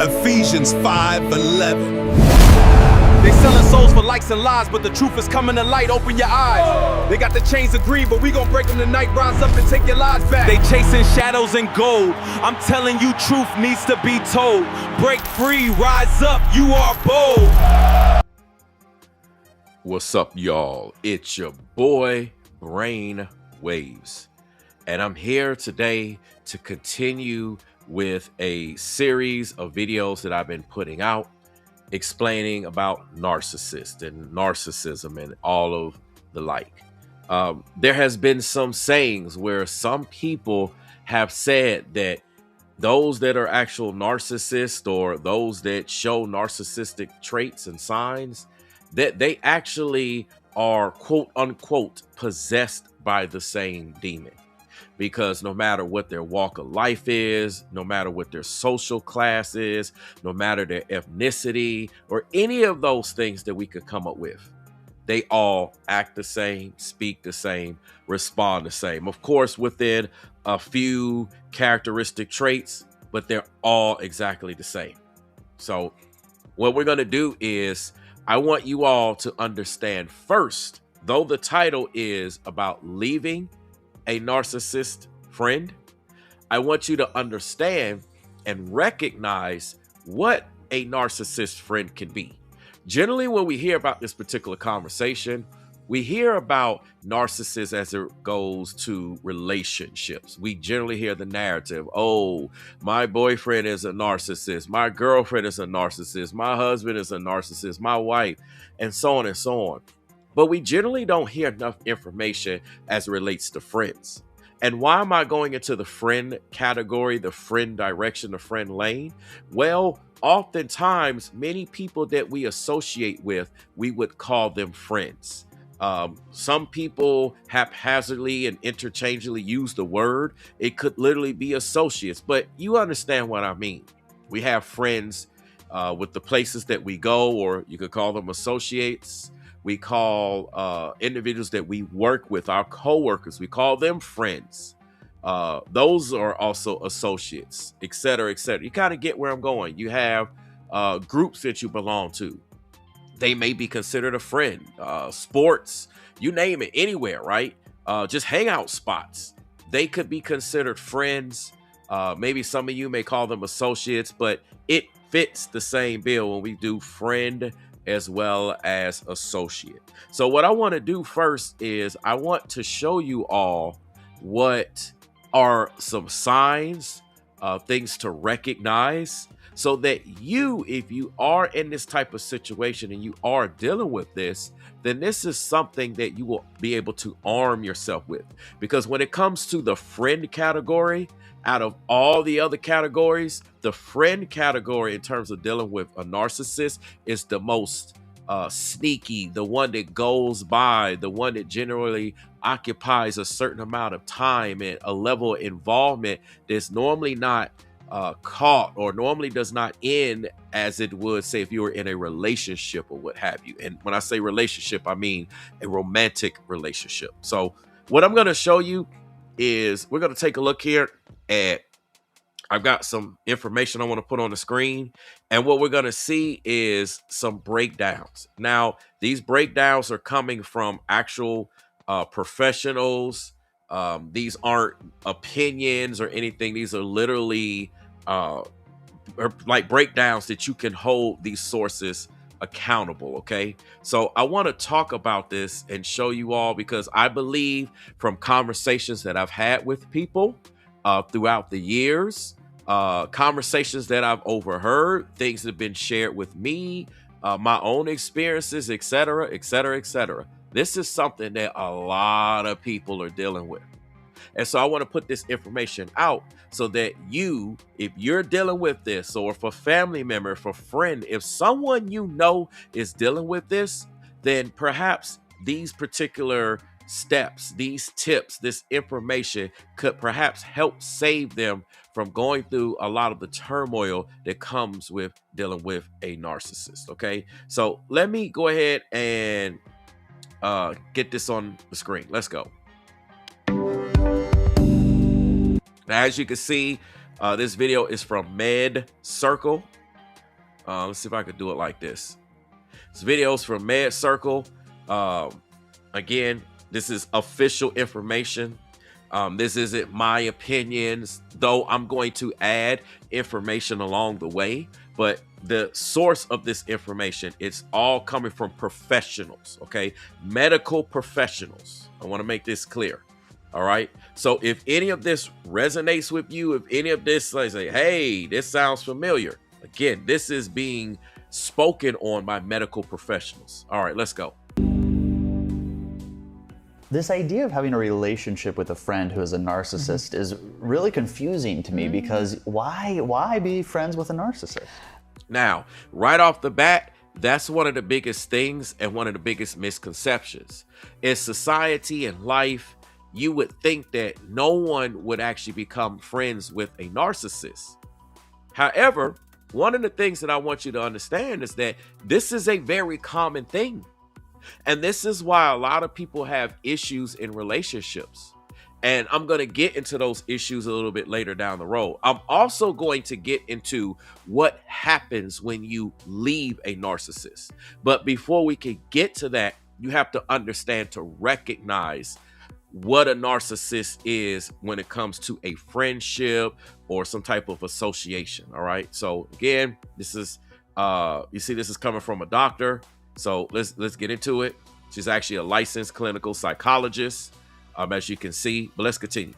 Ephesians 5:11. They selling souls for likes and lies, but the truth is coming to light. Open your eyes. They got the chains of greed, but we gon' break them tonight. Rise up and take your lives back. They chasing shadows and gold. I'm telling you, truth needs to be told. Break free, rise up, you are bold. What's up, y'all? It's your boy, Brainwavezz. And I'm here today to continue with a series of videos that I've been putting out explaining about narcissists and narcissism and all of the like. There has been some sayings where some people have said that those that are actual narcissists or those that show narcissistic traits and signs, that they actually are quote unquote possessed by the same demon. Because no matter what their walk of life is, no matter what their social class is, no matter their ethnicity or any of those things that we could come up with, they all act the same, speak the same, respond the same. Of course, within a few characteristic traits, but they're all exactly the same. So what we're going to do is I want you all to understand first, though the title is about leaving a narcissist friend, I want you to understand and recognize what a narcissist friend can be. Generally, when we hear about this particular conversation, we hear about narcissists as it goes to relationships. We generally hear the narrative, oh, my boyfriend is a narcissist, my girlfriend is a narcissist, my husband is a narcissist, my wife, and so on and so on. But we generally don't hear enough information as it relates to friends. And why am I going into the friend category, the friend direction, the friend lane? Well, oftentimes, many people that we associate with, we would call them friends. Some people haphazardly and interchangeably use the word. It could literally be associates, but you understand what I mean. We have friends with the places that we go, or you could call them associates. We call individuals that we work with, our coworkers, we call them friends. Those are also associates, et cetera, et cetera. You kind of get where I'm going. You have groups that you belong to. They may be considered a friend. Sports, you name it, anywhere, right? Just hangout spots. They could be considered friends. Maybe some of you may call them associates, but it fits the same bill when we do friend as well as associate. So what I want to do first is I want to show you all what are some signs, things to recognize, so that you, if you are in this type of situation and you are dealing with this, then this is something that you will be able to arm yourself with. Because when it comes to the friend category, out of all the other categories, the friend category in terms of dealing with a narcissist is the most sneaky, the one that goes by, the one that generally occupies a certain amount of time and a level of involvement that's normally not caught or normally does not end as it would, say, if you were in a relationship or what have you. And when I say relationship, I mean a romantic relationship. So what I'm going to show you is we're going to take a look here at, I've got some information I want to put on the screen, and what we're going to see is some breakdowns. Now, these breakdowns are coming from actual professionals. These aren't opinions or anything. These are literally like breakdowns that you can hold these sources accountable. Okay, so I want to talk about this and show you all, because I believe from conversations that I've had with people throughout the years, conversations that I've overheard, things that have been shared with me, my own experiences, etc., etc., etc. This is something that a lot of people are dealing with. And so I want to put this information out so that you, if you're dealing with this, or if a family member, if a friend, if someone you know is dealing with this, then perhaps these particular steps, these tips, this information could perhaps help save them from going through a lot of the turmoil that comes with dealing with a narcissist. Okay, so let me go ahead and get this on the screen. Let's go. Now, as you can see, this video is from Med Circle. Let's see if I could do it like this. This video's from Med Circle. Again, this is official information. This isn't my opinions, though I'm going to add information along the way. But the source of this information, it's all coming from professionals, okay? Medical professionals. I want to make this clear. All right. So if any of this resonates with you, if any of this, like, say, hey, this sounds familiar. Again, this is being spoken on by medical professionals. All right, let's go. This idea of having a relationship with a friend who is a narcissist is really confusing to me because why be friends with a narcissist? Now, right off the bat, that's one of the biggest things and one of the biggest misconceptions. In society and life, you would think that no one would actually become friends with a narcissist. However, one of the things that I want you to understand is that this is a very common thing. And this is why a lot of people have issues in relationships. And I'm going to get into those issues a little bit later down the road. I'm also going to get into what happens when you leave a narcissist. But before we can get to that, you have to understand to recognize what a narcissist is when it comes to a friendship or some type of association. All right. So again, this is you see, this is coming from a doctor. So let's get into it. She's actually a licensed clinical psychologist, as you can see. But let's continue.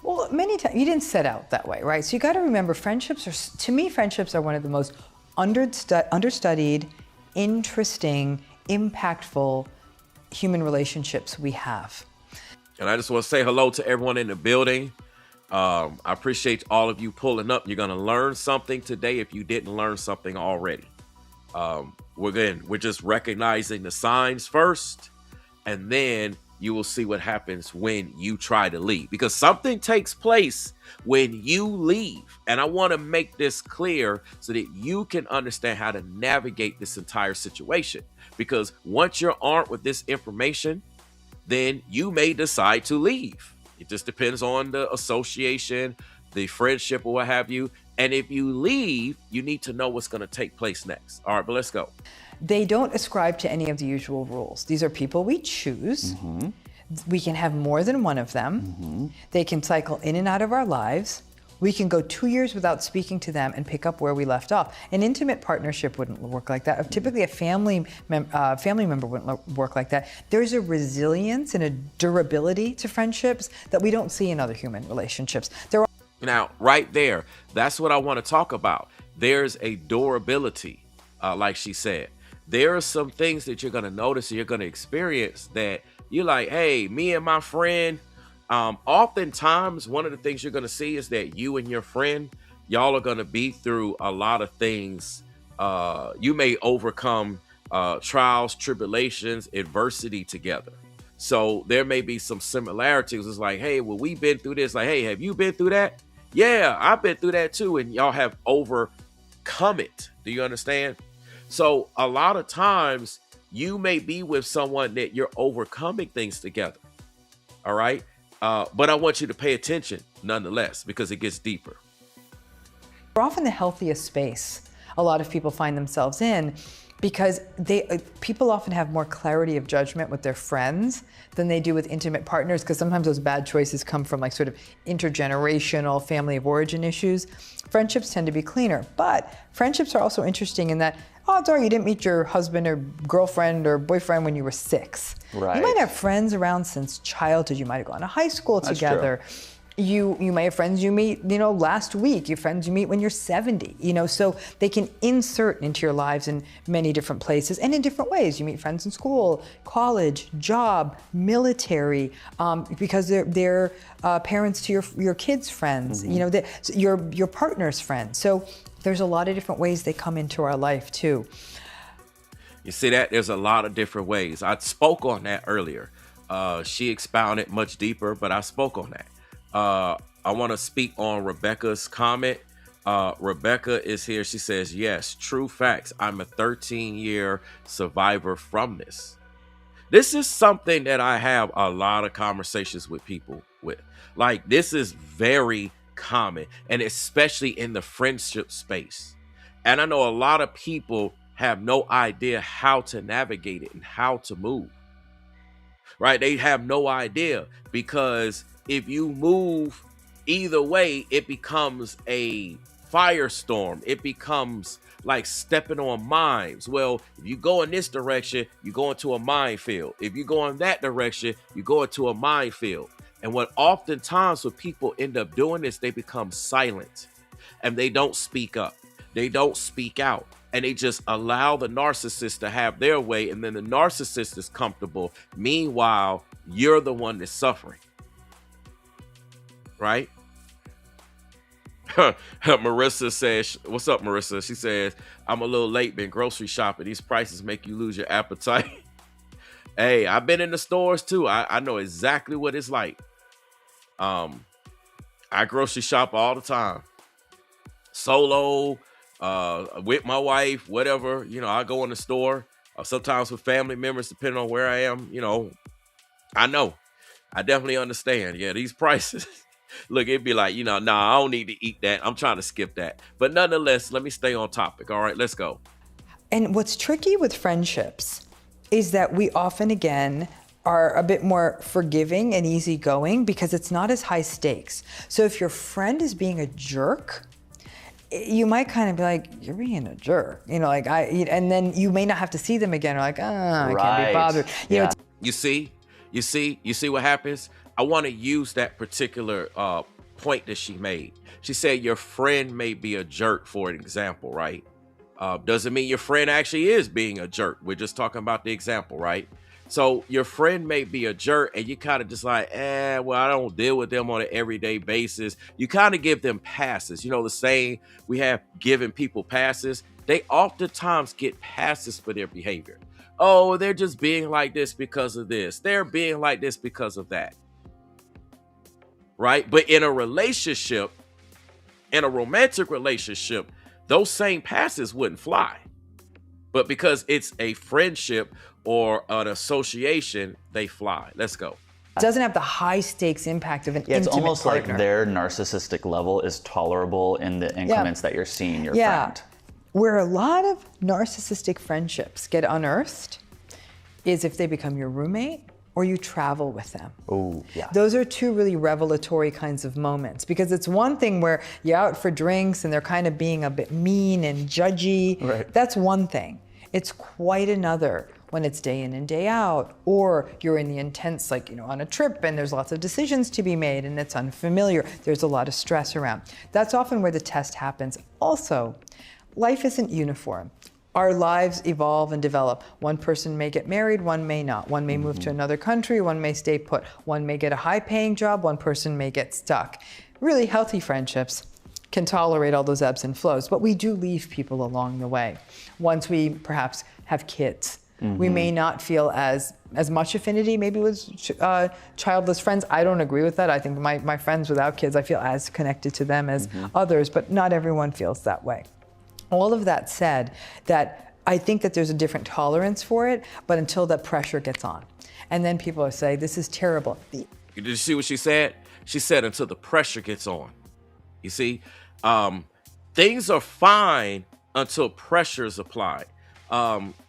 Well, many times you didn't set out that way, right? So you got to remember, friendships are, to me, friendships are one of the most understudied, interesting, impactful human relationships we have. And I just want to say hello to everyone in the building. I appreciate all of you pulling up. You're going to learn something today if you didn't learn something already. We're just recognizing the signs first, and then you will see what happens when you try to leave, because something takes place when you leave. And I want to make this clear so that you can understand how to navigate this entire situation, because once you're armed with this information, then you may decide to leave. It just depends on the association, the friendship, or what have you. And if you leave, you need to know what's going to take place next. All right, but let's go. They don't ascribe to any of the usual rules. These are people we choose. We can have more than one of them. They can cycle in and out of our lives. We can go 2 years without speaking to them and pick up where we left off. An intimate partnership wouldn't work like that. Typically, a family member wouldn't work like that. There's a resilience and a durability to friendships that we don't see in other human relationships. Now, right there, that's what I want to talk about. There's a durability, like she said. There are some things that you're going to notice and you're going to experience that you're like, hey, me and my friend, oftentimes one of the things you're going to see is that you and your friend, y'all are going to be through a lot of things. You may overcome trials, tribulations, adversity together. So there may be some similarities. It's like, hey, well, we've been through this. Like, hey, have you been through that? Yeah, I've been through that too. And y'all have overcome it. Do you understand? So a lot of times you may be with someone that you're overcoming things together. All right. But I want you to pay attention nonetheless, because it gets deeper. We're often the healthiest space a lot of people find themselves in, because people often have more clarity of judgment with their friends than they do with intimate partners, because sometimes those bad choices come from like sort of intergenerational family of origin issues. Friendships tend to be cleaner, but friendships are also interesting in that odds are you didn't meet your husband or girlfriend or boyfriend when you were 6. Right. You might have friends around since childhood. You might have gone to high school together. True. You might have friends you meet, last week, your friends you meet when you're 70, so they can insert into your lives in many different places and in different ways. You meet friends in school, college, job, military, because they're parents to your kids' friends, your partner's friends. So there's a lot of different ways they come into our life too. You see that? There's a lot of different ways. I spoke on that earlier. She expounded much deeper, but I spoke on that. I want to speak on Rebecca's comment. Rebecca is here. She says, yes, true facts. I'm a 13-year survivor from this. This is something that I have a lot of conversations with people with. Like, this is very common, and especially in the friendship space. And I know a lot of people have no idea how to navigate it and how to move, right? They have no idea, because if you move either way, it becomes a firestorm. It becomes like stepping on mines. Well, if you go in this direction, you go into a minefield. If you go in that direction, you go into a minefield. And what oftentimes what people end up doing is they become silent and they don't speak up. They don't speak out. And they just allow the narcissist to have their way, and then the narcissist is comfortable. Meanwhile, you're the one that's suffering, right? Marissa says, what's up, Marissa? She says, I'm a little late, been grocery shopping. These prices make you lose your appetite. Hey, I've been in the stores too. I know exactly what it's like. I grocery shop all the time. Solo, with my wife, whatever, you know, I go in the store, sometimes with family members, depending on where I am, you know, I definitely understand. Yeah, these prices, look, it'd be like, you know, nah, I don't need to eat that. I'm trying to skip that. But nonetheless, let me stay on topic. All right, let's go. And what's tricky with friendships is that we often, again, are a bit more forgiving and easygoing because it's not as high stakes. So if your friend is being a jerk, you might kind of be like, you're being a jerk, you know, like and then you may not have to see them again, or like, I can't be bothered. You know, you see what happens? I want to use that particular point that she made. She said your friend may be a jerk, for an example, right? Doesn't mean your friend actually is being a jerk. We're just talking about the example, right? So your friend may be a jerk and you kind of just like, well, I don't deal with them on an everyday basis. You kind of give them passes. You know, the saying, we have given people passes. They oftentimes get passes for their behavior. Oh, they're just being like this because of this. They're being like this because of that. Right? But in a relationship, in a romantic relationship, those same passes wouldn't fly. But because it's a friendship or an association, they fly. Let's go. It doesn't have the high stakes impact of an intimate It's almost partner. like their narcissistic level is tolerable in the increments that you're seeing your friend. Where a lot of narcissistic friendships get unearthed is if they become your roommate or you travel with them. Oh, yeah. Those are two really revelatory kinds of moments, because it's one thing where you're out for drinks and they're kind of being a bit mean and judgy. Right. That's one thing. It's quite another when it's day in and day out, or you're in the intense, like, you know, on a trip and there's lots of decisions to be made and it's unfamiliar. There's a lot of stress around. That's often where the test happens. Also, life isn't uniform. Our lives evolve and develop. One person may get married, one may not. One may move to another country, one may stay put. One may get a high-paying job, one person may get stuck. Really healthy friendships can tolerate all those ebbs and flows, but we do leave people along the way. Once we perhaps have kids, we may not feel as much affinity maybe with childless friends. I don't agree with that. I think my friends without kids, I feel as connected to them as others, but not everyone feels that way. All of that said, that I think that there's a different tolerance for it, but until that pressure gets on. And then people are saying, this is terrible. Did you see what she said? She said until the pressure gets on. You see, things are fine until pressure is applied.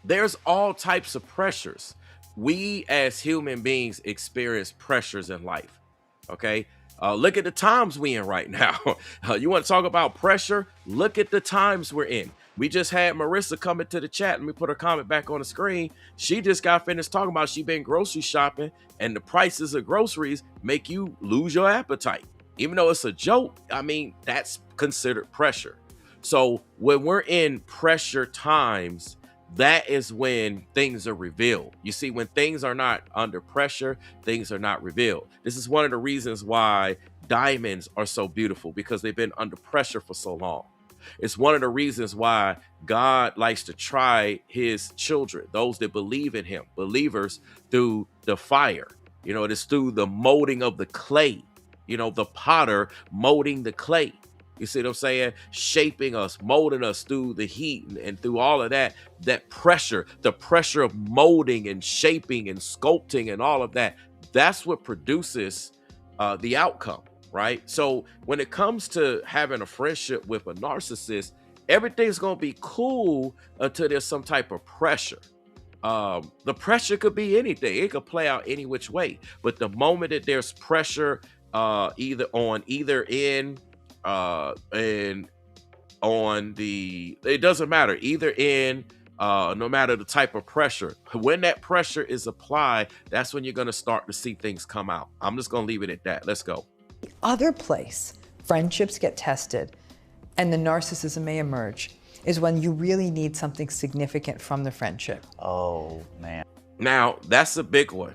There's all types of pressures. We as human beings experience pressures in life, okay? Look at the times we're in right now. You want to talk about pressure? Look at the times we're in. We just had Marissa come into the chat. Let me put her comment back on the screen. She just got finished talking about she been grocery shopping and the prices of groceries make you lose your appetite. Even though it's a joke, I mean, that's considered pressure. So when we're in pressure times, that is when things are revealed. You see, when things are not under pressure, things are not revealed. This is one of the reasons why diamonds are so beautiful, because they've been under pressure for so long. It's one of the reasons why God likes to try his children, those that believe in him, believers, through the fire. You know, it is through the molding of the clay, you know, the potter molding the clay. You see what I'm saying? Shaping us, molding us through the heat and through all of that, that pressure, the pressure of molding and shaping and sculpting and all of that. That's what produces the outcome, right? So when it comes to having a friendship with a narcissist, everything's gonna be cool until there's some type of pressure. The pressure could be anything. It could play out any which way. But the moment that there's pressure, either end, and on the, it doesn't matter, either end, no matter the type of pressure, when that pressure is applied, that's when you're going to start to see things come out. I'm just going to leave it at that. Let's go. The other place friendships get tested and the narcissism may emerge is when you really need something significant from the friendship. Oh, man. Now, that's a big one,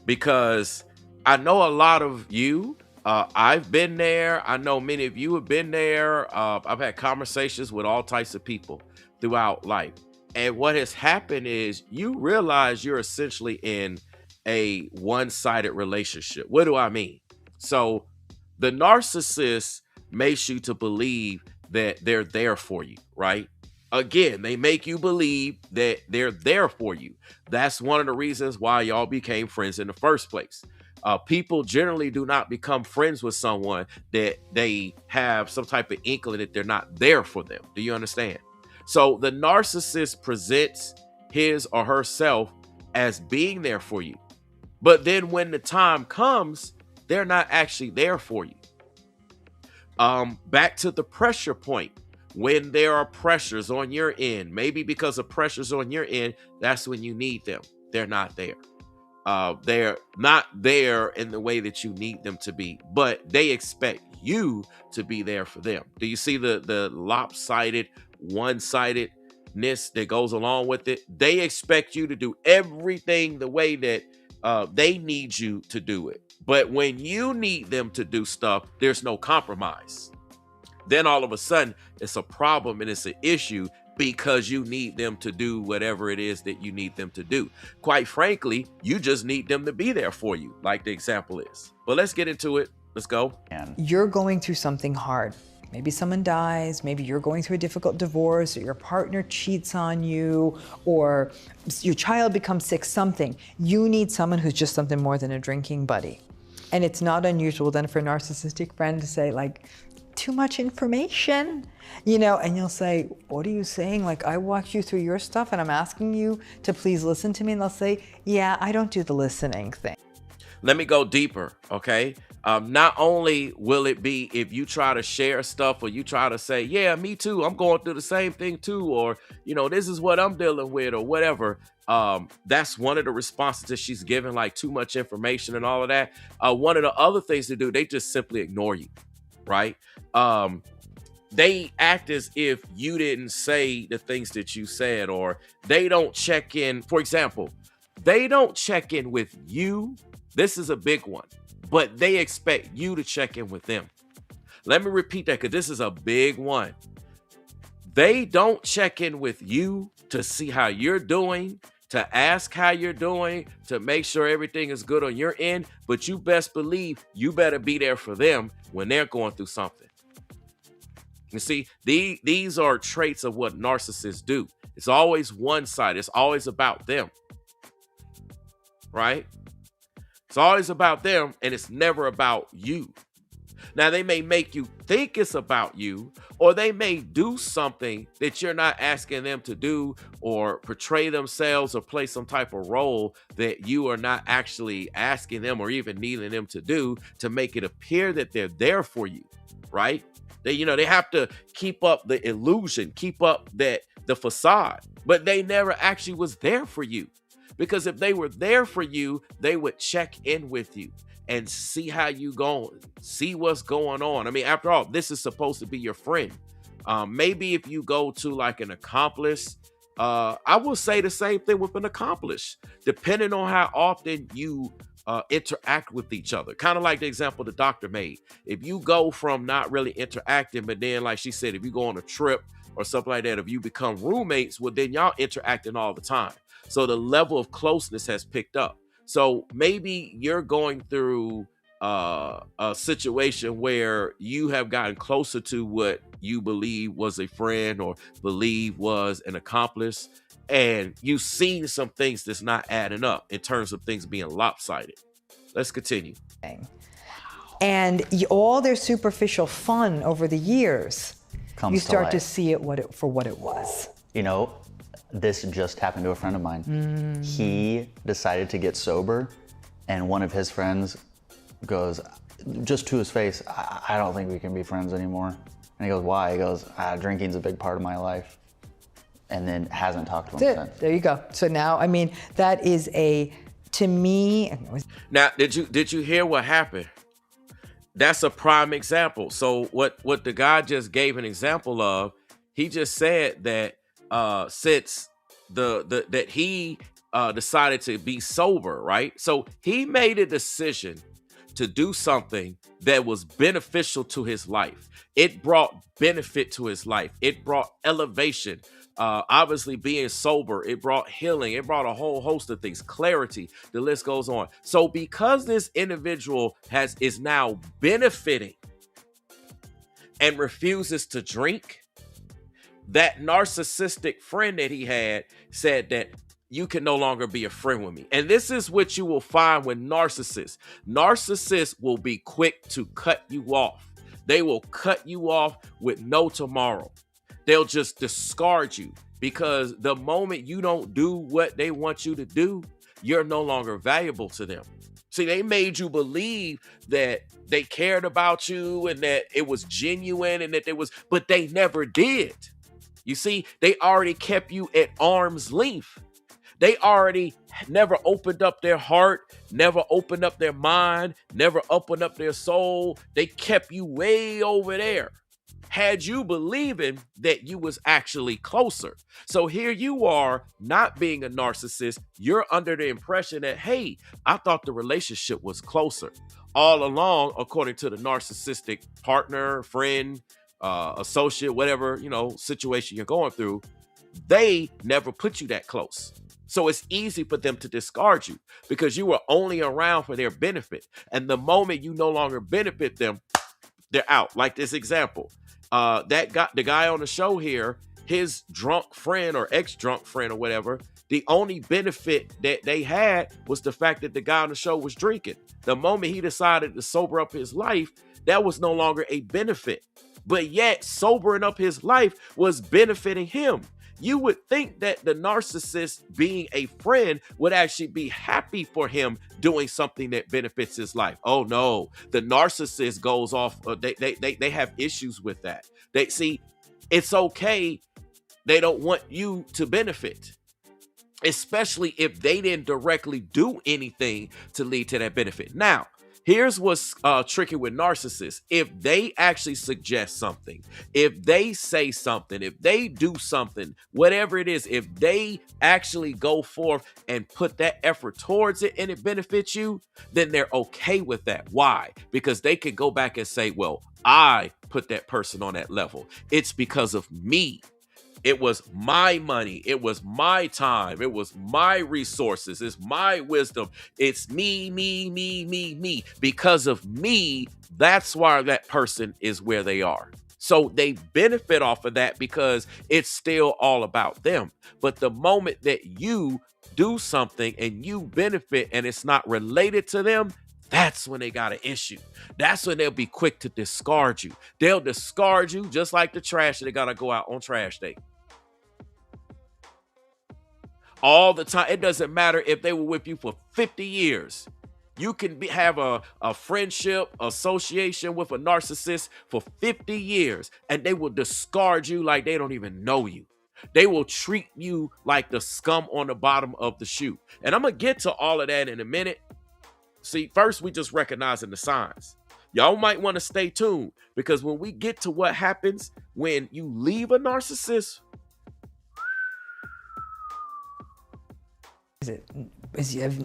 because I know a lot of you, I've been there. I know many of you have been there. I've had conversations with all types of people throughout life. And what has happened is you realize you're essentially in a one-sided relationship. What do I mean? So the narcissist makes you to believe that they're there for you, right? Again, they make you believe that they're there for you. That's one of the reasons why y'all became friends in the first place. People generally do not become friends with someone that they have some type of inkling that they're not there for them. Do you understand? So the narcissist presents his or herself as being there for you. But then when the time comes, they're not actually there for you. Back to the pressure point. When there are pressures on your end, maybe because of pressures on your end, that's when you need them. They're not there. They're not there in the way that you need them to be, but they expect you to be there for them. Do you see the lopsided, one-sidedness that goes along with it? They expect you to do everything the way that they need you to do it. But when you need them to do stuff, there's no compromise. Then all of a sudden, it's a problem and it's an issue because you need them to do whatever it is that you need them to do. Quite frankly, you just need them to be there for you, like the example is. But let's get into it. Let's go. You're going through something hard. Maybe someone dies, maybe you're going through a difficult divorce, or your partner cheats on you, or your child becomes sick, something. You need someone who's just something more than a drinking buddy. And it's not unusual then for a narcissistic friend to say, like, too much information, you know, and you'll say, what are you saying? Like, I walked you through your stuff and I'm asking you to please listen to me. And they'll say, yeah, I don't do the listening thing. Let me go deeper, okay? Not only will it be if you try to share stuff or you try to say, yeah, me too, I'm going through the same thing too, or, you know, this is what I'm dealing with or whatever. That's one of the responses that she's giving, like too much information and all of that. One of the other things to do, they just simply ignore you, right? They act as if you didn't say the things that you said, or they don't check in. For example, they don't check in with you. This is a big one, but they expect you to check in with them. Let me repeat that because this is a big one. They don't check in with you to see how you're doing, to ask how you're doing, to make sure everything is good on your end, but you best believe you better be there for them when they're going through something. You see, these are traits of what narcissists do. It's always one side. It's always about them, right? It's always about them, and it's never about you. Now, they may make you think it's about you, or they may do something that you're not asking them to do, or portray themselves or play some type of role that you are not actually asking them or even needing them to do to make it appear that they're there for you, right? They have to keep up the illusion, keep up the facade, but they never actually was there for you. Because if they were there for you, they would check in with you and see how you going, see what's going on. I mean, after all, this is supposed to be your friend. Maybe if you go to like an accomplice, I will say the same thing with an accomplice, depending on how often you interact with each other. Kind of like the example the doctor made. If you go from not really interacting, but then like she said, if you go on a trip or something like that, if you become roommates, well, then y'all interacting all the time. So the level of closeness has picked up. So maybe you're going through a situation where you have gotten closer to what you believe was a friend or believe was an accomplice, and you've seen some things that's not adding up in terms of things being lopsided. Let's continue. And all their superficial fun over the years comes you to start to light. see it for what it was. You know, this just happened to a friend of mine. He decided to get sober, and one of his friends goes, just to his face, I don't think we can be friends anymore. And he goes, why? He goes, drinking's a big part of my life. And then hasn't talked to him That's since. it. There you go. So now, I mean, that is to me. Now, did you hear what happened? That's a prime example. So what the guy just gave an example of, he just said that since that he decided to be sober, right? So he made a decision to do something that was beneficial to his life. It brought benefit to his life. It brought elevation. Obviously being sober, it brought healing. It brought a whole host of things, clarity. The list goes on. So because this individual is now benefiting and refuses to drink, that narcissistic friend that he had said that you can no longer be a friend with me. And this is what you will find with narcissists. Narcissists will be quick to cut you off. They will cut you off with no tomorrow. They'll just discard you because the moment you don't do what they want you to do, you're no longer valuable to them. See, they made you believe that they cared about you and that it was genuine and that but they never did. You see, they already kept you at arm's length. They already never opened up their heart, never opened up their mind, never opened up their soul. They kept you way over there. Had you believing that you was actually closer. So here you are not being a narcissist. You're under the impression that, hey, I thought the relationship was closer. All along, according to the narcissistic partner, friend, associate, whatever, situation you're going through, they never put you that close. So it's easy for them to discard you because you were only around for their benefit. And the moment you no longer benefit them, they're out. Like this example. The guy on the show here, his drunk friend or ex-drunk friend or whatever, the only benefit that they had was the fact that the guy on the show was drinking. The moment he decided to sober up his life, that was no longer a benefit. But yet, sobering up his life was benefiting him. You would think that the narcissist being a friend would actually be happy for him doing something that benefits his life. Oh no, the narcissist goes off. They have issues with that. They see it's okay. They don't want you to benefit, especially if they didn't directly do anything to lead to that benefit. Now, here's what's tricky with narcissists. If they actually suggest something, if they say something, if they do something, whatever it is, if they actually go forth and put that effort towards it and it benefits you, then they're okay with that. Why? Because they can go back and say, well, I put that person on that level. It's because of me. It was my money. It was my time. It was my resources. It's my wisdom. It's me. Because of me, that's why that person is where they are. So they benefit off of that because it's still all about them. But the moment that you do something and you benefit and it's not related to them, that's when they got an issue. That's when they'll be quick to discard you. They'll discard you just like the trash that they got to go out on trash day. All the time. It doesn't matter if they were with you for 50 years. You can have a friendship, association with a narcissist for 50 years, and they will discard you like they don't even know you. They will treat you like the scum on the bottom of the shoe. And I'm going to get to all of that in a minute. See, first, we just recognizing the signs. Y'all might want to stay tuned because when we get to what happens when you leave a narcissist, Is it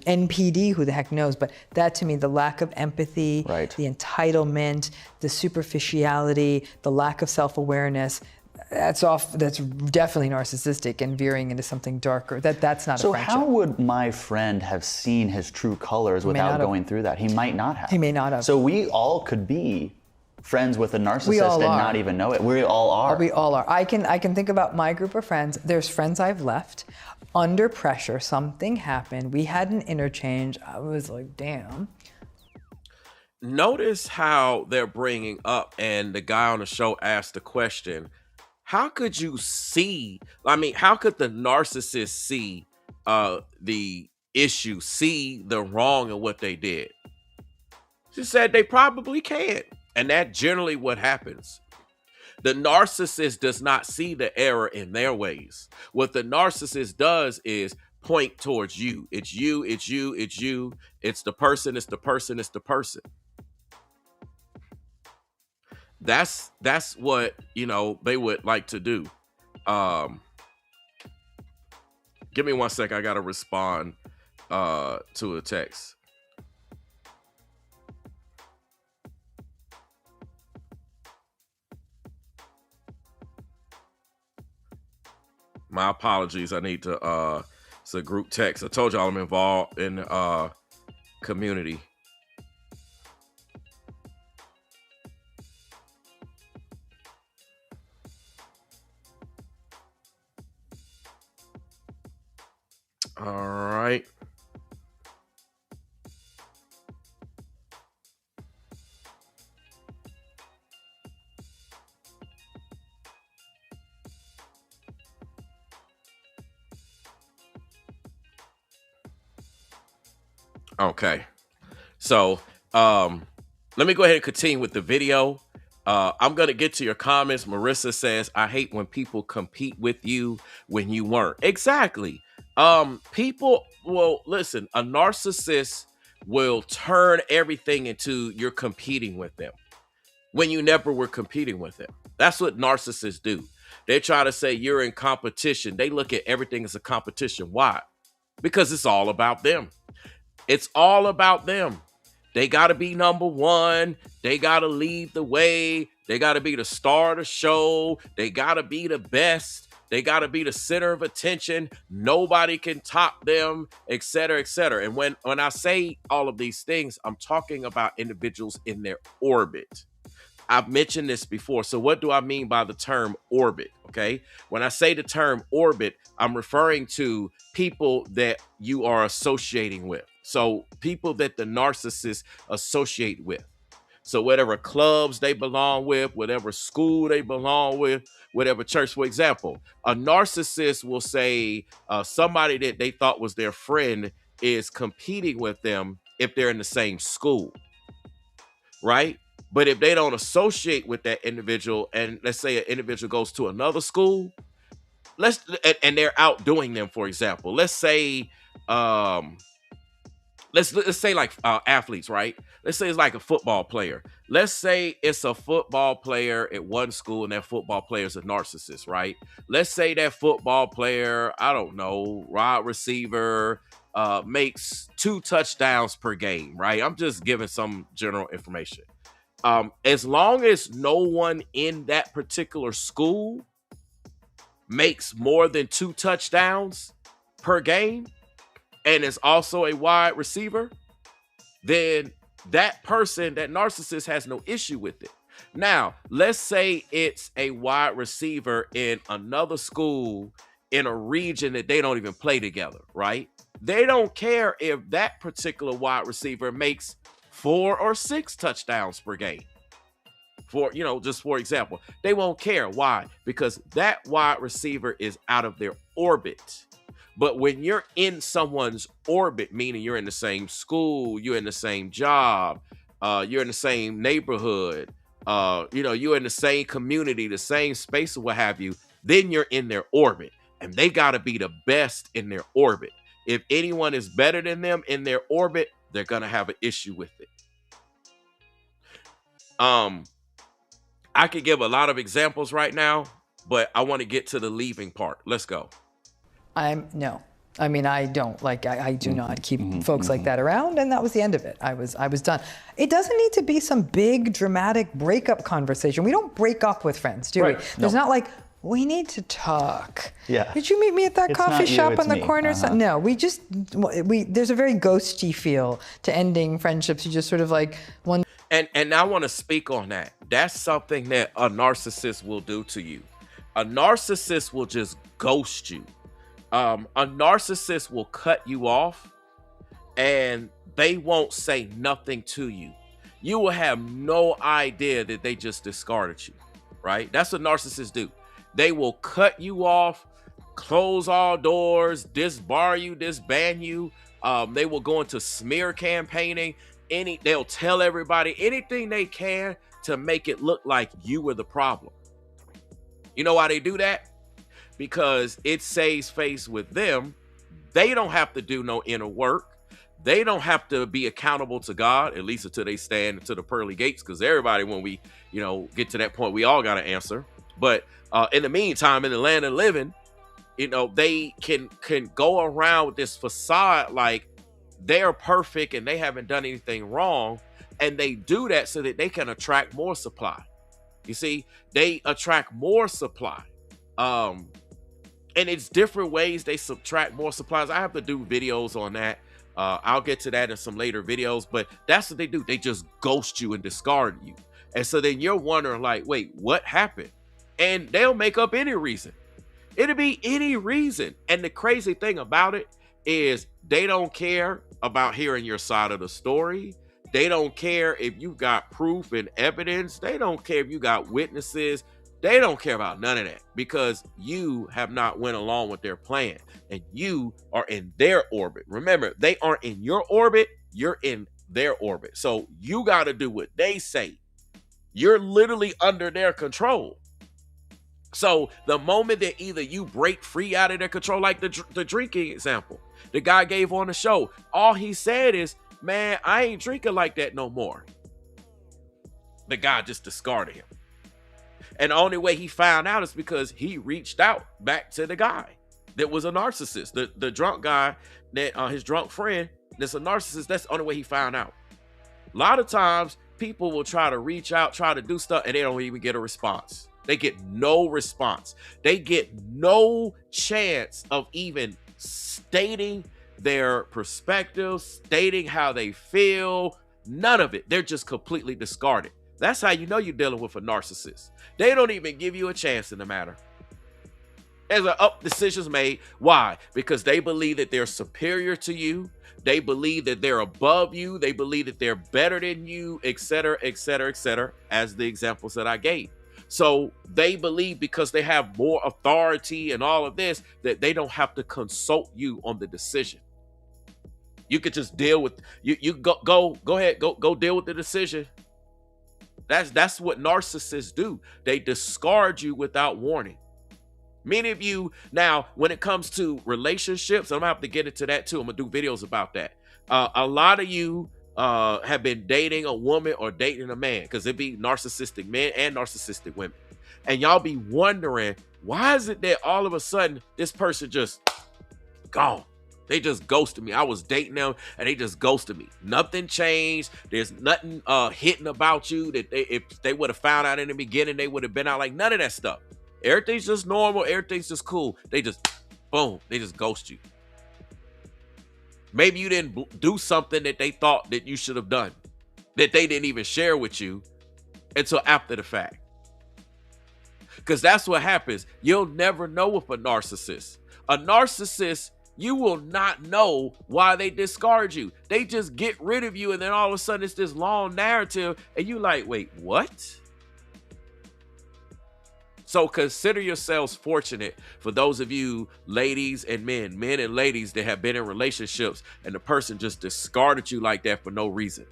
NPD? Who the heck knows? But that to me, the lack of empathy, Right. the entitlement, the superficiality, the lack of self-awareness, that's definitely narcissistic and veering into something darker. That's not a So friendship. how would my friend have seen his true colors without not have. going through that? He might not have. He may not have. So we all could be friends with a narcissist We all and are. not even know it. We all are. We all are. I can think about my group of friends. There's friends I've left under pressure. Something happened. We had an interchange. I was like, damn. notice how they're bringing up, and the guy on the show asked the question, how could you see? I mean, how could the narcissist see the issue, see the wrong in what they did? She said they probably can. And that's generally what happens. The narcissist does not see the error in their ways. What the narcissist does is point towards you. It's you, it's you, it's you. It's the person, it's the person, it's the person. That's what, you know, they would like to do. Give me 1 second. I got to respond to a text. My apologies. I need to, it's a group text. I told y'all I'm involved in community. All right. Okay. So, let me go ahead and continue with the video. I'm going to get to your comments. Marissa says, I hate when people compete with you when you weren't. Exactly. People, well, listen, a narcissist will turn everything into you're competing with them when you never were competing with them. That's what narcissists do. They try to say you're in competition. They look at everything as a competition. Why? Because it's all about them. It's all about them. They got to be number one. They got to lead the way. They got to be the star of the show. They got to be the best. They got to be the center of attention. Nobody can top them, et cetera, et cetera. And when I say all of these things, I'm talking about individuals in their orbit. I've mentioned this before. So what do I mean by the term orbit? Okay. When I say the term orbit, I'm referring to people that you are associating with. So people that the narcissist associate with. So whatever clubs they belong with, whatever school they belong with, whatever church. For example, a narcissist will say somebody that they thought was their friend is competing with them if they're in the same school, right? But if they don't associate with that individual, and let's say an individual goes to another school, and they're outdoing them, for example, let's say let's say like athletes, right? Let's say it's like a football player. Let's say it's a football player at one school and that football player is a narcissist, right? Let's say that football player, I don't know, wide receiver, makes 2 touchdowns per game, right? I'm just giving some general information. As long as no one in that particular school makes more than 2 touchdowns per game, and is also a wide receiver, then that person, that narcissist, has no issue with it. Now, let's say it's a wide receiver in another school in a region that they don't even play together, right? They don't care if that particular wide receiver makes 4 or 6 touchdowns per game. For, you know, just for example, they won't care. Why? Because that wide receiver is out of their orbit. But when you're in someone's orbit, meaning you're in the same school, you're in the same job, you're in the same neighborhood, you know, you're in the same community, the same space or what have you, then you're in their orbit. And they got to be the best in their orbit. If anyone is better than them in their orbit, they're going to have an issue with it. I could give a lot of examples right now, but I want to get to the leaving part. Let's go. No. I mean, I don't like. I do not keep folks like that around, and that was the end of it. I was done. It doesn't need to be some big dramatic breakup conversation. We don't break up with friends, do we? There's not like, we need to talk. Yeah. Did you meet me at that coffee shop on the corner? Uh-huh. No, there's a very ghosty feel to ending friendships. You just sort of like one. And I want to speak on that. That's something that a narcissist will do to you. A narcissist will just ghost you. A narcissist will cut you off and they won't say nothing to you. You will have no idea that they just discarded you, right? That's what narcissists do. They will cut you off, close all doors, disbar you, disband you. They will go into smear campaigning. They'll tell everybody anything they can to make it look like you were the problem. You know why they do that? Because it saves face with them. They don't have to do no inner work. They don't have to be accountable to God, at least until they stand to the pearly gates, because everybody, when we, get to that point, we all got to answer. But in the meantime, in the land of living, they can go around with this facade like they're perfect and they haven't done anything wrong. And they do that so that they can attract more supply. You see, they attract more supply. And it's different ways they subtract more supplies. I have to do videos on that. I'll get to that in some later videos, but that's what they do. They just ghost you and discard you. And so then you're wondering like, wait, what happened? And they'll make up any reason. It'll be any reason. And the crazy thing about it is they don't care about hearing your side of the story. They don't care if you got proof and evidence. They don't care if you got witnesses. They don't care about none of that because you have not went along with their plan and you are in their orbit. Remember, they aren't in your orbit. You're in their orbit. So you got to do what they say. You're literally under their control. So the moment that either you break free out of their control, like the drinking example, the guy gave on the show, all he said is, man, I ain't drinking like that no more. The guy just discarded him. And the only way he found out is because he reached out back to the guy that was a narcissist. The drunk guy, that his drunk friend, that's a narcissist. That's the only way he found out. A lot of times people will try to reach out, try to do stuff, and they don't even get a response. They get no response. They get no chance of even stating their perspective, stating how they feel. None of it. They're just completely discarded. That's how you know you're dealing with a narcissist. They don't even give you a chance in the matter. There's decisions made. Why? Because they believe that they're superior to you. They believe that they're above you. They believe that they're better than you, etc., etc., etc., as the examples that I gave. So they believe because they have more authority and all of this, that they don't have to consult you on the decision. You could just deal with, you go ahead, go deal with the decision. That's what narcissists do. They discard you without warning. Many of you, now, when it comes to relationships, I'm gonna have to get into that too. I'm gonna do videos about that. A lot of you have been dating a woman or dating a man, because it'd be narcissistic men and narcissistic women. And y'all be wondering, why is it that all of a sudden this person just gone? They just ghosted me. I was dating them and they just ghosted me. Nothing changed. There's nothing hidden about you that if they would have found out in the beginning, they would have been out. Like, none of that stuff. Everything's just normal. Everything's just cool. They just, boom, they just ghost you. Maybe you didn't do something that they thought that you should have done, that they didn't even share with you until after the fact. Because that's what happens. You'll never know with a narcissist. A narcissist, you will not know why they discard you. They just get rid of you, and then all of a sudden it's this long narrative, and you like, wait, what? So consider yourselves fortunate for those of you ladies and men and ladies that have been in relationships and the person just discarded you like that for no reason.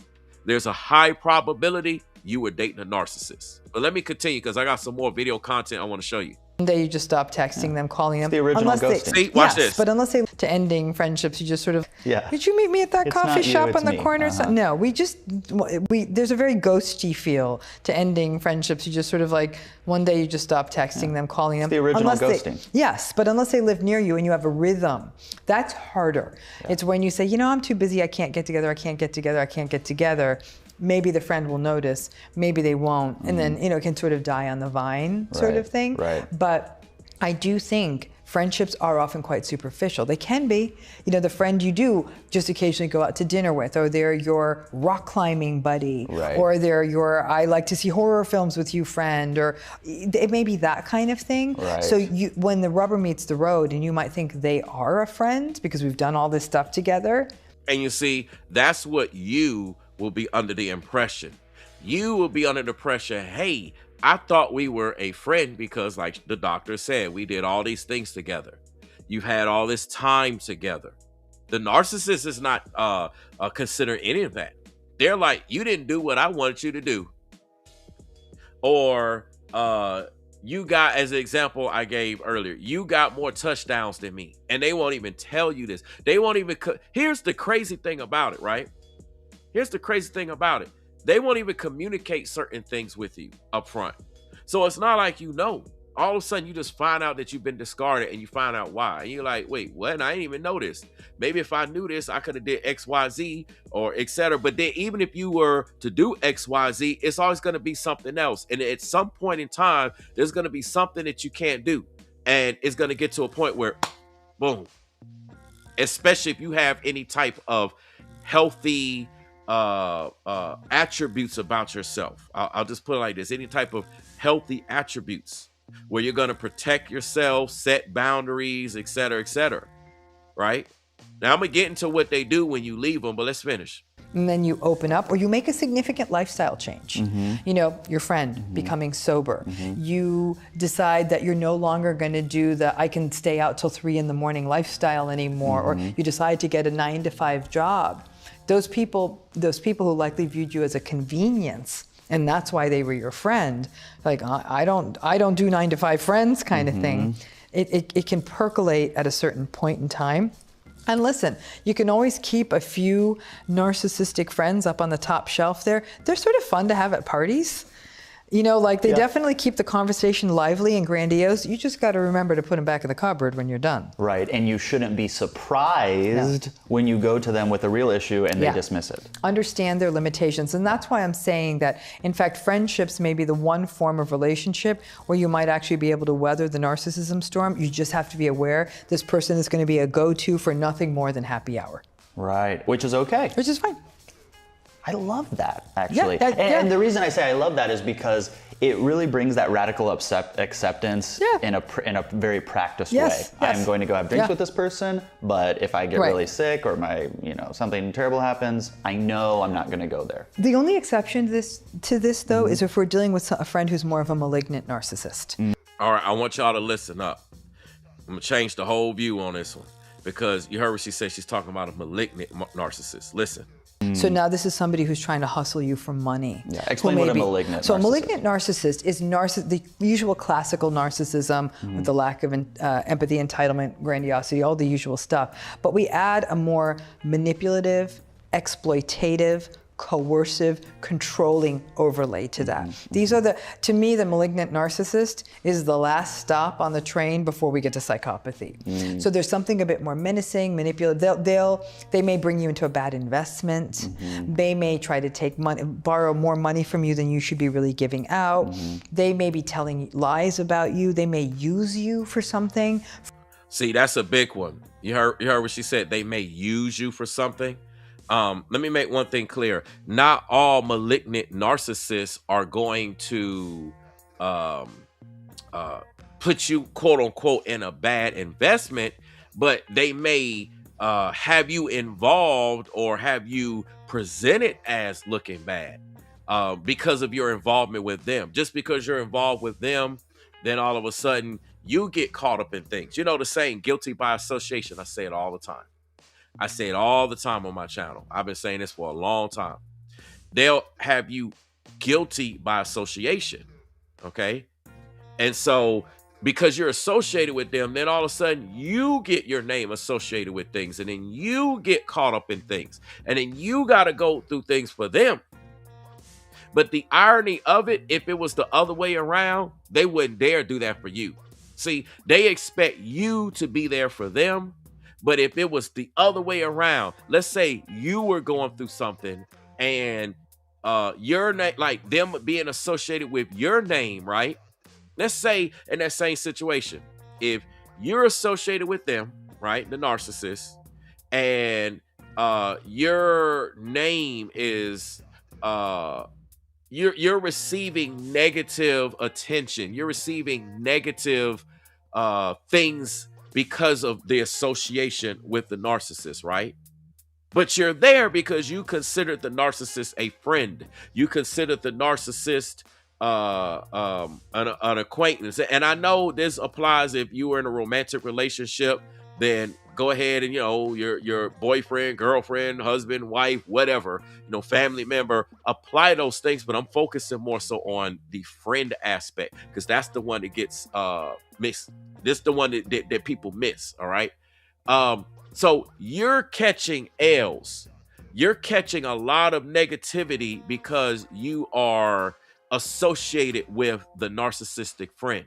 There's a high probability you were dating a narcissist. But let me continue because I got some more video content I want to show you. One day you just stop texting them, calling them. The original ghosting. See, watch this. But unless they to ending friendships, you just sort of, yeah. Did you meet me at that It's coffee not you, shop it's on the me. corner? Uh-huh. No, there's a very ghosty feel to ending friendships. You just sort of like, one day you just stop texting them, calling them. the original Unless ghosting. Yes, but unless they live near you and you have a rhythm, that's harder. Yeah. It's when you say, I'm too busy, I can't get together, I can't get together, I can't get together. Maybe the friend will notice, maybe they won't. And then, it can sort of die on the vine sort of thing. Right. But I do think friendships are often quite superficial. They can be. The friend you do just occasionally go out to dinner with, or they're your rock climbing buddy, or they're your I like to see horror films with you friend, or it may be that kind of thing. Right. So when the rubber meets the road and you might think they are a friend because we've done all this stuff together. And you see, that's what you will be under the impression. You will be under the pressure, hey, I thought we were a friend because, like the doctor said, we did all these things together. You've had all this time together. The narcissist is not consider any of that. They're like, you didn't do what I wanted you to do. Or you got, as an example I gave earlier, you got more touchdowns than me. And they won't even tell you this. They won't even, here's the crazy thing about it, right? Here's the crazy thing about it. They won't even communicate certain things with you up front. So it's not like, you know, all of a sudden you just find out that you've been discarded and you find out why. And you're like, wait, what? And I didn't even know this. Maybe if I knew this, I could have did X, Y, Z or etc. But then even if you were to do X, Y, Z, it's always going to be something else. And at some point in time, there's going to be something that you can't do. And it's going to get to a point where, boom, especially if you have any type of healthy attributes about yourself. I'll just put it like this: any type of healthy attributes where you're going to protect yourself, set boundaries, etc., etc. Right? Now I'm gonna get into what they do when you leave them, but let's finish. And then you open up, or you make a significant lifestyle change. You know, your friend becoming sober. You decide that you're no longer going to do the I can stay out till 3 a.m. lifestyle anymore, or you decide to get a 9-to-5 job. Those people who likely viewed you as a convenience, and that's why they were your friend. Like, I don't do 9-to-5 friends kind of thing. It can percolate at a certain point in time. And listen, you can always keep a few narcissistic friends up on the top shelf there. They're sort of fun to have at parties. You know, like they definitely keep the conversation lively and grandiose. You just got to remember to put them back in the cupboard when you're done. Right, and you shouldn't be surprised when you go to them with a real issue and they dismiss it. Understand their limitations, and that's why I'm saying that, in fact, friendships may be the one form of relationship where you might actually be able to weather the narcissism storm. You just have to be aware this person is going to be a go-to for nothing more than happy hour. Right, which is okay. Which is fine. I love that, actually. Yeah, and the reason I say I love that is because it really brings that radical acceptance in a very practiced way. I'm going to go have drinks with this person, but if I get really sick or something terrible happens, I know I'm not going to go there. The only exception to this though is if we're dealing with a friend who's more of a malignant narcissist. All right, I want y'all to listen up. I'm gonna change the whole view on this one because you heard what she said. She's talking about a malignant narcissist. Listen. So now this is somebody who's trying to hustle you for money. Yeah, explain what a malignant narcissist is. So a malignant narcissist is the usual classical narcissism with the lack of empathy, entitlement, grandiosity, all the usual stuff. But we add a more manipulative, exploitative, coercive, controlling overlay to that. These are to me, the malignant narcissist is the last stop on the train before we get to psychopathy. So there's something a bit more menacing, manipulative. They may bring you into a bad investment. They may try to take money, borrow more money from you than you should be really giving out. They may be telling lies about you. They may use you for something. See, that's a big one. You heard what she said. They may use you for something. Let me make one thing clear. Not all malignant narcissists are going to put you, quote unquote, in a bad investment, but they may have you involved or have you presented as looking bad because of your involvement with them. Just because you're involved with them, then all of a sudden you get caught up in things. You know the saying, guilty by association. I say it all the time. I say it all the time on my channel. I've been saying this for a long time. They'll have you guilty by association, okay? And so because you're associated with them, then all of a sudden you get your name associated with things, and then you get caught up in things, and then you got to go through things for them. But the irony of it, if it was the other way around, they wouldn't dare do that for you. See, they expect you to be there for them. But if it was the other way around, let's say you were going through something and your name, like them being associated with your name, right? Let's say in that same situation, if you're associated with them, right, the narcissist, and your name is you're receiving negative attention, you're receiving negative things because of the association with the narcissist, right? But you're there because you considered the narcissist a friend. You considered the narcissist an acquaintance. And I know this applies if you were in a romantic relationship, then go ahead and, your boyfriend, girlfriend, husband, wife, whatever, family member, apply those things. But I'm focusing more so on the friend aspect, because that's the one that gets missed. This is the one that people miss. All right. So you're catching L's. You're catching a lot of negativity because you are associated with the narcissistic friend.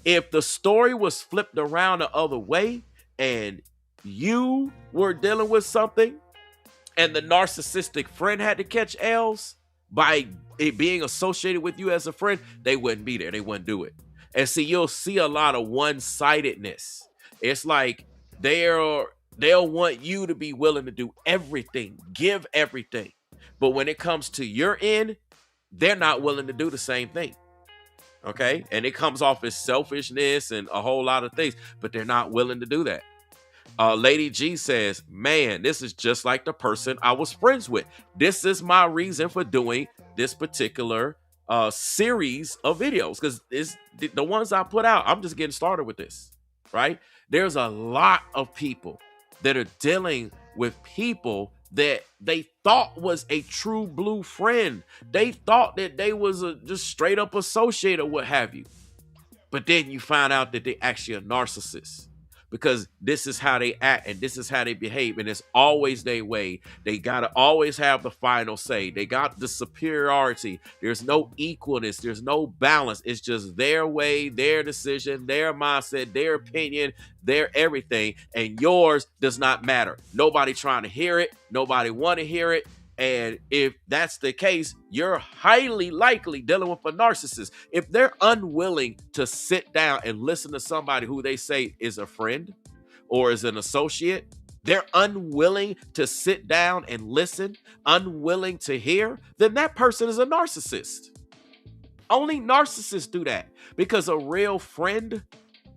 If the story was flipped around the other way and you were dealing with something and the narcissistic friend had to catch L's by it being associated with you as a friend, they wouldn't be there. They wouldn't do it. And see, you'll see a lot of one-sidedness. It's like they'll want you to be willing to do everything, give everything. But when it comes to your end, they're not willing to do the same thing. Okay. And it comes off as selfishness and a whole lot of things, but they're not willing to do that. Lady G says, man, this is just like the person I was friends with. This is my reason for doing this particular series of videos, because it's the ones I put out. I'm just getting started with this, right? There's a lot of people that are dealing with people that they thought was a true blue friend. They thought that they was just straight up associate or what have you. But then you find out that they actually a narcissist, because this is how they act and this is how they behave. And it's always their way. They got to always have the final say. They got the superiority. There's no equalness. There's no balance. It's just their way, their decision, their mindset, their opinion, their everything. And yours does not matter. Nobody trying to hear it. Nobody want to hear it. And if that's the case, you're highly likely dealing with a narcissist. If they're unwilling to sit down and listen to somebody who they say is a friend or is an associate, they're unwilling to sit down and listen, unwilling to hear, then that person is a narcissist. Only narcissists do that, because a real friend,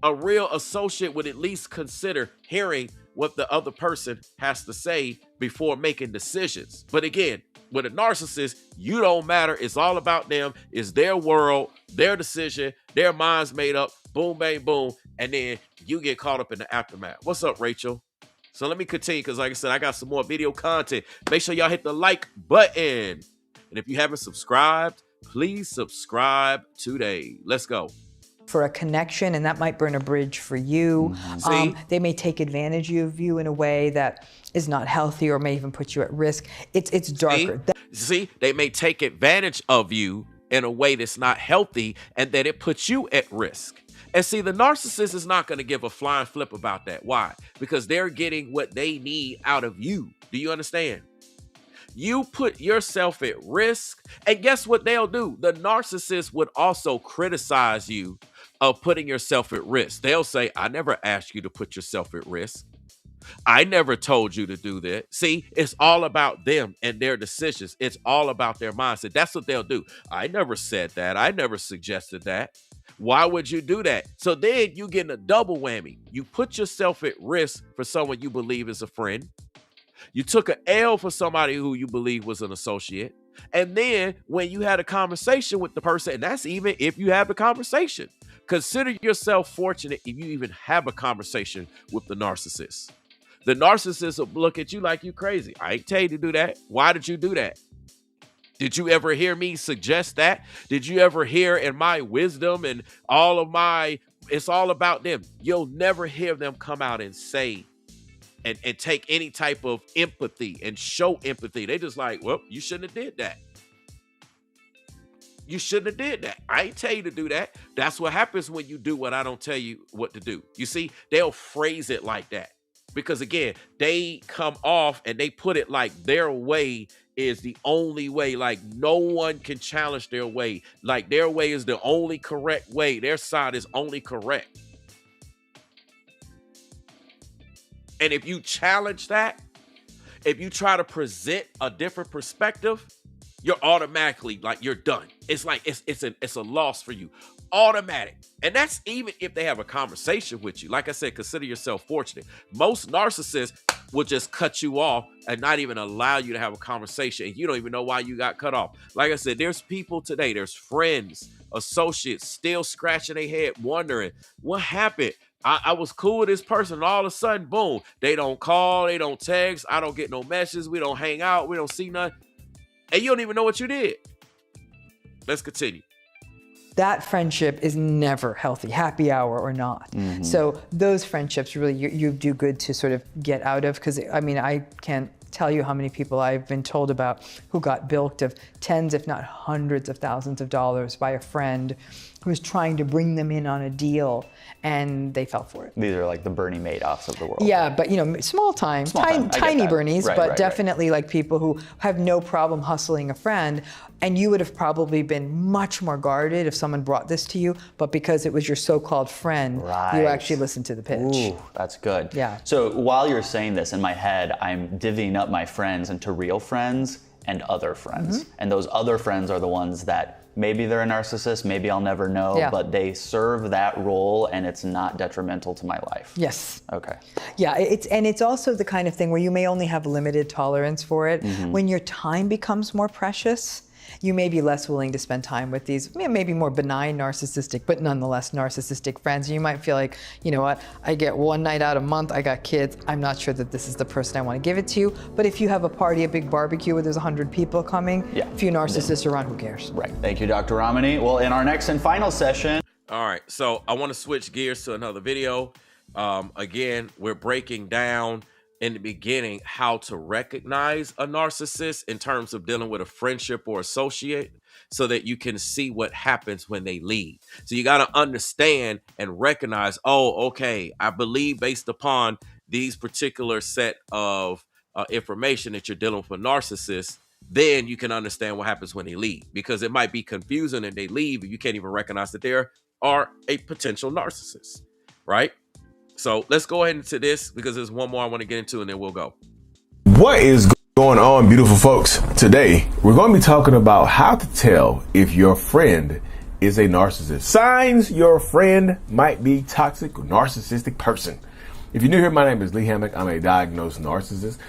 a real associate would at least consider hearing what the other person has to say before making decisions. But again, with a narcissist, you don't matter. It's all about them. It's their world, their decision, their mind's made up. Boom, bang, boom. And then you get caught up in the aftermath. What's up, Rachel? So let me continue, because like I said, I got some more video content. Make sure y'all hit the like button. And if you haven't subscribed, please subscribe today. Let's go. For a connection, and that might burn a bridge for you. They may take advantage of you in a way that is not healthy or may even put you at risk. It's darker. See, they may take advantage of you in a way that's not healthy, and that it puts you at risk. And see, the narcissist is not going to give a flying flip about that. Why? Because they're getting what they need out of you. Do you understand? You put yourself at risk, and guess what they'll do? The narcissist would also criticize you of putting yourself at risk. They'll say, I never asked you to put yourself at risk. I never told you to do that. See, it's all about them and their decisions. It's all about their mindset. That's what they'll do. I never said that. I never suggested that. Why would you do that? So then you get a double whammy. You put yourself at risk for someone you believe is a friend. You took an L for somebody who you believe was an associate. And then when you had a conversation with the person, and that's even if you have a conversation, consider yourself fortunate if you even have a conversation with the narcissist. The narcissist will look at you like you crazy. I ain't tell you to do that. Why did you do that? Did you ever hear me suggest that? Did you ever hear in my wisdom and all of my, it's all about them. You'll never hear them come out and say, and take any type of empathy and show empathy. They just like, well, you shouldn't have did that. You shouldn't have did that. I ain't tell you to do that. That's what happens when you do what I don't tell you what to do. You see, they'll phrase it like that. Because again, they come off and they put it like their way is the only way. Like no one can challenge their way. Like their way is the only correct way. Their side is only correct. And if you challenge that, if you try to present a different perspective, you're automatically like you're done. It's like it's a loss for you. automatic. And that's even if they have a conversation with you. Like I said, consider yourself fortunate. Most narcissists will just cut you off and not even allow you to have a conversation. And you don't even know why you got cut off. Like I said, there's people today, there's friends, associates still scratching their head, wondering what happened. I was cool with this person, and all of a sudden, boom, they don't call, they don't text, I don't get no messages, we don't hang out, we don't see nothing. And you don't even know what you did. Let's continue. That friendship is never healthy, happy hour or not. So those friendships really you do good to sort of get out of, because I mean, I can't tell you how many people I've been told about who got bilked of tens, if not hundreds of thousands of dollars by a friend who was trying to bring them in on a deal, and they fell for it. These are like the Bernie Madoffs of the world. Yeah, but you know, small time, tiny Bernies, but definitely like people who have no problem hustling a friend. And you would have probably been much more guarded if someone brought this to you, but because it was your so-called friend, you actually listened to the pitch. Ooh, that's good. Yeah. So while you're saying this, in my head, I'm divvying up my friends into real friends and other friends. And those other friends are the ones that maybe they're a narcissist, maybe I'll never know, but they serve that role and it's not detrimental to my life. Yes. Okay. Yeah, it's also the kind of thing where you may only have limited tolerance for it. When your time becomes more precious, you may be less willing to spend time with these maybe more benign narcissistic, but nonetheless narcissistic friends. And you might feel like, you know what, I get one night out a month, I got kids, I'm not sure that this is the person I want to give it to. But if you have a party, a big barbecue where there's 100 people coming, a few narcissists around, who cares? Right. Thank you, Dr. Ramani. Well, in our next and final session. All right, so I want to switch gears to another video. Again, we're breaking down in the beginning how to recognize a narcissist in terms of dealing with a friendship or associate, so that you can see what happens when they leave. So you got to understand and recognize, oh, okay, I believe based upon these particular set of information that you're dealing with a narcissist. Then you can understand what happens when they leave, because it might be confusing and they leave and you can't even recognize that they are a potential narcissist, right? So let's go ahead into this, because there's one more I want to get into and then we'll go. What is going on, beautiful folks? Today, we're going to be talking about how to tell if your friend is a narcissist. Signs your friend might be toxic or narcissistic person. If you're new here, my name is Lee Hammock. I'm a diagnosed narcissist.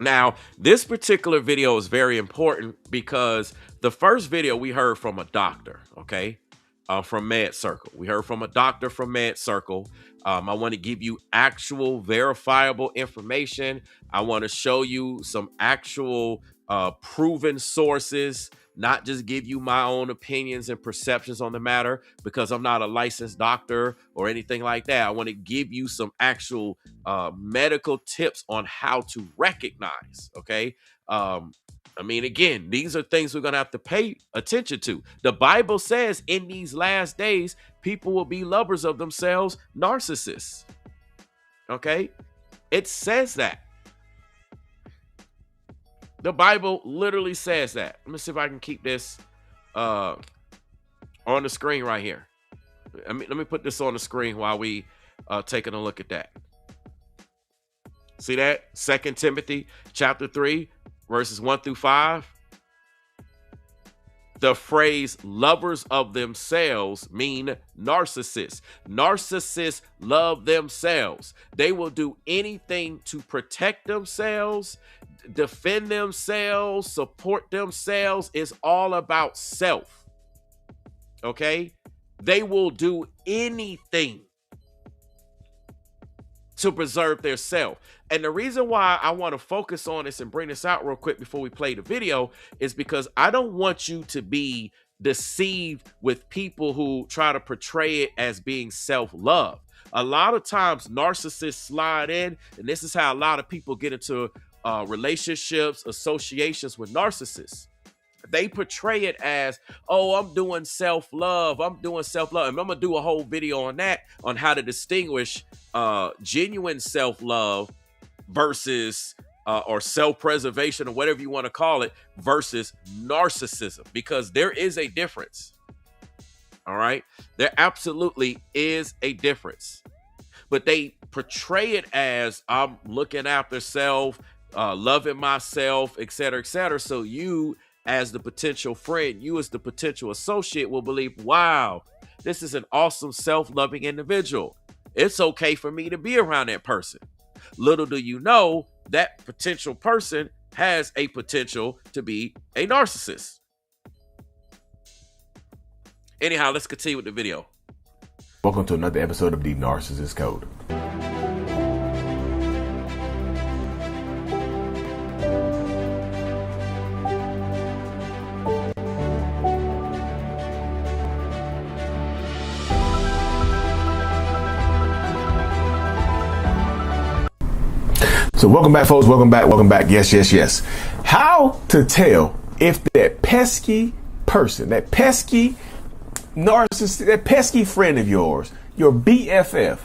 Now, this particular video is very important because the first video we heard from a doctor, okay, from Med Circle. We heard from a doctor from Med Circle. I want to give you actual verifiable information. I want to show you some actual proven sources, not just give you my own opinions and perceptions on the matter, because I'm not a licensed doctor or anything like that. I want to give you some actual medical tips on how to recognize, okay? I mean, again, these are things we're going to have to pay attention to. The Bible says in these last days, people will be lovers of themselves, narcissists. Okay? It says that. The Bible literally says that. Let me see if I can keep this on the screen right here. Let me put this on the screen while we taking a look at that. See that? 2 Timothy chapter 3, verses 1 through 5. The phrase lovers of themselves mean narcissists. Narcissists love themselves. They will do anything to protect themselves, defend themselves, support themselves. It's all about self. Okay? They will do anything to preserve their self. And the reason why I want to focus on this and bring this out real quick before we play the video is because I don't want you to be deceived with people who try to portray it as being self-love. A lot of times narcissists slide in, and this is how a lot of people get into relationships, associations with narcissists. They portray it as, oh, I'm doing self-love. I'm doing self-love. And I'm going to do a whole video on that, on how to distinguish genuine self-love versus or self-preservation or whatever you want to call it versus narcissism, because there is a difference. All right. There absolutely is a difference, but they portray it as I'm looking after self, loving myself, et cetera, et cetera. So you, as the potential friend, you as the potential associate will believe, wow, this is an awesome, self-loving individual. It's okay for me to be around that person. Little do you know, that potential person has a potential to be a narcissist. Anyhow, let's continue with the video. Welcome to another episode of the Narcissist Code. So welcome back, folks. Welcome back. Yes. How to tell if that pesky person, that pesky narcissist, that pesky friend of yours, your BFF,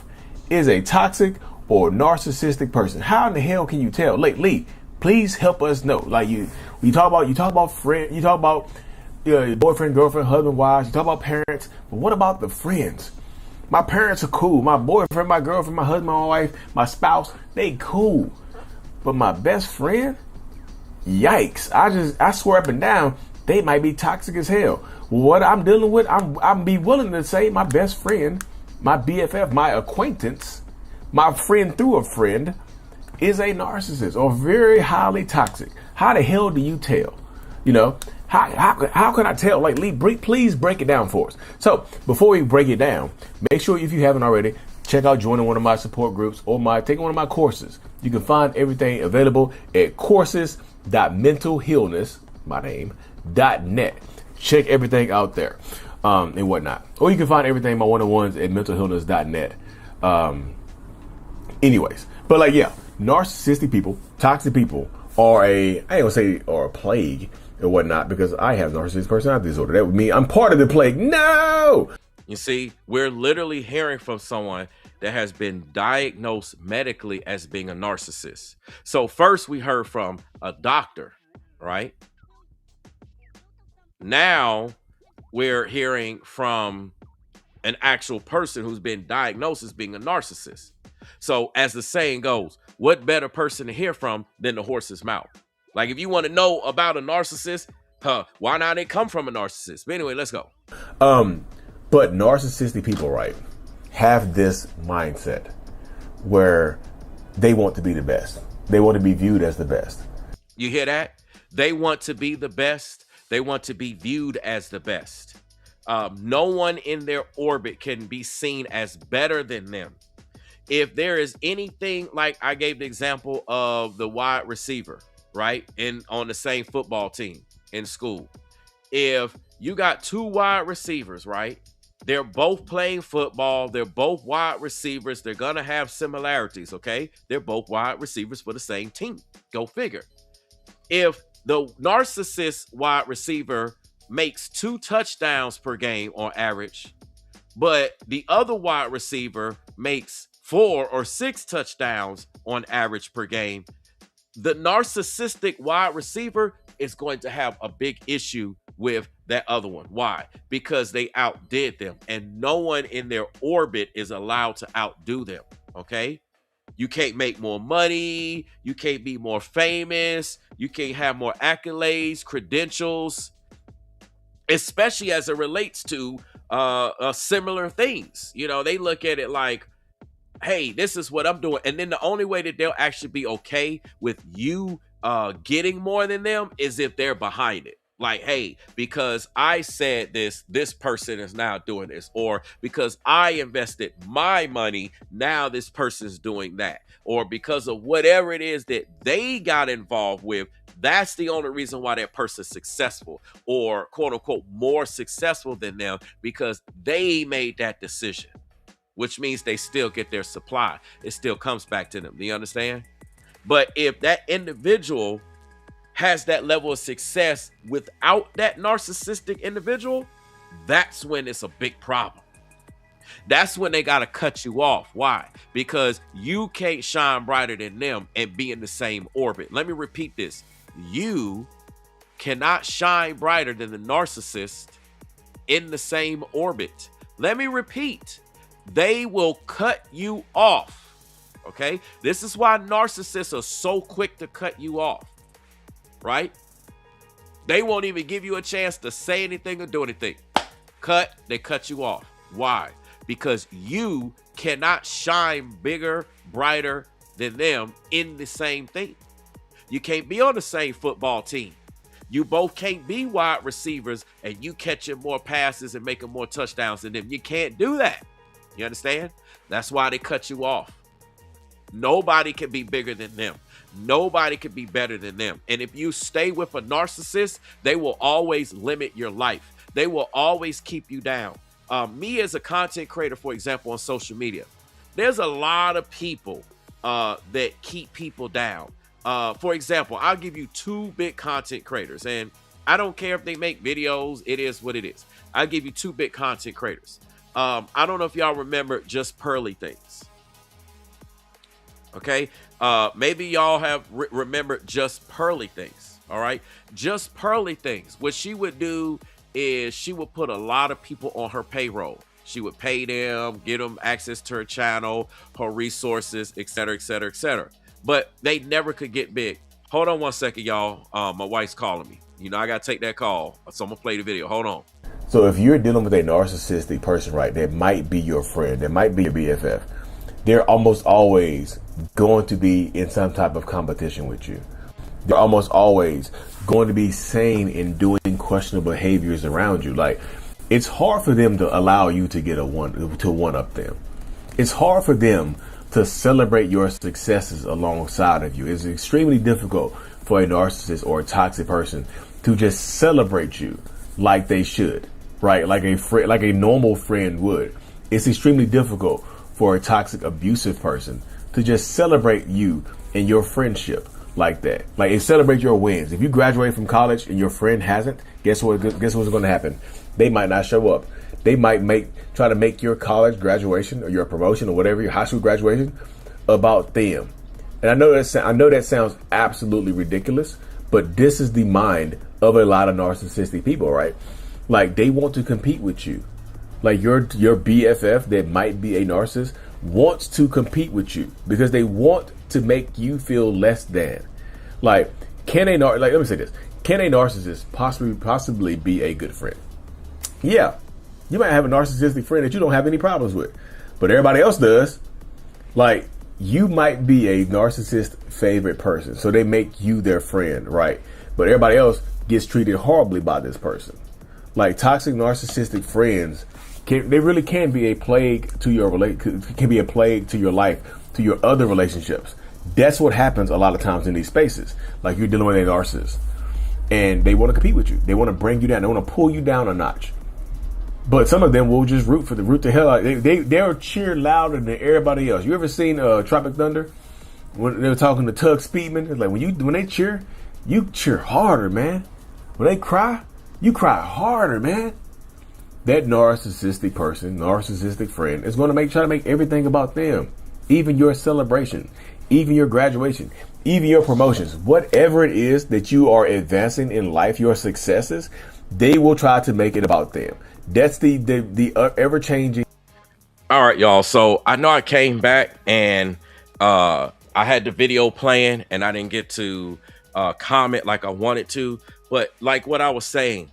is a toxic or narcissistic person? How in the hell can you tell? Lee, please help us know. Like you talk about friend, you talk about your boyfriend, girlfriend, husband, wives. You talk about parents, but what about the friends? My parents are cool. My boyfriend, my girlfriend, my husband, my wife, my spouse, they cool. But my best friend, yikes! I swear up and down, they might be toxic as hell. What I'm dealing with, I'm be willing to say my best friend, my BFF, my acquaintance, my friend through a friend, is a narcissist or very highly toxic. How the hell do you tell? You know, how can I tell? Like, Lee, please break it down for us. So before we break it down, make sure if you haven't already, check out joining one of my support groups or taking one of my courses. You can find everything available at courses.mentalhealness.net. Check everything out there and whatnot. Or you can find everything, my one-on-ones, at mentalhealness.net. Anyways, but like, yeah, narcissistic people, toxic people are I ain't gonna say are a plague and whatnot, because I have narcissistic personality disorder. That would mean I'm part of the plague. No! You see, we're literally hearing from someone that has been diagnosed medically as being a narcissist. So first we heard from a doctor, right? Now we're hearing from an actual person who's been diagnosed as being a narcissist. So as the saying goes, what better person to hear from than the horse's mouth? Like, if you want to know about a narcissist, why not it come from a narcissist? But anyway, let's go. But narcissistic people, right, have this mindset where they want to be the best. They want to be viewed as the best. You hear that? They want to be the best. They want to be viewed as the best. No one in their orbit can be seen as better than them. If there is anything, like I gave the example of the wide receiver, right, on the same football team in school. If you got two wide receivers, right, they're both playing football. They're both wide receivers. They're going to have similarities, okay? They're both wide receivers for the same team. Go figure. If the narcissist wide receiver makes 2 touchdowns per game on average, but the other wide receiver makes 4 or 6 touchdowns on average per game, the narcissistic wide receiver is going to have a big issue with that other one. Why? Because they outdid them, and no one in their orbit is allowed to outdo them. Okay? You can't make more money. You can't be more famous. You can't have more accolades, credentials, especially as it relates to similar things. You know, they look at it like, hey, this is what I'm doing. And then the only way that they'll actually be okay with you getting more than them is if they're behind it. Like, hey, because I said this person is now doing this, or because I invested my money, now this person's doing that, or because of whatever it is that they got involved with, that's the only reason why that person's successful, or quote unquote more successful than them, because they made that decision, which means they still get their supply. It still comes back to them. Do you understand? But if that individual has that level of success without that narcissistic individual, that's when it's a big problem. That's when they got to cut you off. Why? Because you can't shine brighter than them and be in the same orbit. Let me repeat this. You cannot shine brighter than the narcissist in the same orbit. Let me repeat. They will cut you off. Okay? This is why narcissists are so quick to cut you off. Right? They won't even give you a chance to say anything or do anything. They cut you off. Why? Because you cannot shine bigger, brighter than them in the same thing. You can't be on the same football team. You both can't be wide receivers and you catching more passes and making more touchdowns than them. You can't do that. You understand? That's why they cut you off. Nobody can be bigger than them. Nobody can be better than them. And if you stay with a narcissist, they will always limit your life. They will always keep you down. Me as a content creator, for example, on social media, there's a lot of people that keep people down. For example, I'll give you two big content creators, and I don't care if they make videos. It is what it is. I'll give you two big content creators. I don't know if y'all remember Just Pearly Things. Okay. Maybe y'all have remembered Just Pearly Things. All right. Just Pearly Things. What she would do is she would put a lot of people on her payroll. She would pay them, get them access to her channel, her resources, et cetera, et cetera, et cetera. But they never could get big. Hold on one second, y'all. My wife's calling me. You know, I got to take that call. So I'm going to play the video. Hold on. So if you're dealing with a narcissistic person, right, that might be your friend, that might be your BFF, they're almost always going to be in some type of competition with you. They're almost always going to be sane in doing questionable behaviors around you. Like, it's hard for them to allow you to get one up them. It's hard for them to celebrate your successes alongside of you. It's extremely difficult for a narcissist or a toxic person to just celebrate you like they should, right? Like a normal friend would. It's extremely difficult for a toxic, abusive person to just celebrate you and your friendship like that. Like, it celebrate your wins. If you graduate from college and your friend hasn't, guess what's going to happen? They might not show up. They might try to make your college graduation or your promotion or whatever, your high school graduation, about them. And I know that sounds absolutely ridiculous, but this is the mind of a lot of narcissistic people, right? Like, they want to compete with you. Like, your BFF that might be a narcissist wants to compete with you because they want to make you feel less than. Like, let me say this. Can a narcissist possibly be a good friend? Yeah. You might have a narcissistic friend that you don't have any problems with, but everybody else does. Like, you might be a narcissist favorite person, so they make you their friend, right? But everybody else gets treated horribly by this person. Like, toxic narcissistic friends they really can be a plague to your life, to your other relationships. That's what happens a lot of times in these spaces. Like, you're dealing with a narcissist, and they want to compete with you. They want to bring you down. They want to pull you down a notch. But some of them will just root the hell out. They'll cheer louder than everybody else. You ever seen Tropic Thunder when they were talking to Tug Speedman? It's like when they cheer, you cheer harder, man. When they cry, you cry harder, man. That narcissistic person, narcissistic friend, is going to try to make everything about them. Even your celebration, even your graduation, even your promotions, whatever it is that you are advancing in life, your successes, they will try to make it about them. That's the ever changing. All right, y'all. So I know I came back and I had the video playing and I didn't get to comment like I wanted to. But like what I was saying,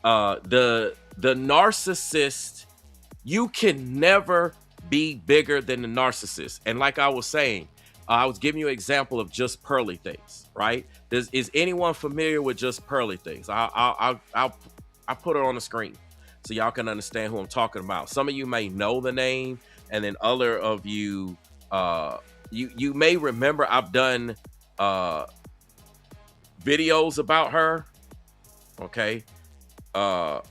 the narcissist, you can never be bigger than the narcissist. And like I was saying, I was giving you an example of Just Pearly Things, right? Is anyone familiar with Just Pearly Things? I'll put it on the screen so y'all can understand who I'm talking about. Some of you may know the name, and then other of you, you may remember I've done videos about her. Okay. Let's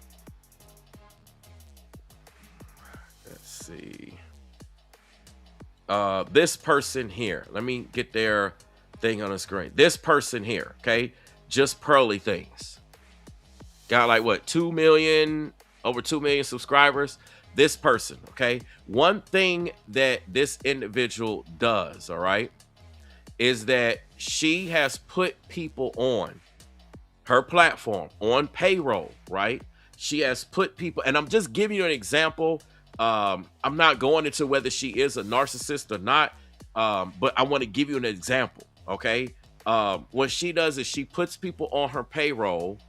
see. This person here. Let me get their thing on the screen. This person here, okay? Just Pearly Things. Got like what, 2 million, over 2 million subscribers. This person, okay? One thing that this individual does, all right, is that she has put people on her platform on payroll, right? She has put people, and I'm just giving you an example. I'm not going into whether she is a narcissist or not, but I want to give you an example, okay? What she does is she puts people on her payroll,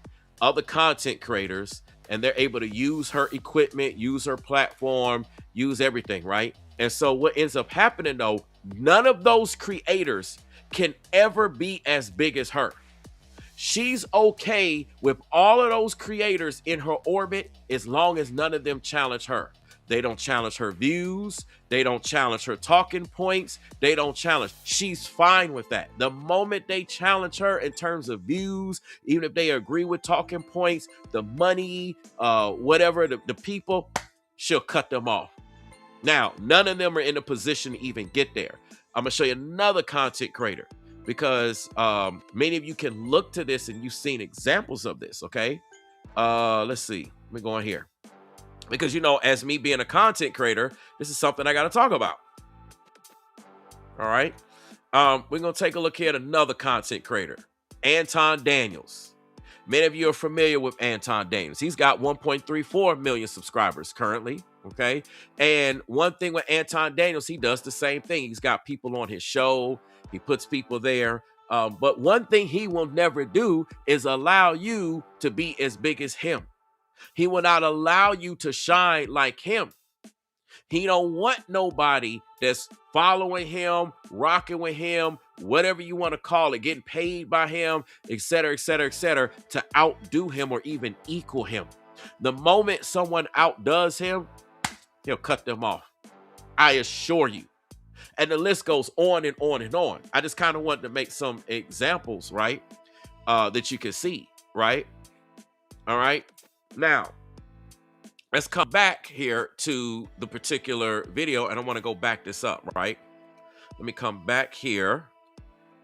other content creators, and they're able to use her equipment, use her platform, use everything, right? And so what ends up happening though, none of those creators can ever be as big as her. She's okay with all of those creators in her orbit as long as none of them challenge her. They don't challenge her views. They don't challenge her talking points. They don't challenge. She's fine with that. The moment they challenge her in terms of views, even if they agree with talking points, the money, whatever, the people, she'll cut them off. Now, none of them are in a position to even get there. I'm going to show you another content creator because many of you can look to this and you've seen examples of this, okay? Let's see. Let me go on here. Because, you know, as me being a content creator, this is something I got to talk about. All right. We're going to take a look here at another content creator, Anton Daniels. Many of you are familiar with Anton Daniels. He's got 1.34 million subscribers currently. Okay. And one thing with Anton Daniels, he does the same thing. He's got people on his show. He puts people there. But one thing he will never do is allow you to be as big as him. He will not allow you to shine like him. He don't want nobody that's following him, rocking with him, whatever you want to call it, getting paid by him, etc., etc., etc., to outdo him or even equal him. The moment someone outdoes him, he'll cut them off. I assure you. And the list goes on and on and on. I just kind of wanted to make some examples, right? That you can see, right? All right. Now, let's come back here to the particular video, and I want to go back this up, right? Let me come back here.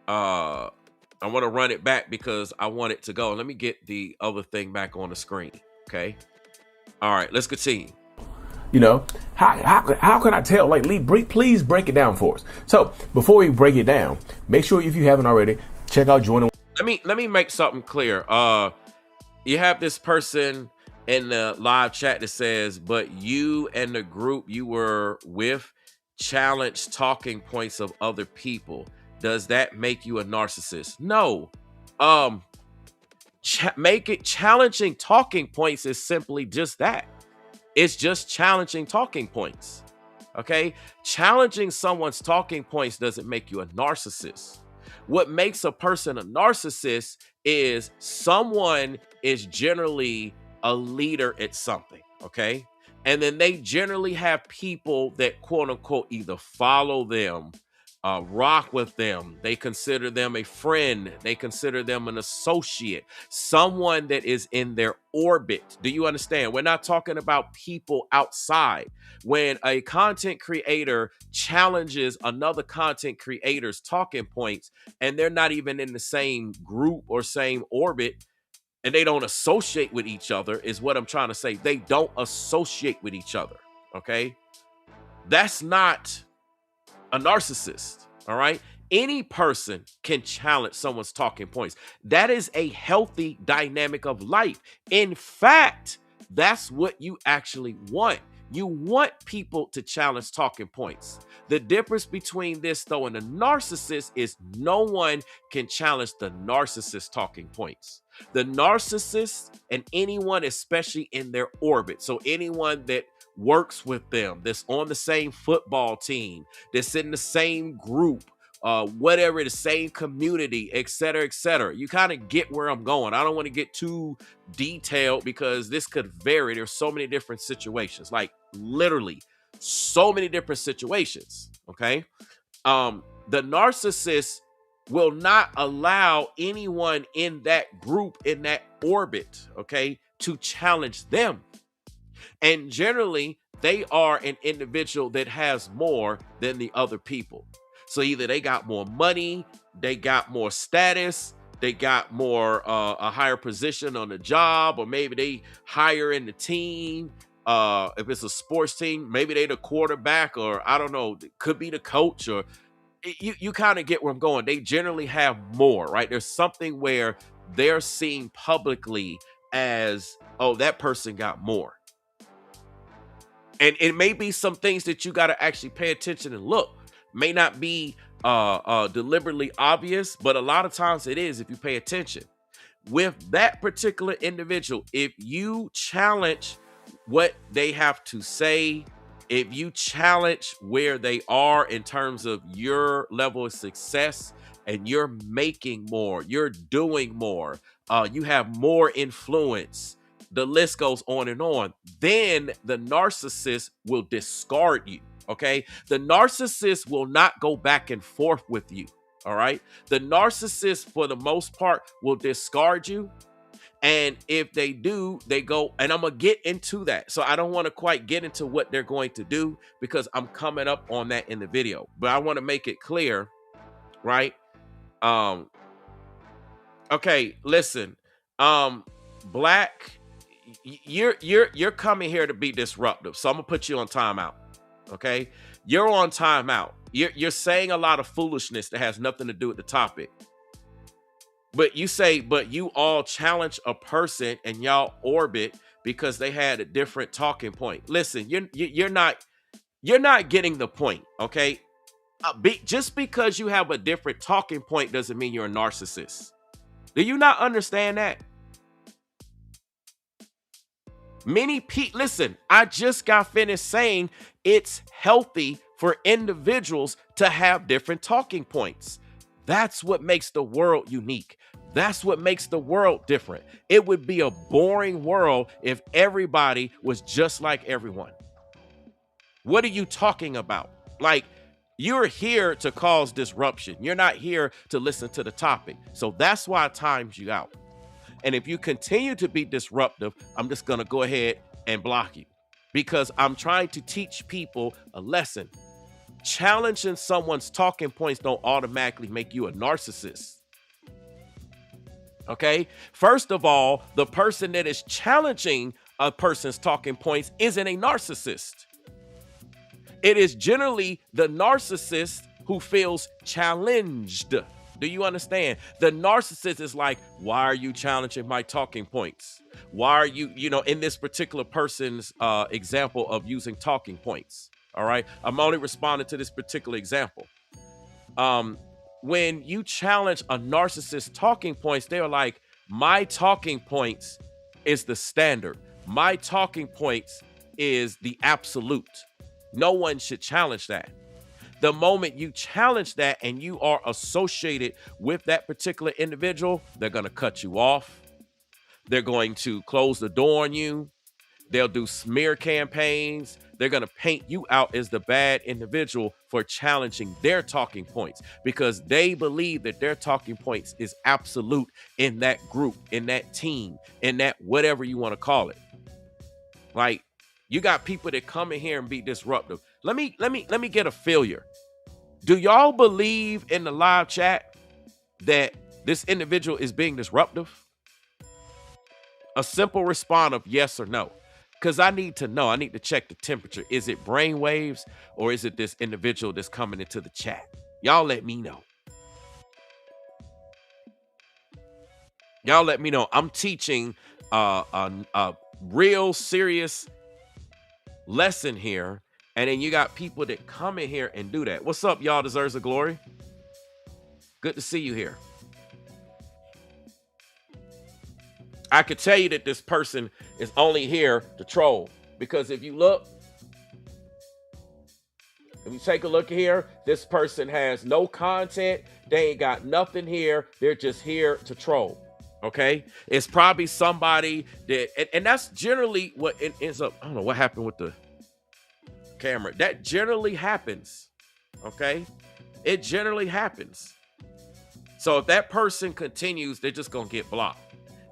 I want to run it back because I want it to go. Let me get the other thing back on the screen, okay? All right, let's continue. You know, how can I tell? Like, Lee, please break it down for us. So before we break it down, make sure if you haven't already, check out joining. Let me make something clear. You have this person in the live chat that says, but you and the group you were with challenge talking points of other people. Does that make you a narcissist? No. Challenging talking points is simply just that. It's just challenging talking points. Okay? Challenging someone's talking points doesn't make you a narcissist. What makes a person a narcissist is someone is generally a leader at something, okay? And then they generally have people that quote unquote either follow them, rock with them. They consider them a friend. They consider them an associate, someone that is in their orbit. Do you understand? We're not talking about people outside. When a content creator challenges another content creator's talking points and they're not even in the same group or same orbit, and they don't associate with each other, is what I'm trying to say. They don't associate with each other, okay? That's not a narcissist, all right? Any person can challenge someone's talking points. That is a healthy dynamic of life. In fact, that's what you actually want. You want people to challenge talking points. The difference between this, though, and a narcissist is no one can challenge the narcissist talking points. The narcissist and anyone, especially in their orbit, so anyone that works with them, that's on the same football team, that's in the same group, whatever, the same community, etc., etc. You kind of get where I'm going. I don't want to get too detailed because this could vary. There's so many different situations, like literally so many different situations, okay? The narcissist will not allow anyone in that group, in that orbit, okay, to challenge them. And generally, they are an individual that has more than the other people. So either they got more money, they got more status, they got more a higher position on the job, or maybe they higher in the team. If it's a sports team, maybe they the quarterback, or I don't know, could be the coach, or you kind of get where I'm going. They generally have more, right? There's something where they're seen publicly as, oh, that person got more. And it may be some things that you got to actually pay attention and look. May not be deliberately obvious, but a lot of times it is if you pay attention. with that particular individual, if you challenge what they have to say, if you challenge where they are in terms of your level of success, and you're making more, you're doing more, you have more influence, the list goes on, then the narcissist will discard you. Okay, the narcissist will not go back and forth with you. All right, the narcissist for the most part will discard you. And if they do, they go, and I'm gonna get into that. So I don't want to quite get into what they're going to do because I'm coming up on that in the video. But I want to make it clear, right? Okay, listen. Black, you're coming here to be disruptive. So I'm gonna put you on timeout. Okay, you're on timeout. You're saying a lot of foolishness that has nothing to do with the topic. But you say, but you all challenge a person and y'all orbit because they had a different talking point. Listen, you're not getting the point. Okay, just because you have a different talking point doesn't mean you're a narcissist. Do you not understand that? Many people, listen, I just got finished saying it's healthy for individuals to have different talking points. That's what makes the world unique. That's what makes the world different. It would be a boring world if everybody was just like everyone. What are you talking about? Like, you're here to cause disruption. You're not here to listen to the topic. So that's why I timed you out. And if you continue to be disruptive, I'm just going to go ahead and block you because I'm trying to teach people a lesson. Challenging someone's talking points don't automatically make you a narcissist. Okay? First of all, the person that is challenging a person's talking points isn't a narcissist. It is generally the narcissist who feels challenged. Do you understand? The narcissist is like, why are you challenging my talking points? Why are you, in this particular person's example of using talking points? All right. I'm only responding to this particular example. When you challenge a narcissist talking points, they're like, my talking points is the standard. My talking points is the absolute. No one should challenge that. The moment you challenge that and you are associated with that particular individual, they're going to cut you off. They're going to close the door on you. They'll do smear campaigns. They're going to paint you out as the bad individual for challenging their talking points because they believe that their talking points is absolute in that group, in that team, in that whatever you want to call it. Like, you got people that come in here and be disruptive. Let me get a failure. Do y'all believe in the live chat that this individual is being disruptive? A simple response of yes or no. Because I need to know. I need to check the temperature. Is it brainwaves or is it this individual that's coming into the chat? Y'all let me know. Y'all let me know. I'm teaching a real serious lesson here. And then you got people that come in here and do that. What's up, y'all? Deserves of glory. Good to see you here. I could tell you that this person is only here to troll because if you look, if you take a look here, this person has no content. They ain't got nothing here. They're just here to troll. Okay. It's probably somebody that, and that's generally what it ends up. I don't know what happened with the camera. That generally happens. Okay. It generally happens. So if that person continues, they're just going to get blocked.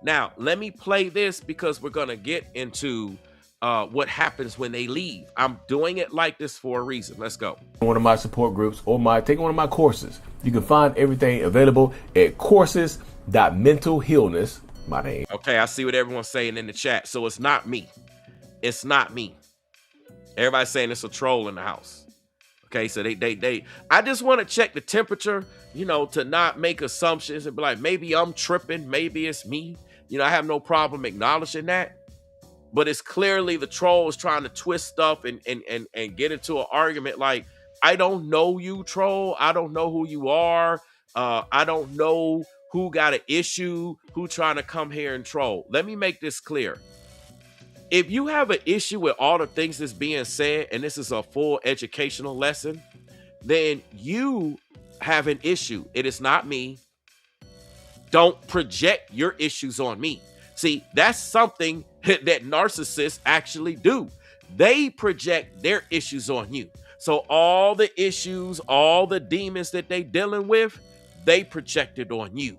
Now, let me play this because we're going to get into what happens when they leave. I'm doing it like this for a reason. Let's go. One of my support groups or taking one of my courses. You can find everything available at courses.mentalhealness. My name. Okay, I see what everyone's saying in the chat. So it's not me. It's not me. Everybody's saying it's a troll in the house. Okay, so they I just want to check the temperature, to not make assumptions and be like, maybe I'm tripping, maybe it's me. I have no problem acknowledging that. But it's clearly the troll is trying to twist stuff and get into an argument like, I don't know you, troll. I don't know who you are. I don't know who got an issue, who trying to come here and troll. Let me make this clear. If you have an issue with all the things that's being said, and this is a full educational lesson, then you have an issue. It is not me. Don't project your issues on me. See, that's something that narcissists actually do. They project their issues on you. So all the issues, all the demons that they dealing with, they projected on you.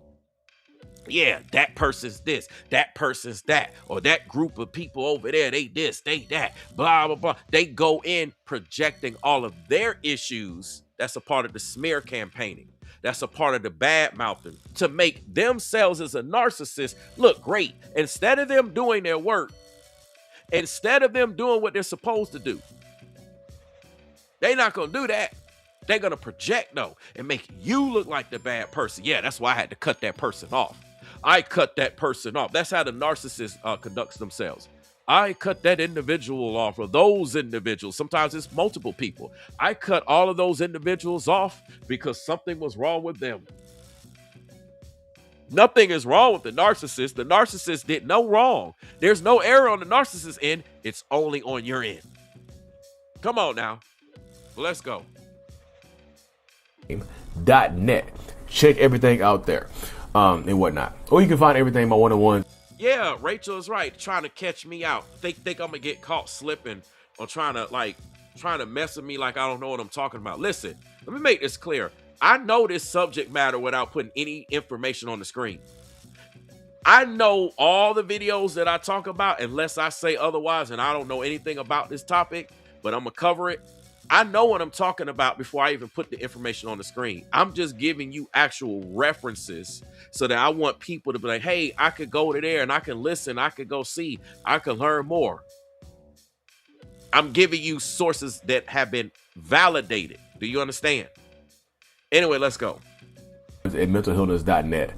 Yeah, that person's this, that person's that, or that group of people over there, they this, they that, blah, blah, blah. They go in projecting all of their issues. That's a part of the smear campaigning. That's a part of the bad mouthing to make themselves as a narcissist look great. Instead of them doing their work, instead of them doing what they're supposed to do, they're not going to do that. They're going to project, though, and make you look like the bad person. Yeah, that's why I had to cut that person off. I cut that person off. That's how the narcissist conducts themselves. I cut that individual off, or those individuals. Sometimes it's multiple people. I cut all of those individuals off because something was wrong with them. Nothing is wrong with the narcissist. The narcissist did no wrong. There's no error on the narcissist end. It's only on your end. Come on now. Let's go. .net. Check everything out there and whatnot. Or you can find everything in my one-on-one. Yeah, Rachel is right. Trying to catch me out. Think I'm gonna get caught slipping or trying to mess with me like I don't know what I'm talking about. Listen, let me make this clear. I know this subject matter without putting any information on the screen. I know all the videos that I talk about, unless I say otherwise, and I don't know anything about this topic, but I'm gonna cover it. I know what I'm talking about before I even put the information on the screen. I'm just giving you actual references so that I want people to be like, hey, I could go to there and I can listen. I could go see. I can learn more. I'm giving you sources that have been validated. Do you understand? Anyway, let's go. At mentalhealness.net.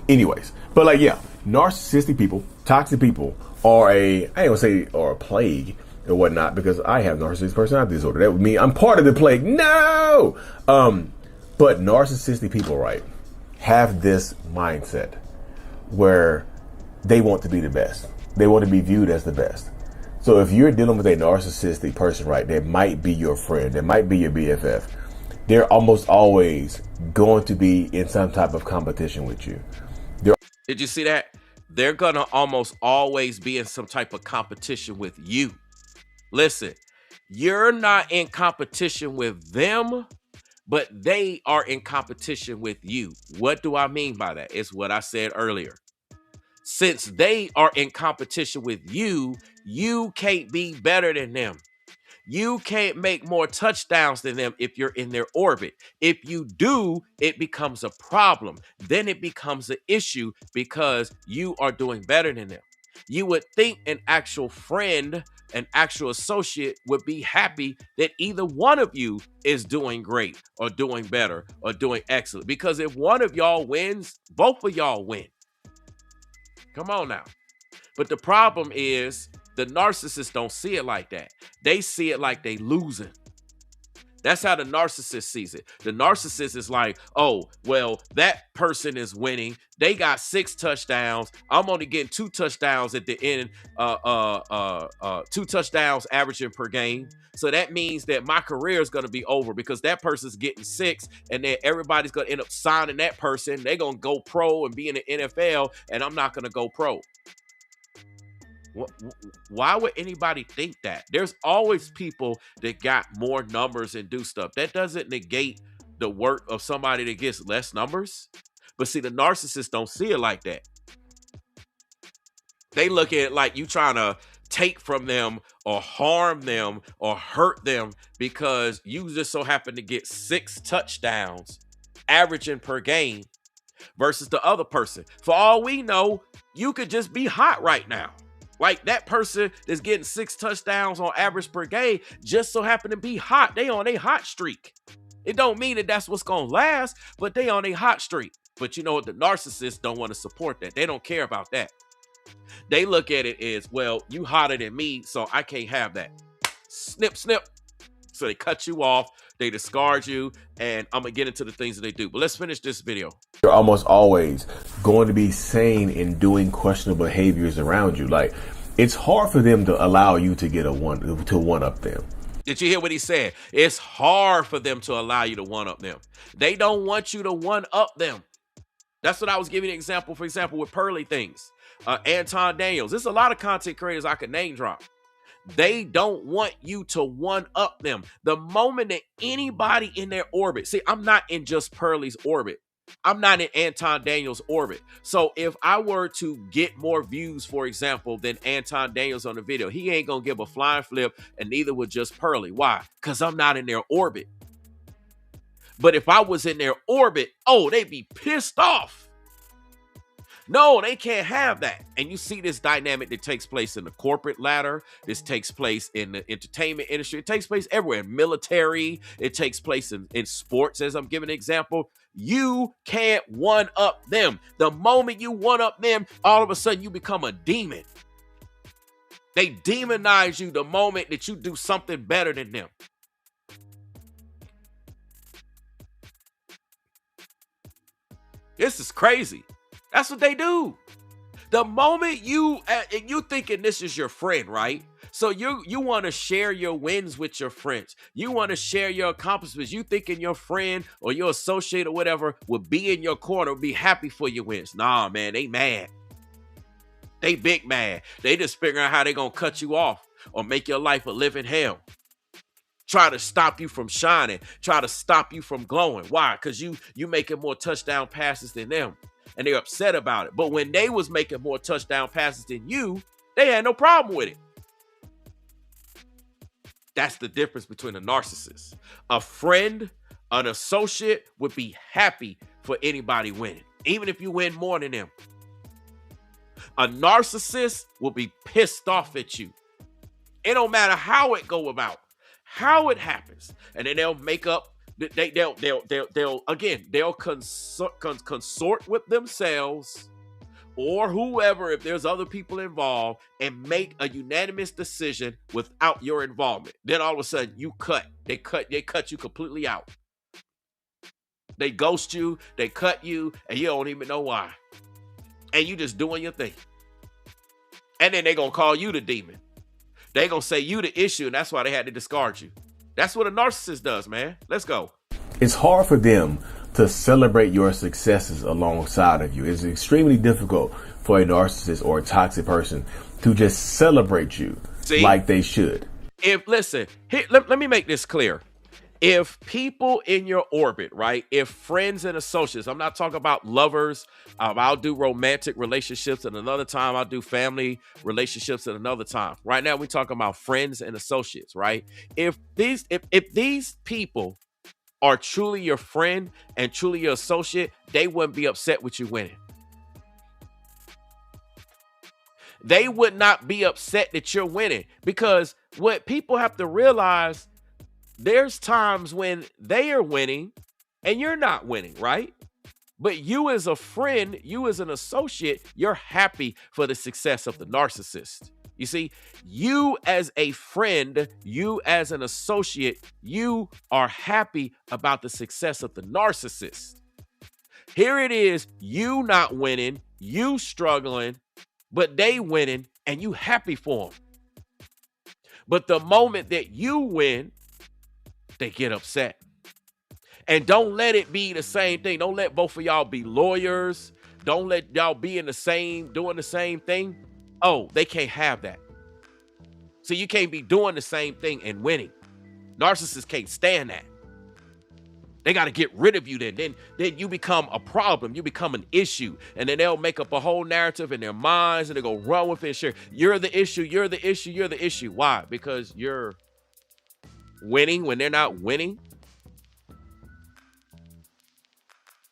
Anyways, but like, yeah, narcissistic people, toxic people are a plague or whatnot, because I have narcissistic personality disorder. That would mean I'm part of the plague. No! But narcissistic people, right, have this mindset where they want to be the best. They want to be viewed as the best. So if you're dealing with a narcissistic person, right, that might be your friend, that might be your BFF, they're almost always going to be in some type of competition with you. Did you see that? They're going to almost always be in some type of competition with you. Listen, you're not in competition with them, but they are in competition with you. What do I mean by that? It's what I said earlier. Since they are in competition with you, you can't be better than them. You can't make more touchdowns than them if you're in their orbit. If you do, it becomes a problem. Then it becomes an issue because you are doing better than them. You would think an actual friend, an actual associate would be happy that either one of you is doing great or doing better or doing excellent. Because if one of y'all wins, both of y'all win. Come on now. But the problem is the narcissists don't see it like that. They see it like they losing. That's how the narcissist sees it. The narcissist is like, oh, well, that person is winning. They got 6 touchdowns. I'm only getting 2 touchdowns at the end, 2 touchdowns averaging per game. So that means that my career is going to be over because that person's getting 6, and then everybody's going to end up signing that person. They're going to go pro and be in the NFL, and I'm not going to go pro. Why would anybody think that? There's always people that got more numbers and do stuff. That doesn't negate the work of somebody that gets less numbers. But see, the narcissists don't see it like that. They look at it like you trying to take from them or harm them or hurt them because you just so happen to get 6 touchdowns averaging per game versus the other person. For all we know, you could just be hot right now. Like that person that's getting 6 touchdowns on average per game just so happen to be hot. They on a hot streak. It don't mean that that's what's going to last, but they on a hot streak. But you know what? The narcissists don't want to support that. They don't care about that. They look at it as, well, you hotter than me, so I can't have that. Snip, snip. So they cut you off. they discard you, and I'm gonna get into the things that they do. But let's finish this video. You're almost always going to be sane in doing questionable behaviors around you. Like, it's hard for them to allow you to get to one up them. Did you hear what he said? It's hard for them to allow you to one up them. They don't want you to one up them. That's what I was giving an example, for example, with Pearly Things. Anton Daniels. There's a lot of content creators I could name drop. They don't want you to one up them. The moment that anybody in their orbit, see, I'm not in just Pearly's orbit. I'm not in Anton Daniels' orbit. So if I were to get more views, for example, than Anton Daniels on the video, he ain't gonna give a flying flip, and neither would just Pearly. Why? Because I'm not in their orbit. But if I was in their orbit, oh, they'd be pissed off. No, they can't have that. And you see this dynamic that takes place in the corporate ladder. This takes place in the entertainment industry. It takes place everywhere. In military. It takes place in sports, as I'm giving an example. You can't one up them. The moment you one up them, all of a sudden you become a demon. They demonize you the moment that you do something better than them. This is crazy. That's what they do. The moment you thinking this is your friend, right? So you want to share your wins with your friends. You want to share your accomplishments. You thinking your friend or your associate or whatever will be in your corner, be happy for your wins. Nah, man, they mad. They big mad. They just figuring out how they gonna cut you off or make your life a living hell. Try to stop you from shining. Try to stop you from glowing. Why? Because you making more touchdown passes than them. And they're upset about it. But when they was making more touchdown passes than you, they had no problem with it. That's the difference between a narcissist. A friend, an associate would be happy for anybody winning, even if you win more than them. A narcissist will be pissed off at you. It don't matter how it go about, how it happens. And then they'll make up. They'll consort with themselves or whoever, if there's other people involved, and make a unanimous decision without your involvement. Then all of a sudden they cut you completely out. They ghost you, they cut you, and you don't even know why. And you just doing your thing. And then they gonna call you the demon. They gonna say you the issue, and that's why they had to discard you. That's what a narcissist does, man. Let's go. It's hard for them to celebrate your successes alongside of you. It's extremely difficult for a narcissist or a toxic person to just celebrate you like they should. Let me make this clear. If people in your orbit, right? If friends and associates, I'm not talking about lovers. I'll do romantic relationships at another time. I'll do family relationships at another time. Right now, we're talking about friends and associates, right? If these people are truly your friend and truly your associate, they wouldn't be upset with you winning. They would not be upset that you're winning, because what people have to realize, there's times when they are winning and you're not winning, right? But you as a friend, you as an associate, you're happy for the success of the narcissist. You see, you as a friend, you as an associate, you are happy about the success of the narcissist. Here it is, you not winning, you struggling, but they winning and you happy for them. But the moment that you win, they get upset. And don't let it be the same thing. Don't let both of y'all be lawyers. Don't let y'all be doing the same thing. Oh, they can't have that. So you can't be doing the same thing and winning. Narcissists can't stand that. They got to get rid of you then. Then you become a problem. You become an issue. And then they'll make up a whole narrative in their minds and they go run with it. Sure, you're the issue. You're the issue. You're the issue. Why? Because you're winning when they're not winning.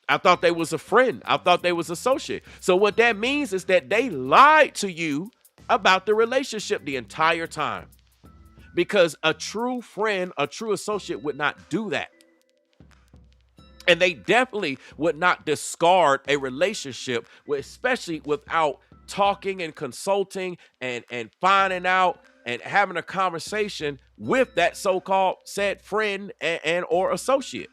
I thought they was a friend. I thought they was associate. So what that means is that they lied to you about the relationship the entire time. Because a true friend, a true associate would not do that. And they definitely would not discard a relationship, especially without talking and consulting and finding out and having a conversation with that so-called said friend and or associate.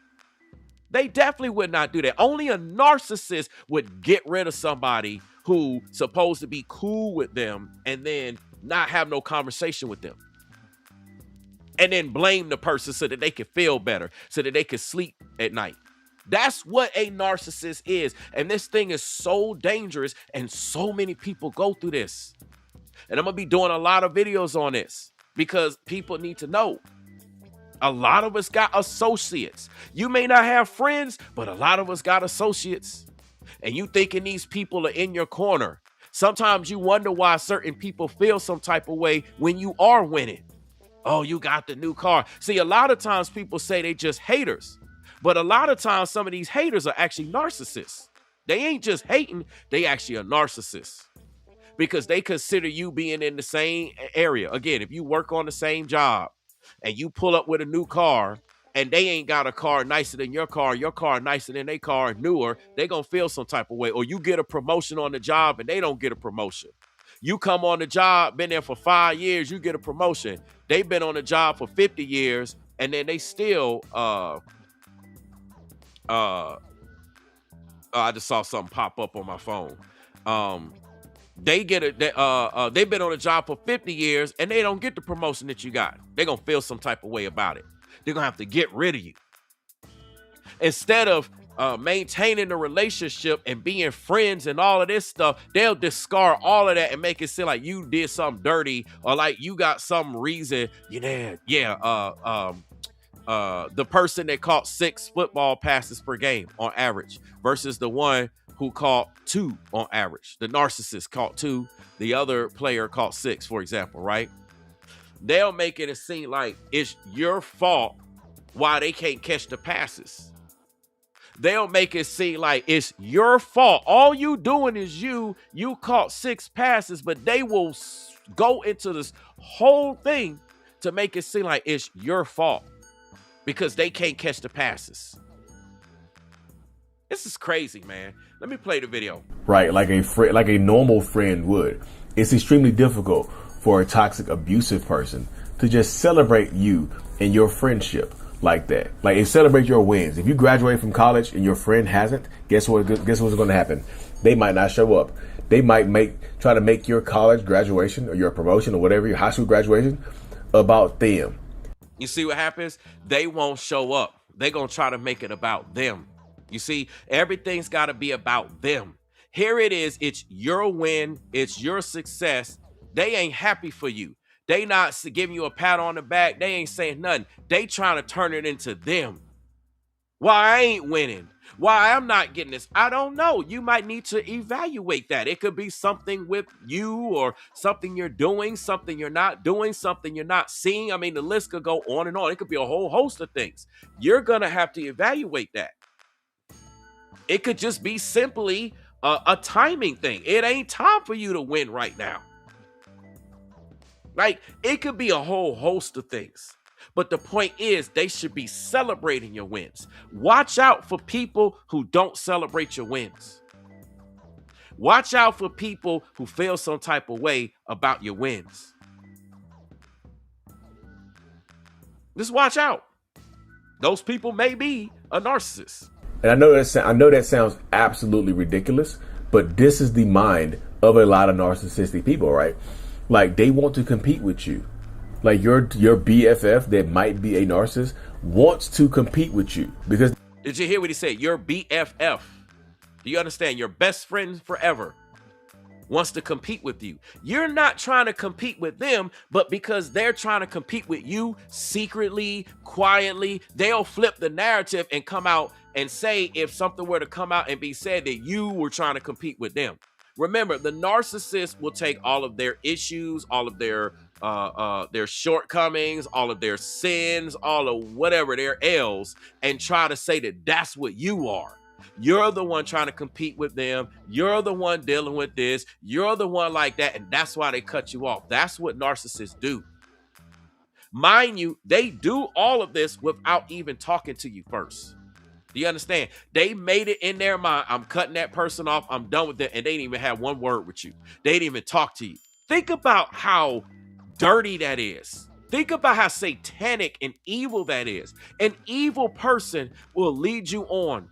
They definitely would not do that. Only a narcissist would get rid of somebody who's supposed to be cool with them and then not have no conversation with them. And then blame the person so that they can feel better, so that they can sleep at night. That's what a narcissist is. And this thing is so dangerous, and so many people go through this. And I'm going to be doing a lot of videos on this because people need to know. A lot of us got associates. You may not have friends, but a lot of us got associates. And you thinking these people are in your corner. Sometimes you wonder why certain people feel some type of way when you are winning. Oh, you got the new car. See, a lot of times people say they just haters. But a lot of times some of these haters are actually narcissists. They ain't just hating, they actually are narcissists. Because they consider you being in the same area. Again, if you work on the same job and you pull up with a new car and they ain't got a car nicer than your car nicer than their car, newer, they gonna feel some type of way. Or you get a promotion on the job and they don't get a promotion. You come on the job, been there for 5 years, you get a promotion. They've been on the job for 50 years, and then they still, I just saw something pop up on my phone. They've been on the job for 50 years, and they don't get the promotion that you got. They're going to feel some type of way about it. They're going to have to get rid of you. Instead of maintaining the relationship and being friends and all of this stuff, they'll discard all of that and make it seem like you did something dirty or like you got some reason. The person that caught 6 football passes per game on average versus the one who caught 2 on average. The narcissist caught 2, the other player caught 6, for example, right? They'll make it seem like it's your fault why they can't catch the passes. They'll make it seem like it's your fault. All you doing is you caught 6 passes, but they will go into this whole thing to make it seem like it's your fault because they can't catch the passes. This is crazy, man. Let me play the video. Right, like a normal friend would. It's extremely difficult for a toxic, abusive person to just celebrate you and your friendship like that. Like, if celebrate your wins. If you graduate from college and your friend hasn't, guess what's going to happen? They might not show up. They might try to make your college graduation or your promotion or whatever, your high school graduation, about them. You see what happens? They won't show up. They're going to try to make it about them. You see, everything's got to be about them. Here it is. It's your win. It's your success. They ain't happy for you. They not giving you a pat on the back. They ain't saying nothing. They trying to turn it into them. Why I ain't winning? Why I'm not getting this? I don't know. You might need to evaluate that. It could be something with you or something you're doing, something you're not doing, something you're not seeing. I mean, the list could go on and on. It could be a whole host of things. You're going to have to evaluate that. It could just be simply a timing thing. It ain't time for you to win right now. Like, it could be a whole host of things. But the point is, they should be celebrating your wins. Watch out for people who don't celebrate your wins. Watch out for people who feel some type of way about your wins. Just watch out. Those people may be a narcissist. And I know that sounds absolutely ridiculous, but this is the mind of a lot of narcissistic people, right? Like, they want to compete with you. Like, your BFF that might be a narcissist wants to compete with you because. Did you hear what he said? Your BFF. Do you understand? Your best friend forever wants to compete with you. You're not trying to compete with them, but because they're trying to compete with you secretly, quietly, they'll flip the narrative and come out and say, if something were to come out and be said, that you were trying to compete with them. Remember, the narcissist will take all of their issues, all of their shortcomings, all of their sins, all of whatever their L's, and try to say that that's what you are. You're the one trying to compete with them. You're the one dealing with this. You're the one like that, and that's why they cut you off. That's what narcissists do. Mind you, they do all of this without even talking to you first. Do you understand? They made it in their mind, I'm cutting that person off, I'm done with it, and they didn't even have one word with you. They didn't even talk to you. Think about how dirty that is. Think about how satanic and evil that is. An evil person will lead you on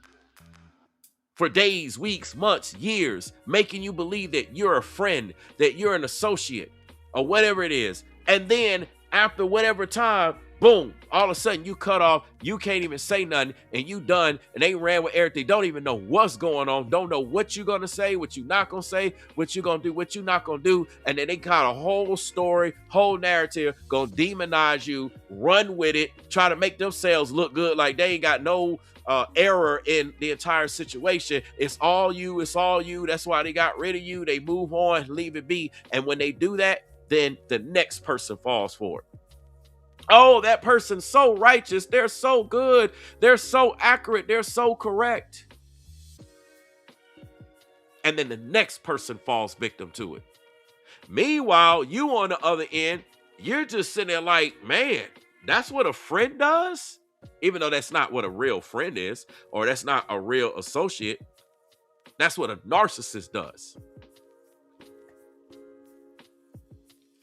for days, weeks, months, years, making you believe that you're a friend, that you're an associate, or whatever it is. And then after whatever time, boom, all of a sudden you cut off, you can't even say nothing, and you done, and they ran with everything. Don't even know what's going on, don't know what you're gonna say, what you're not gonna say, what you're gonna do, what you're not gonna do. And then they got a whole story, whole narrative, gonna demonize you, run with it, try to make themselves look good like they ain't got no error in the entire situation. It's all you, it's all you. That's why they got rid of you. They move on, leave it be. And when they do that, then the next person falls for it. Oh, that person's so righteous. They're so good. They're so accurate. They're so correct. And then the next person falls victim to it. Meanwhile, you on the other end, you're just sitting there like, man, that's what a friend does? Even though that's not what a real friend is, or that's not a real associate. That's what a narcissist does.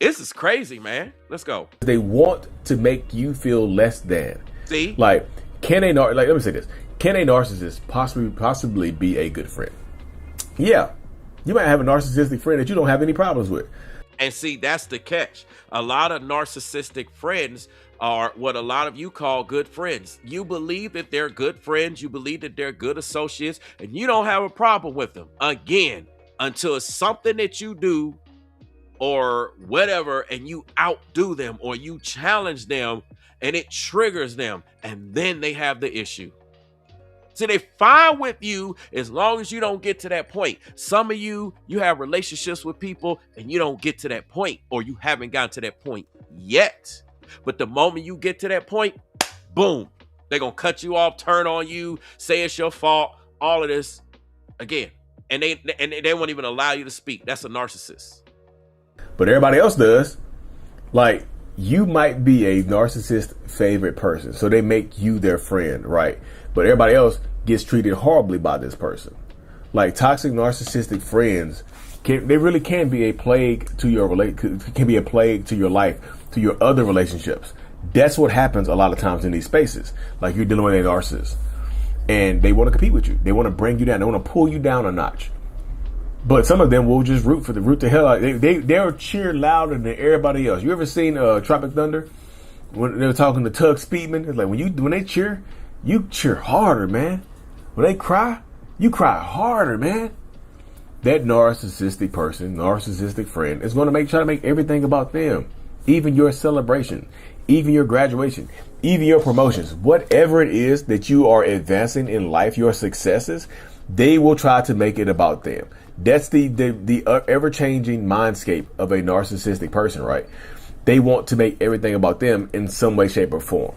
This is crazy, man. Let's go. They want to make you feel less than. See? Like, let me say this. Can a narcissist possibly be a good friend? Yeah. You might have a narcissistic friend that you don't have any problems with. And see, that's the catch. A lot of narcissistic friends are what a lot of you call good friends. You believe that they're good friends. You believe that they're good associates, and you don't have a problem with them. Again, until it's something that you do or whatever, and you outdo them or you challenge them and it triggers them, and then they have the issue. See, they fine with you as long as you don't get to that point. Some of you have relationships with people and you don't get to that point, or you haven't gotten to that point yet. But the moment you get to that point, boom, they're going to cut you off, turn on you, say it's your fault, all of this again. And they won't even allow you to speak. That's a narcissist. But everybody else does. Like, you might be a narcissist favorite person, so they make you their friend, right? But everybody else gets treated horribly by this person. Like, toxic narcissistic friends they really can be a plague to your can be a plague to your life, to your other relationships. That's what happens a lot of times in these spaces. Like, you're dealing with a narcissist, and they want to compete with you. They want to bring you down. They want to pull you down a notch. But some of them will just root the hell out. They'll cheer louder than everybody else. You ever seen Tropic Thunder? When they were talking to Tug Speedman, it's like when they cheer, you cheer harder, man. When they cry, you cry harder, man. That narcissistic person, narcissistic friend, is going to try to make everything about them. Even your celebration, even your graduation, even your promotions, whatever it is that you are advancing in life, your successes, they will try to make it about them. That's the ever-changing mindscape of a narcissistic person, right? They want to make everything about them in some way, shape, or form.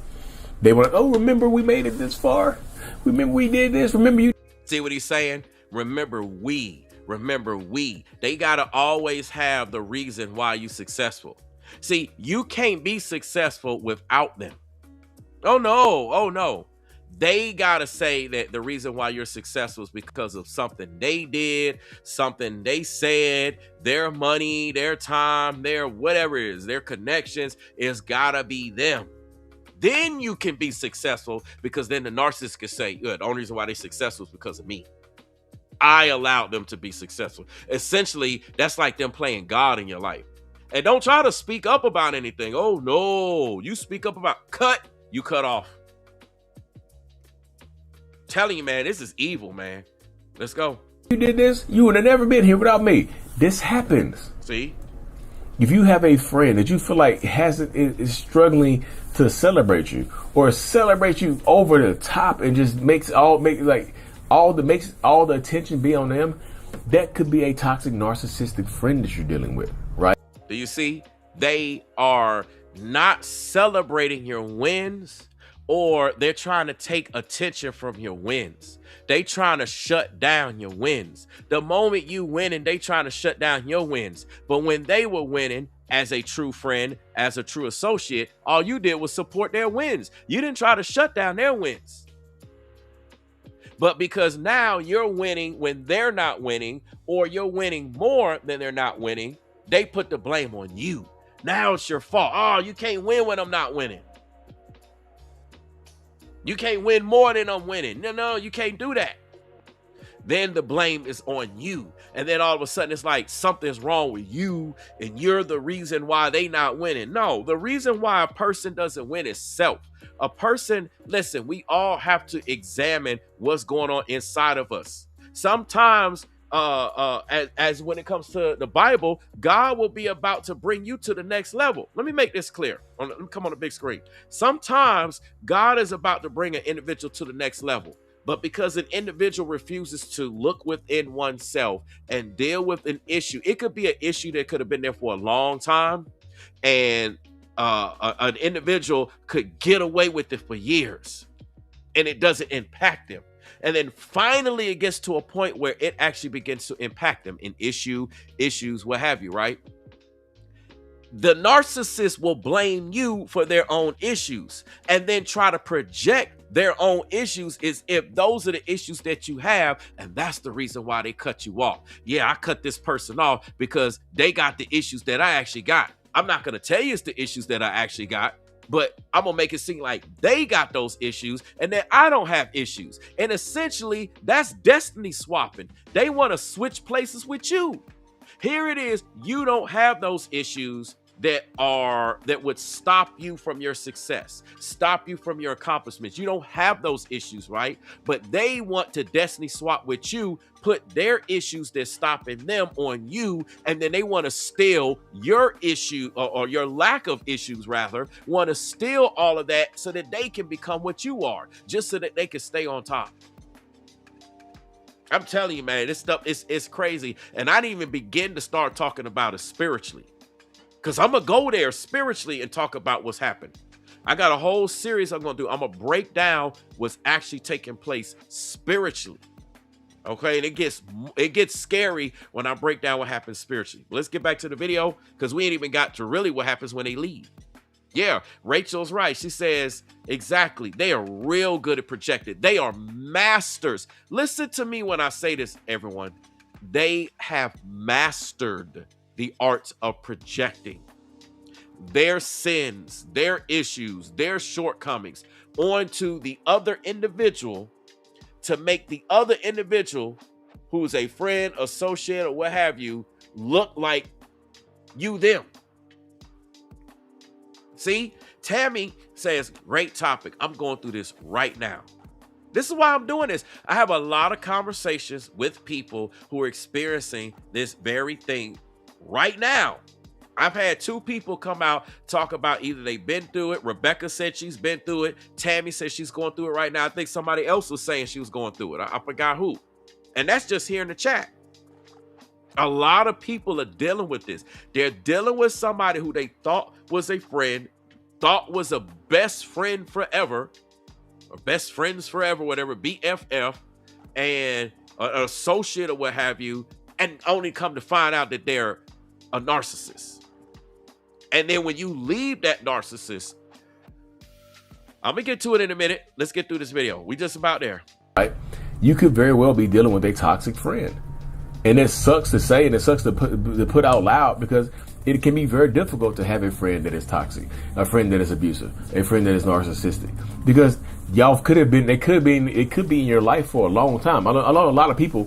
They want to, remember we made it this far? Remember we did this? Remember you? See what he's saying? Remember we. They got to always have the reason why you successful. See, you can't be successful without them. Oh no. They got to say that the reason why you're successful is because of something they did, something they said, their money, their time, their whatever it is, their connections. It's got to be them. Then you can be successful, because then the narcissist can say, the only reason why they're successful is because of me. I allowed them to be successful. Essentially, that's like them playing God in your life. And don't try to speak up about anything. Oh no, you speak up about you cut off. Telling you, man, this is evil, man. Let's go. You did this, you would have never been here without me. This happens. See? If you have a friend that you feel like is struggling to celebrate you, or celebrate you over the top, and just makes all the attention be on them, that could be a toxic narcissistic friend that you're dealing with, right? Do you see? They are not celebrating your wins, or they're trying to take attention from your wins. They trying to shut down your wins. The moment you winning, they trying to shut down your wins. But when they were winning, as a true friend, as a true associate, all you did was support their wins. You didn't try to shut down their wins. But because now you're winning when they're not winning, or you're winning more than they're not winning, they put the blame on you. Now it's your fault. Oh, you can't win when I'm not winning. You can't win more than I'm winning. No, you can't do that. Then the blame is on you. And then all of a sudden it's like something's wrong with you and you're the reason why they not winning. No, the reason why a person doesn't win is self. A person, listen, we all have to examine what's going on inside of us. Sometimes as when it comes to the Bible, God will be about to bring you to the next level. Let me make this clear. Let me come on the big screen. Sometimes God is about to bring an individual to the next level. But because an individual refuses to look within oneself and deal with an issue, it could be an issue that could have been there for a long time, and an individual could get away with it for years, and it doesn't impact them. And then finally it gets to a point where it actually begins to impact them in issues, what have you, right? The narcissist will blame you for their own issues and then try to project their own issues as if those are the issues that you have, and that's the reason why they cut you off. Yeah, I cut this person off because they got the issues that I actually got. I'm not going to tell you it's the issues that I actually got, but I'm going to make it seem like they got those issues and that I don't have issues. And essentially, that's destiny swapping. They want to switch places with you. Here it is. You don't have those issues that would stop you from your success, stop you from your accomplishments. You don't have those issues, right? But they want to destiny swap with you, put their issues that's stopping them on you, and then they want to steal your issue or your lack of issues, rather, want to steal all of that so that they can become what you are, just so that they can stay on top. I'm telling you, man, this stuff is crazy. And I didn't even begin to start talking about it spiritually, because I'm going to go there spiritually and talk about what's happened. I got a whole series I'm going to do. I'm going to break down what's actually taking place spiritually. Okay, and it gets scary when I break down what happens spiritually. Let's get back to the video, because we ain't even got to really what happens when they leave. Yeah, Rachel's right. She says, exactly. They are real good at projecting. They are masters. Listen to me when I say this, everyone. They have mastered the art of projecting their sins, their issues, their shortcomings onto the other individual to make the other individual, who's a friend, associate, or what have you, look like you them. See, Tammy says, great topic. I'm going through this right now. This is why I'm doing this. I have a lot of conversations with people who are experiencing this very thing right now. I've had 2 people come out, talk about either they've been through it. Rebecca said she's been through it. Tammy said she's going through it right now. I think somebody else was saying she was going through it. I forgot who. And that's just here in the chat. A lot of people are dealing with this. They're dealing with somebody who they thought was a friend, thought was a best friend forever, or best friends forever, whatever, BFF, and an associate or what have you, and only come to find out that they're a narcissist. And then when you leave that narcissist, I'm gonna get to it in a minute. Let's get through this video. We just about there. Right? You could very well be dealing with a toxic friend. And it sucks to say, and it sucks to put out loud, because it can be very difficult to have a friend that is toxic, a friend that is abusive, a friend that is narcissistic, because y'all it could be in your life for a long time. A lot of people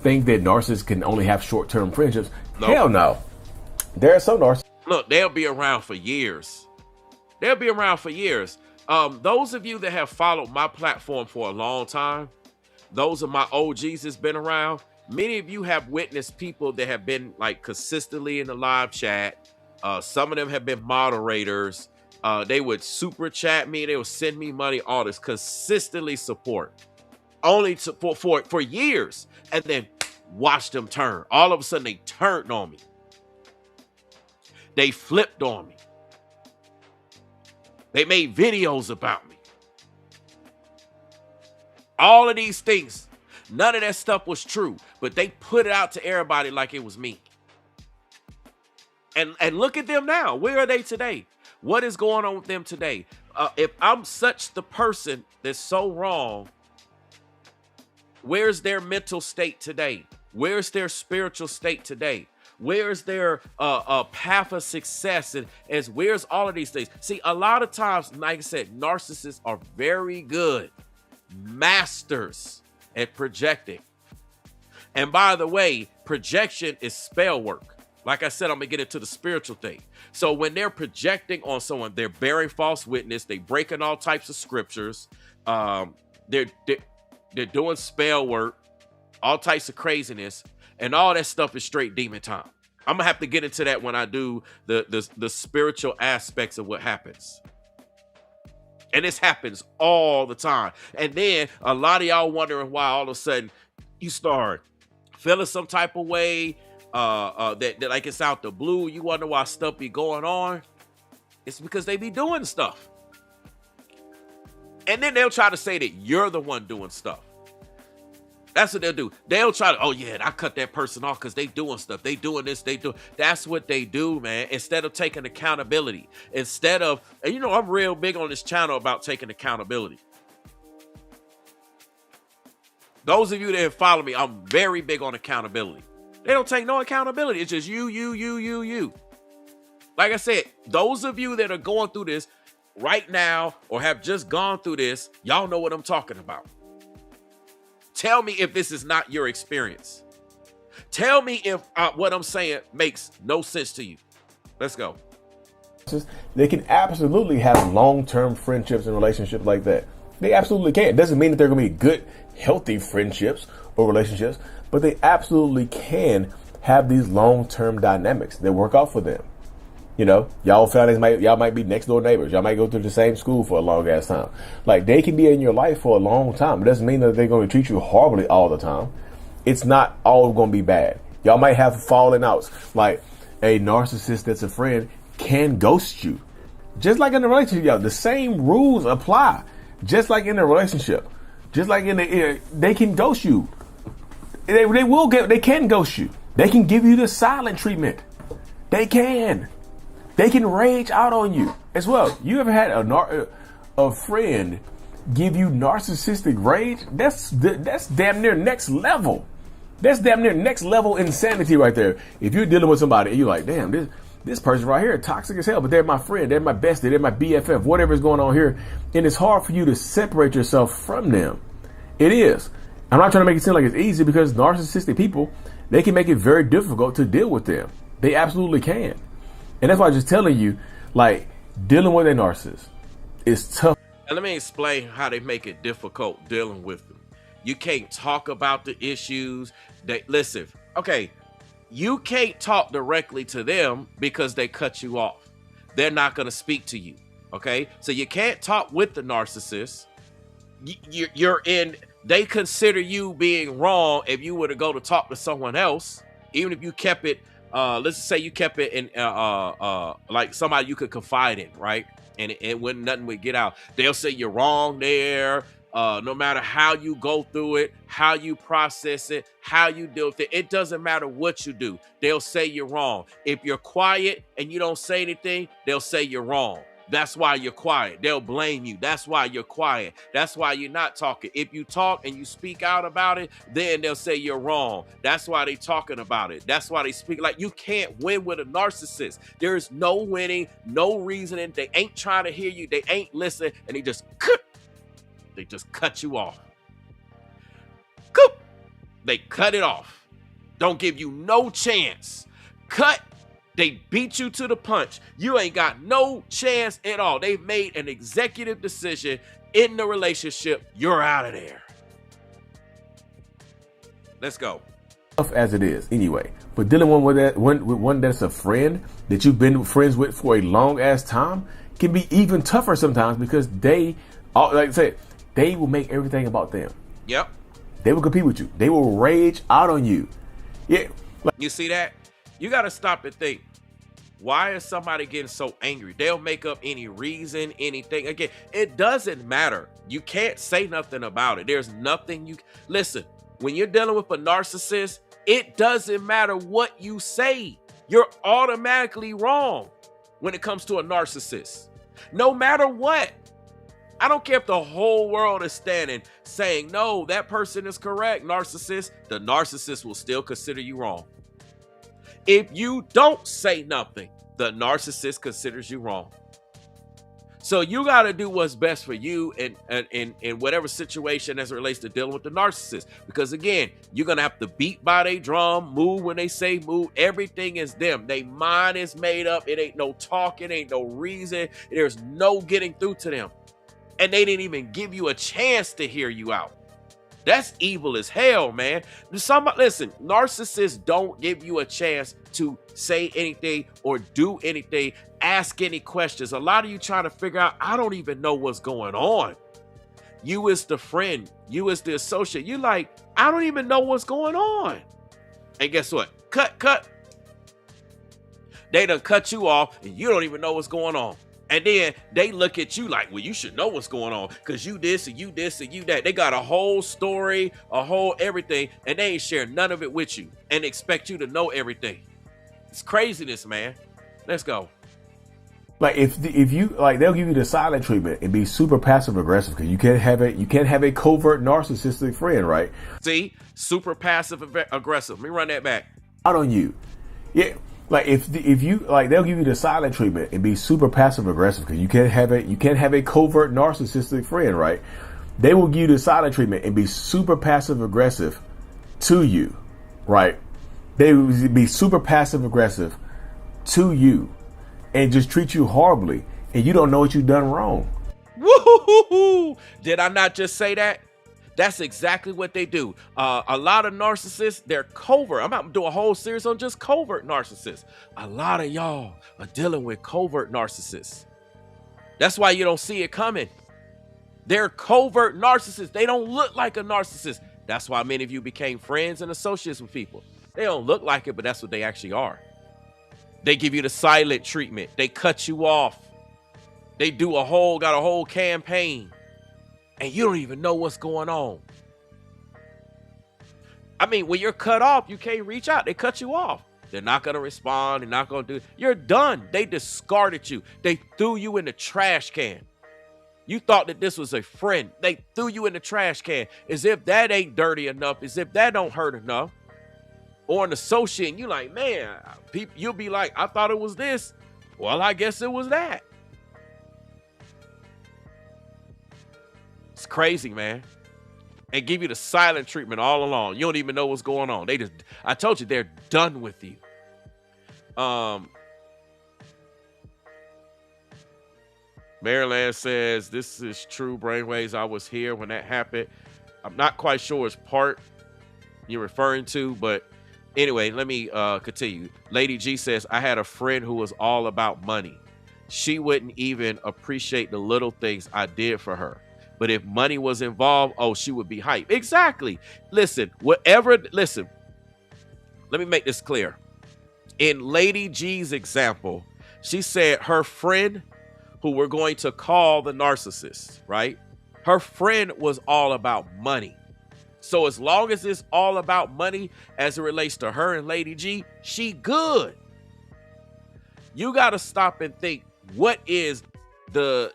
think that narcissists can only have short-term friendships. Nope. Hell no. There are some narcissists. Look, they'll be around for years. They'll be around for years. Those of you that have followed my platform for a long time, those are my OGs that's been around. Many of you have witnessed people that have been like consistently in the live chat. Some of them have been moderators. They would super chat me. They would send me money, all this, consistently support. Only for years. And then watch them turn. All of a sudden they turned on me. They flipped on me. They made videos about me. All of these things. None of that stuff was true, but they put it out to everybody like it was me. And look at them now. Where are they today? What is going on with them today? If I'm such the person that's so wrong, where's their mental state today? Where's their spiritual state today? Where's their path of success? And as where's all of these things? See, a lot of times, like I said, narcissists are very good masters at projecting. And by the way, projection is spell work. Like I said, I'm gonna get into the spiritual thing. So when they're projecting on someone, they're bearing false witness, they breaking all types of scriptures, they're doing spell work, all types of craziness, and all that stuff is straight demon time. I'm gonna have to get into that when I do the spiritual aspects of what happens. And this happens all the time. And then a lot of y'all wondering why all of a sudden you start feeling some type of way, that like it's out the blue. You wonder why stuff be going on. It's because they be doing stuff. And then they'll try to say that you're the one doing stuff. That's what they'll do. They'll try to, oh yeah, I cut that person off because they doing stuff. They doing this, they do. That's what they do, man. Instead of taking accountability. Instead of, and you know, I'm real big on this channel about taking accountability. Those of you that follow me, I'm very big on accountability. They don't take no accountability. It's just you. Like I said, those of you that are going through this right now or have just gone through this, y'all know what I'm talking about. Tell me if this is not your experience. Tell me if what I'm saying makes no sense to you. Let's go. They can absolutely have long-term friendships and relationships like that. They absolutely can. It doesn't mean that they're going to be good, healthy friendships or relationships, but they absolutely can have these long-term dynamics that work out for them. You know, y'all might be next door neighbors. Y'all might go to the same school for a long ass time. Like, they can be in your life for a long time. It doesn't mean that they're going to treat you horribly all the time. It's not all going to be bad. Y'all might have falling outs. Like, a narcissist that's a friend can ghost you. Just like in a relationship, y'all, the same rules apply. Just like in a relationship. Just like they can ghost you. They can ghost you. They can give you the silent treatment. They can. They can rage out on you as well. You ever had a friend give you narcissistic rage? That's damn near next level. That's damn near next level insanity right there. If you're dealing with somebody and you're like, damn, this person right here toxic as hell, but they're my friend, they're my bestie, they're my BFF, whatever's going on here, and it's hard for you to separate yourself from them. It is. I'm not trying to make it seem like it's easy, because narcissistic people, they can make it very difficult to deal with them. They absolutely can. And that's why I'm just telling you, like, dealing with a narcissist is tough. And let me explain how they make it difficult dealing with them. You can't talk about the issues. Listen, okay, you can't talk directly to them because they cut you off. They're not going to speak to you, okay? So you can't talk with the narcissist. They consider you being wrong if you were to go to talk to someone else, even if you kept it. Let's just say you kept it in like somebody you could confide in, right? And when nothing would get out, they'll say you're wrong there. No matter how you go through it, how you process it, how you deal with it, it doesn't matter what you do. They'll say you're wrong. If you're quiet and you don't say anything, they'll say you're wrong. That's why you're quiet. They'll blame you. That's why you're quiet. That's why you're not talking. If you talk and you speak out about it, then they'll say you're wrong. That's why they talking about it. That's why they speak. Like, you can't win with a narcissist. There is no winning, no reasoning. They ain't trying to hear you. They ain't listening. And they just cut you off. They cut it off. Don't give you no chance. Cut. They beat you to the punch. You ain't got no chance at all. They've made an executive decision in the relationship. You're out of there. Let's go. As it is anyway, but dealing with one that's a friend that you've been friends with for a long ass time can be even tougher sometimes, because they, like I said, they will make everything about them. Yep. They will compete with you. They will rage out on you. Yeah. You see that? You got to stop and think, why is somebody getting so angry? They'll make up any reason, anything. Again, it doesn't matter. You can't say nothing about it. There's nothing you... Listen, when you're dealing with a narcissist, it doesn't matter what you say. You're automatically wrong when it comes to a narcissist. No matter what. I don't care if the whole world is standing saying, no, that person is correct, narcissist. The narcissist will still consider you wrong. If you don't say nothing, the narcissist considers you wrong. So you got to do what's best for you in whatever situation as it relates to dealing with the narcissist. Because again, you're going to have to beat by their drum, move when they say move. Everything is them. Their mind is made up. It ain't no talking, ain't no reason. There's no getting through to them. And they didn't even give you a chance to hear you out. That's evil as hell, man. Listen, narcissists don't give you a chance to say anything or do anything, ask any questions. A lot of you trying to figure out, I don't even know what's going on. You as the friend, you as the associate, you're like, I don't even know what's going on. And guess what? Cut. They done cut you off and you don't even know what's going on. And then they look at you like, well, you should know what's going on because you this and you this and you that. They got a whole story, a whole everything, and they ain't share none of it with you and expect you to know everything. It's craziness, man. Let's go. Like if you like, they'll give you the silent treatment and be super passive aggressive because you can't have a covert narcissistic friend, right? See, super passive aggressive. Let me run that back. Out on you, yeah. Like if you like, they'll give you the silent treatment and be super passive aggressive because you can't have a covert narcissistic friend, right? They will give you the silent treatment and be super passive aggressive to you, right? They will be super passive aggressive to you and just treat you horribly, and you don't know what you've done wrong. Woo-hoo-hoo-hoo. Did I not just say that? That's exactly what they do. A lot of narcissists, they're covert. I'm about to do a whole series on just covert narcissists. A lot of y'all are dealing with covert narcissists. That's why you don't see it coming. They're covert narcissists. They don't look like a narcissist. That's why many of you became friends and associates with people. They don't look like it, but that's what they actually are. They give you the silent treatment. They cut you off. They got a whole campaign. And you don't even know what's going on. I mean, when you're cut off, you can't reach out. They cut you off. They're not going to respond. They're not going to do it. You're done. They discarded you. They threw you in the trash can. You thought that this was a friend. They threw you in the trash can as if that ain't dirty enough, as if that don't hurt enough. Or an associate, and you like, man, you'll be like, I thought it was this. Well, I guess it was that. It's crazy, man. And give you the silent treatment all along. You don't even know what's going on. I told you, they're done with you. Maryland says, this is true, Brainwavezz. I was here when that happened. I'm not quite sure which part you're referring to, but anyway, let me continue. Lady G says, I had a friend who was all about money. She wouldn't even appreciate the little things I did for her. But if money was involved, oh, she would be hyped. Exactly. Listen, let me make this clear. In Lady G's example, she said her friend, who we're going to call the narcissist, right? Her friend was all about money. So as long as it's all about money as it relates to her and Lady G, she good. You got to stop and think, what is the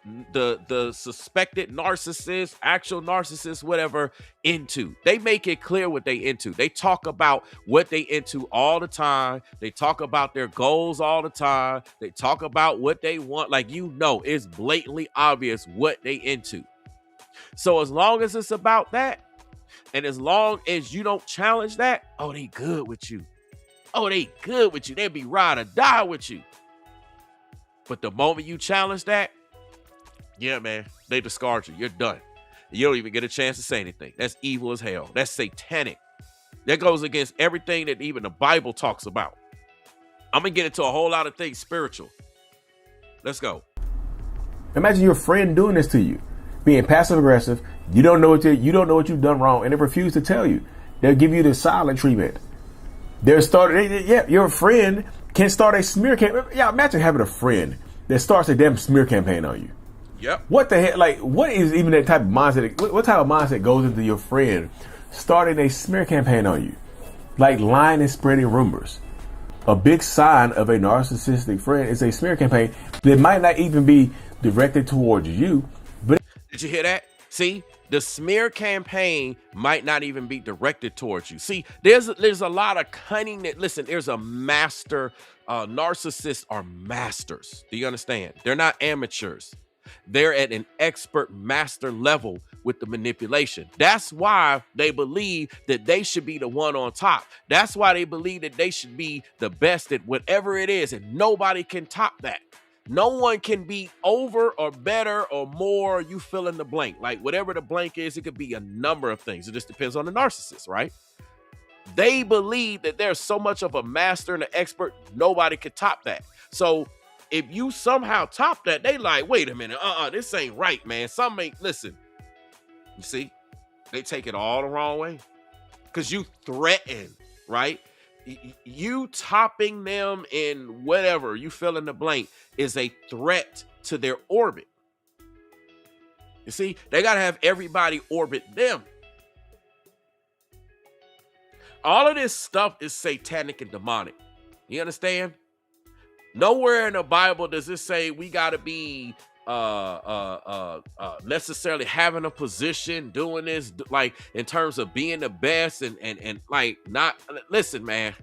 suspected narcissist, actual narcissist, whatever, into? They make it clear what they into. They talk about what they into all the time. They talk about their goals all the time. They talk about what they want. Like, it's blatantly obvious what they into. So as long as it's about that, and as long as you don't challenge that, oh, they good with you. Oh, they good with you. They'll be ride or die with you. But the moment you challenge that, yeah, man, they discard you. You're done. You don't even get a chance to say anything. That's evil as hell. That's satanic. That goes against everything that even the Bible talks about. I'm going to get into a whole lot of things spiritual. Let's go. Imagine your friend doing this to you, being passive aggressive. You don't know what you've done wrong, and they refuse to tell you. They'll give you the silent treatment. Your friend can start a smear campaign. Yeah, imagine having a friend that starts a damn smear campaign on you. Yep. What the heck? Like, what is even that type of mindset? What type of mindset goes into your friend starting a smear campaign on you? Like lying and spreading rumors. A big sign of a narcissistic friend is a smear campaign that might not even be directed towards you. But did you hear that? See, The smear campaign might not even be directed towards you. See, there's a lot of cunning that, listen, there's a master, narcissists are masters. Do you understand? They're not amateurs. They're at an expert master level with the manipulation. That's why they believe that they should be the one on top. That's why they believe that they should be the best at whatever it is, and nobody can top that. No one can be over or better or more, you fill in the blank. Like whatever the blank is, it could be a number of things. It just depends on the narcissist, right? They believe that they're so much of a master and an expert, nobody could top that. So if you somehow top that, they like, wait a minute, this ain't right, man. Something ain't, listen. You see, they take it all the wrong way because you threaten, right? You topping them in whatever, you fill in the blank, is a threat to their orbit. You see, they got to have everybody orbit them. All of this stuff is satanic and demonic. You understand? Nowhere in the Bible does it say we got to be necessarily having a position, doing this, like in terms of being the best and like not. Listen, man,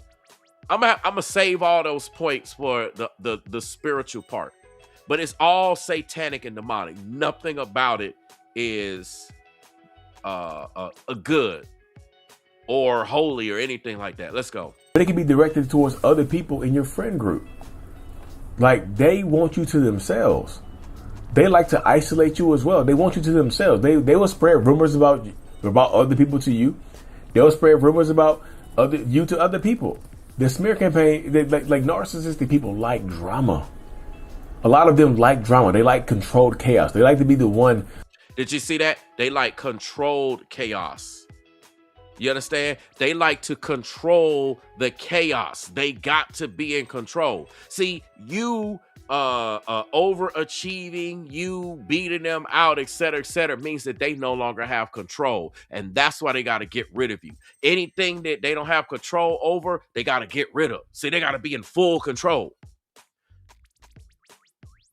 I'm gonna save all those points for the spiritual part, but it's all satanic and demonic. Nothing about it is a good or holy or anything like that. Let's go. But it can be directed towards other people in your friend group. Like they want you to themselves. They like to isolate you as well. They want you to themselves. They will spread rumors about other people to you. They'll spread rumors about you to other people. The smear campaign, like narcissistic people like drama. A lot of them like drama. They like controlled chaos. They like to be the one. Did you see that? They like controlled chaos. You understand? They like to control the chaos. They got to be in control. See, you overachieving, you beating them out, et cetera, means that they no longer have control. And that's why they got to get rid of you. Anything that they don't have control over, they got to get rid of. See, they got to be in full control.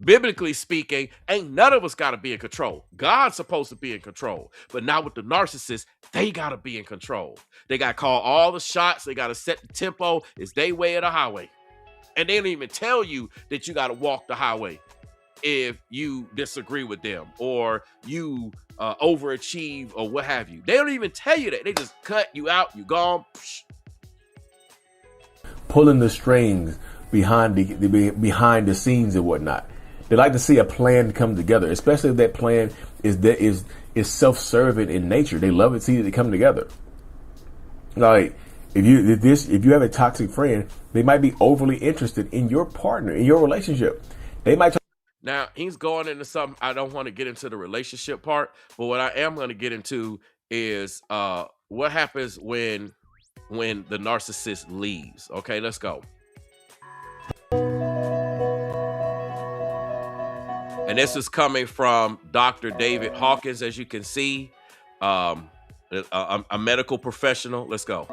Biblically speaking, ain't none of us got to be in control. God's supposed to be in control. But now with the narcissist, they got to be in control. They got to call all the shots. They got to set the tempo. It's their way or the highway. And they don't even tell you that you got to walk the highway if you disagree with them or you overachieve or what have you. They don't even tell you that. They just cut you out. You gone. Pulling the strings behind the scenes and whatnot. They like to see a plan come together, especially if that plan is self-serving in nature. They love to see it come together. Like if you have a toxic friend, they might be overly interested in your partner, in your relationship. They might. Now he's going into something. I don't want to get into the relationship part, but what I am going to get into is what happens when the narcissist leaves. Okay, let's go. And this is coming from Dr. David Hawkins, as you can see, a medical professional. Let's go.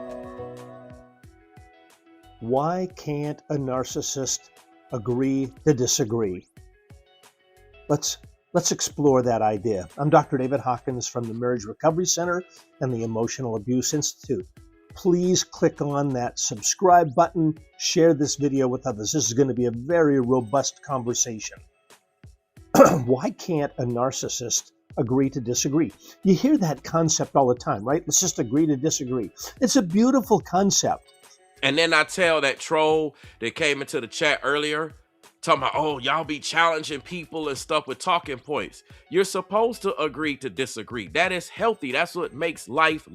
Why can't a narcissist agree to disagree? Let's explore that idea. I'm Dr. David Hawkins from the Marriage Recovery Center and the Emotional Abuse Institute. Please click on that subscribe button, share this video with others. This is going to be a very robust conversation. Why can't a narcissist agree to disagree? You hear that concept all the time, right? Let's just agree to disagree. It's a beautiful concept. And then I tell that troll that came into the chat earlier, talking about, oh, y'all be challenging people and stuff with talking points. You're supposed to agree to disagree. That is healthy. That's what makes life,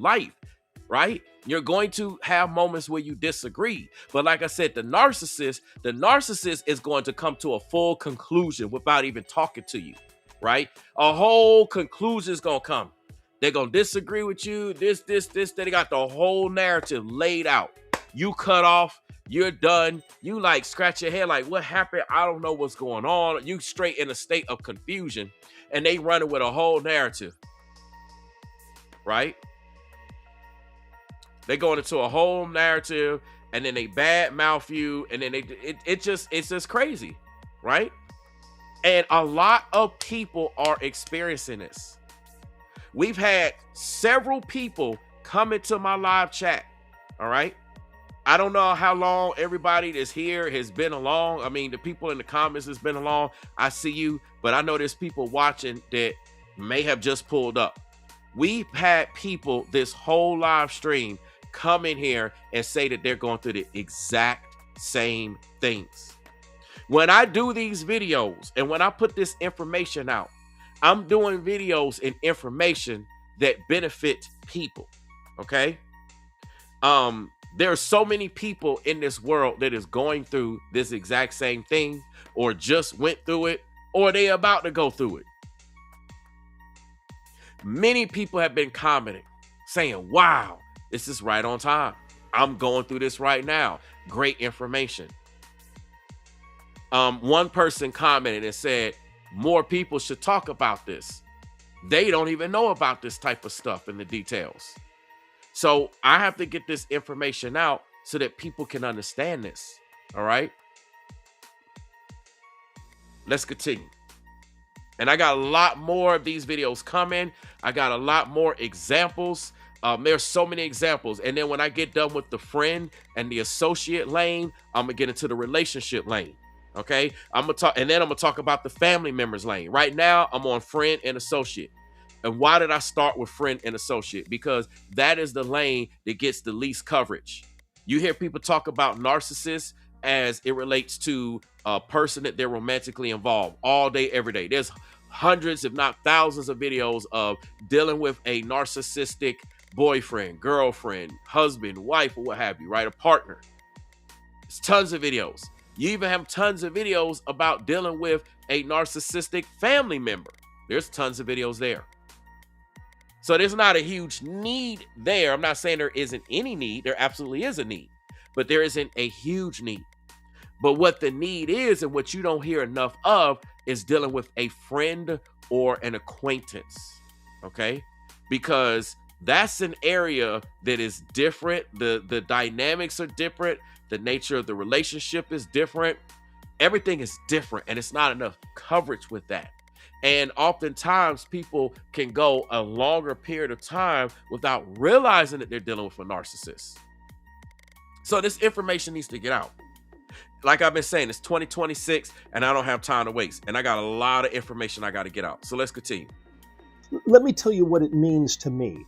right? You're going to have moments where you disagree. But like I said, the narcissist is going to come to a full conclusion without even talking to you, right? A whole conclusion is going to come. They're going to disagree with you, this. They got the whole narrative laid out. You cut off, you're done. You like scratch your head like, what happened? I don't know what's going on. You straight in a state of confusion, and they running with a whole narrative, right? They going into a whole narrative, and then they bad mouth you, and then it's just crazy, right? And a lot of people are experiencing this. We've had several people come into my live chat. All right. I don't know how long everybody that's here has been along. I mean, the people in the comments has been along. I see you, but I know there's people watching that may have just pulled up. We've had people this whole live stream come in here and say that they're going through the exact same things. When I do these videos and when I put this information out, I'm doing videos and information that benefit people. Okay. There are so many people in this world that is going through this exact same thing, or just went through it, or they about to go through it. Many people have been commenting saying, wow, this is right on time. I'm going through this right now. Great information. One person commented and said, more people should talk about this. They don't even know about this type of stuff in the details. So I have to get this information out so that people can understand this. All right. Let's continue. And I got a lot more of these videos coming. I got a lot more examples. There's so many examples. And then when I get done with the friend and the associate lane, I'm gonna get into the relationship lane. Okay. I'm gonna talk about the family members lane. Right now, I'm on friend and associate. And why did I start with friend and associate? Because that is the lane that gets the least coverage. You hear people talk about narcissists as it relates to a person that they're romantically involved all day, every day. There's hundreds, if not thousands of videos of dealing with a narcissistic boyfriend, girlfriend, husband, wife, or what have you, right? A partner. There's tons of videos. You even have tons of videos about dealing with a narcissistic family member. There's tons of videos there. So there's not a huge need there. I'm not saying there isn't any need. There absolutely is a need, but there isn't a huge need. But what the need is, and what you don't hear enough of, is dealing with a friend or an acquaintance. Okay? Because that's an area that is different. The dynamics are different. The nature of the relationship is different. Everything is different, and it's not enough coverage with that. And oftentimes people can go a longer period of time without realizing that they're dealing with a narcissist. So this information needs to get out. Like I've been saying, it's 2026 and I don't have time to waste. And I got a lot of information I got to get out. So let's continue. Let me tell you what it means to me.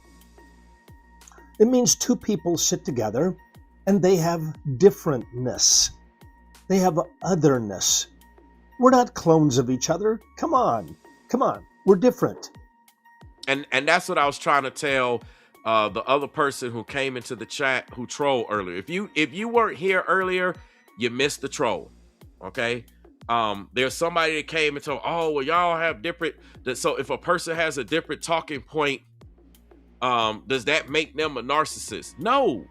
It means two people sit together and they have differentness. They have otherness. We're not clones of each other. Come on. We're different. And that's what I was trying to tell the other person who came into the chat who trolled earlier. If you weren't here earlier, you missed the troll. Okay. There's somebody that came and told, oh, well, y'all have different. So if a person has a different talking point, does that make them a narcissist? No.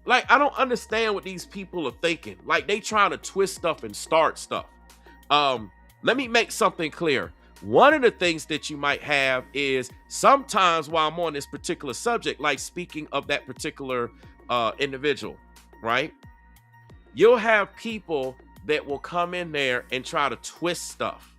Like, I don't understand what these people are thinking. Like, they trying to twist stuff and start stuff. Let me make something clear. One of the things that you might have is sometimes while I'm on this particular subject, like speaking of that particular individual, right? You'll have people that will come in there and try to twist stuff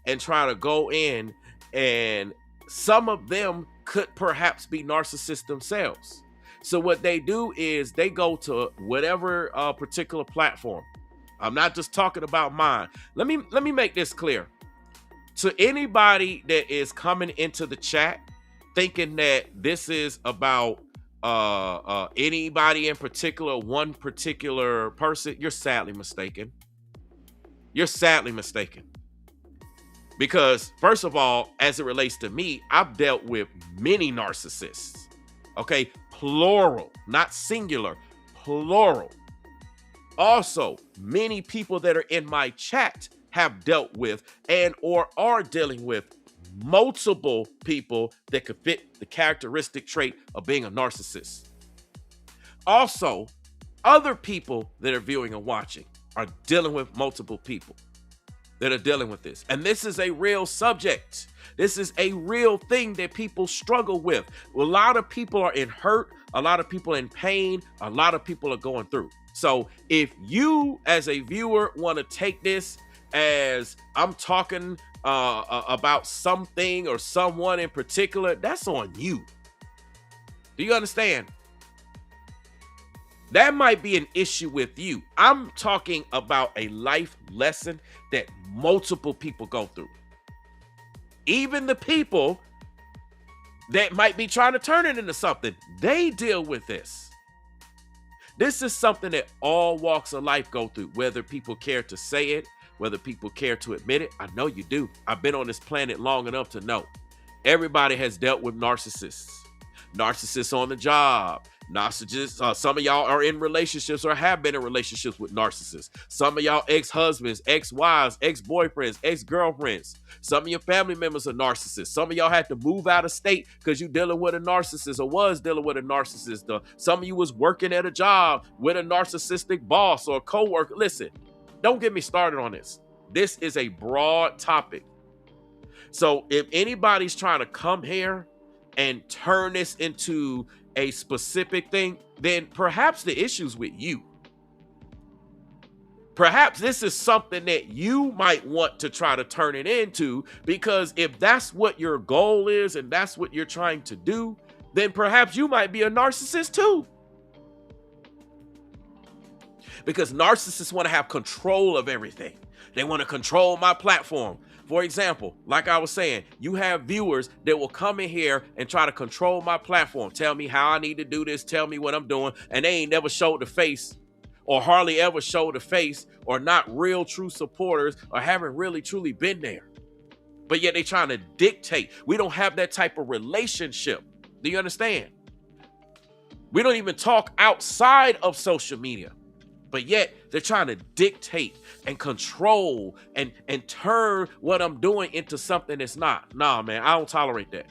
and try to go in, and some of them could perhaps be narcissists themselves. So what they do is they go to whatever particular platform. I'm not just talking about mine. Let me make this clear. To anybody that is coming into the chat thinking that this is about anybody in particular, one particular person, you're sadly mistaken. You're sadly mistaken. Because first of all, as it relates to me, I've dealt with many narcissists. Okay, plural, not singular, plural. Also, many people that are in my chat have dealt with and or are dealing with multiple people that could fit the characteristic trait of being a narcissist. Also, other people that are viewing and watching are dealing with multiple people that are dealing with this. And this is a real subject. This is a real thing that people struggle with. A lot of people are in hurt. A lot of people in pain. A lot of people are going through. So if you as a viewer want to take this as I'm talking about something or someone in particular, that's on you. Do you understand? That might be an issue with you. I'm talking about a life lesson that multiple people go through. Even the people that might be trying to turn it into something, they deal with this. This is something that all walks of life go through, whether people care to say it, whether people care to admit it. I know you do. I've been on this planet long enough to know. Everybody has dealt with narcissists. Narcissists on the job. Narcissists, some of y'all are in relationships or have been in relationships with narcissists. Some of y'all ex-husbands, ex-wives, ex-boyfriends, ex-girlfriends. Some of your family members are narcissists. Some of y'all had to move out of state because you're dealing with a narcissist or was dealing with a narcissist. Some of you was working at a job with a narcissistic boss or coworker. Listen, don't get me started on this. This is a broad topic. So if anybody's trying to come here and turn this into a specific thing, then perhaps the issue's with you. Perhaps this is something that you might want to try to turn it into, because if that's what your goal is and that's what you're trying to do, then perhaps you might be a narcissist too. Because narcissists want to have control of everything. They want to control my platform. For example, like I was saying, you have viewers that will come in here and try to control my platform. Tell me how I need to do this. Tell me what I'm doing. And they ain't never showed the face or hardly ever showed the face or not real true supporters or haven't really truly been there. But yet they trying to dictate. We don't have that type of relationship. Do you understand? We don't even talk outside of social media. But yet they're trying to dictate and control and turn what I'm doing into something that's not. Nah, man, I don't tolerate that.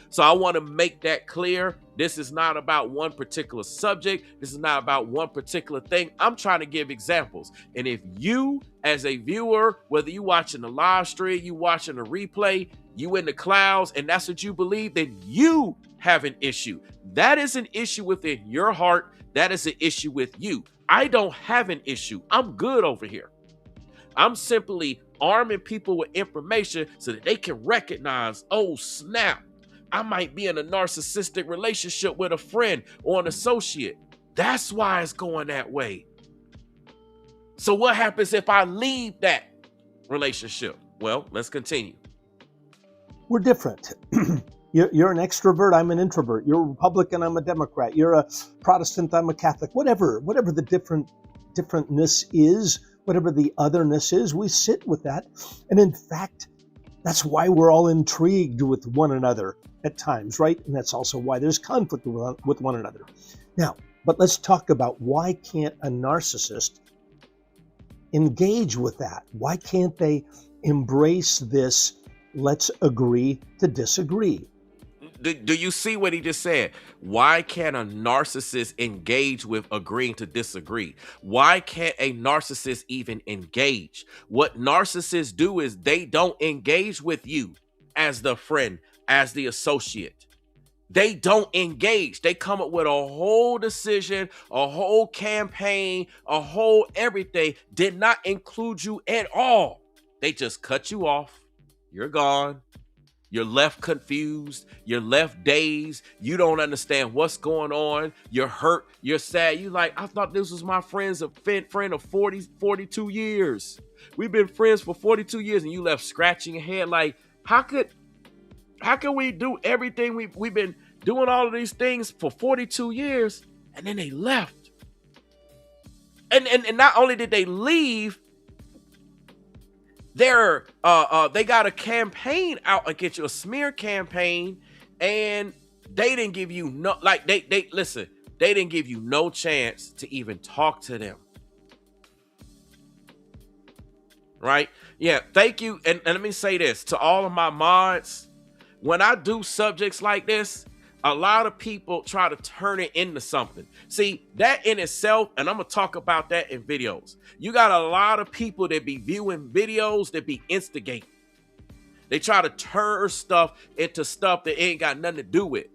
So I want to make that clear. This is not about one particular subject. This is not about one particular thing. I'm trying to give examples. And if you, as a viewer, whether you watching the live stream, you watching the replay, you in the clouds, and that's what you believe, then you have an issue. That is an issue within your heart. That is an issue with you. I don't have an issue. I'm good over here. I'm simply arming people with information so that they can recognize, oh snap, I might be in a narcissistic relationship with a friend or an associate. That's why it's going that way. So what happens if I leave that relationship? Well, let's continue. We're different. You're an extrovert, I'm an introvert. You're a Republican, I'm a Democrat. You're a Protestant, I'm a Catholic. Whatever the differentness is, whatever the otherness is, we sit with that. And in fact, that's why we're all intrigued with one another at times, right? And that's also why there's conflict with one another. Now, but let's talk about, why can't a narcissist engage with that? Why can't they embrace this, let's agree to disagree? Do you see what he just said? Why can't a narcissist engage with agreeing to disagree? Why can't a narcissist even engage? What narcissists do is they don't engage with you as the friend, as the associate. They don't engage. They come up with a whole decision, a whole campaign, a whole everything. Did not include you at all. They just cut you off. You're gone. You're left confused. You're left dazed. You don't understand what's going on. You're hurt. You're sad. You like, I thought this was my friend of 42 years. We've been friends for 42 years, and you left scratching your head like, how can we do everything we've been doing, all of these things for 42 years, and then they left. And not only did they leave, they got a campaign out against you, a smear campaign, and they didn't give you they didn't give you no chance to even talk to them. Right? Yeah, thank you. And let me say this to all of my mods. When I do subjects like this, a lot of people try to turn it into something. See, that in itself, and I'm going to talk about that in videos. You got a lot of people that be viewing videos that be instigating. They try to turn stuff into stuff that ain't got nothing to do with.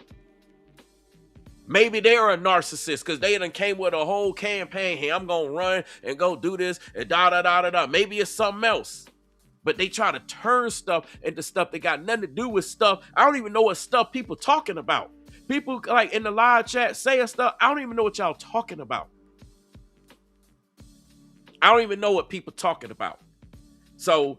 Maybe they're a narcissist because they done came with a whole campaign. Hey, I'm going to run and go do this and da-da-da-da-da. Maybe it's something else. but they try to turn stuff into stuff that got nothing to do with stuff. I don't even know what stuff people talking about. People like in the live chat saying stuff, I don't even know what y'all talking about. I don't even know what people talking about. So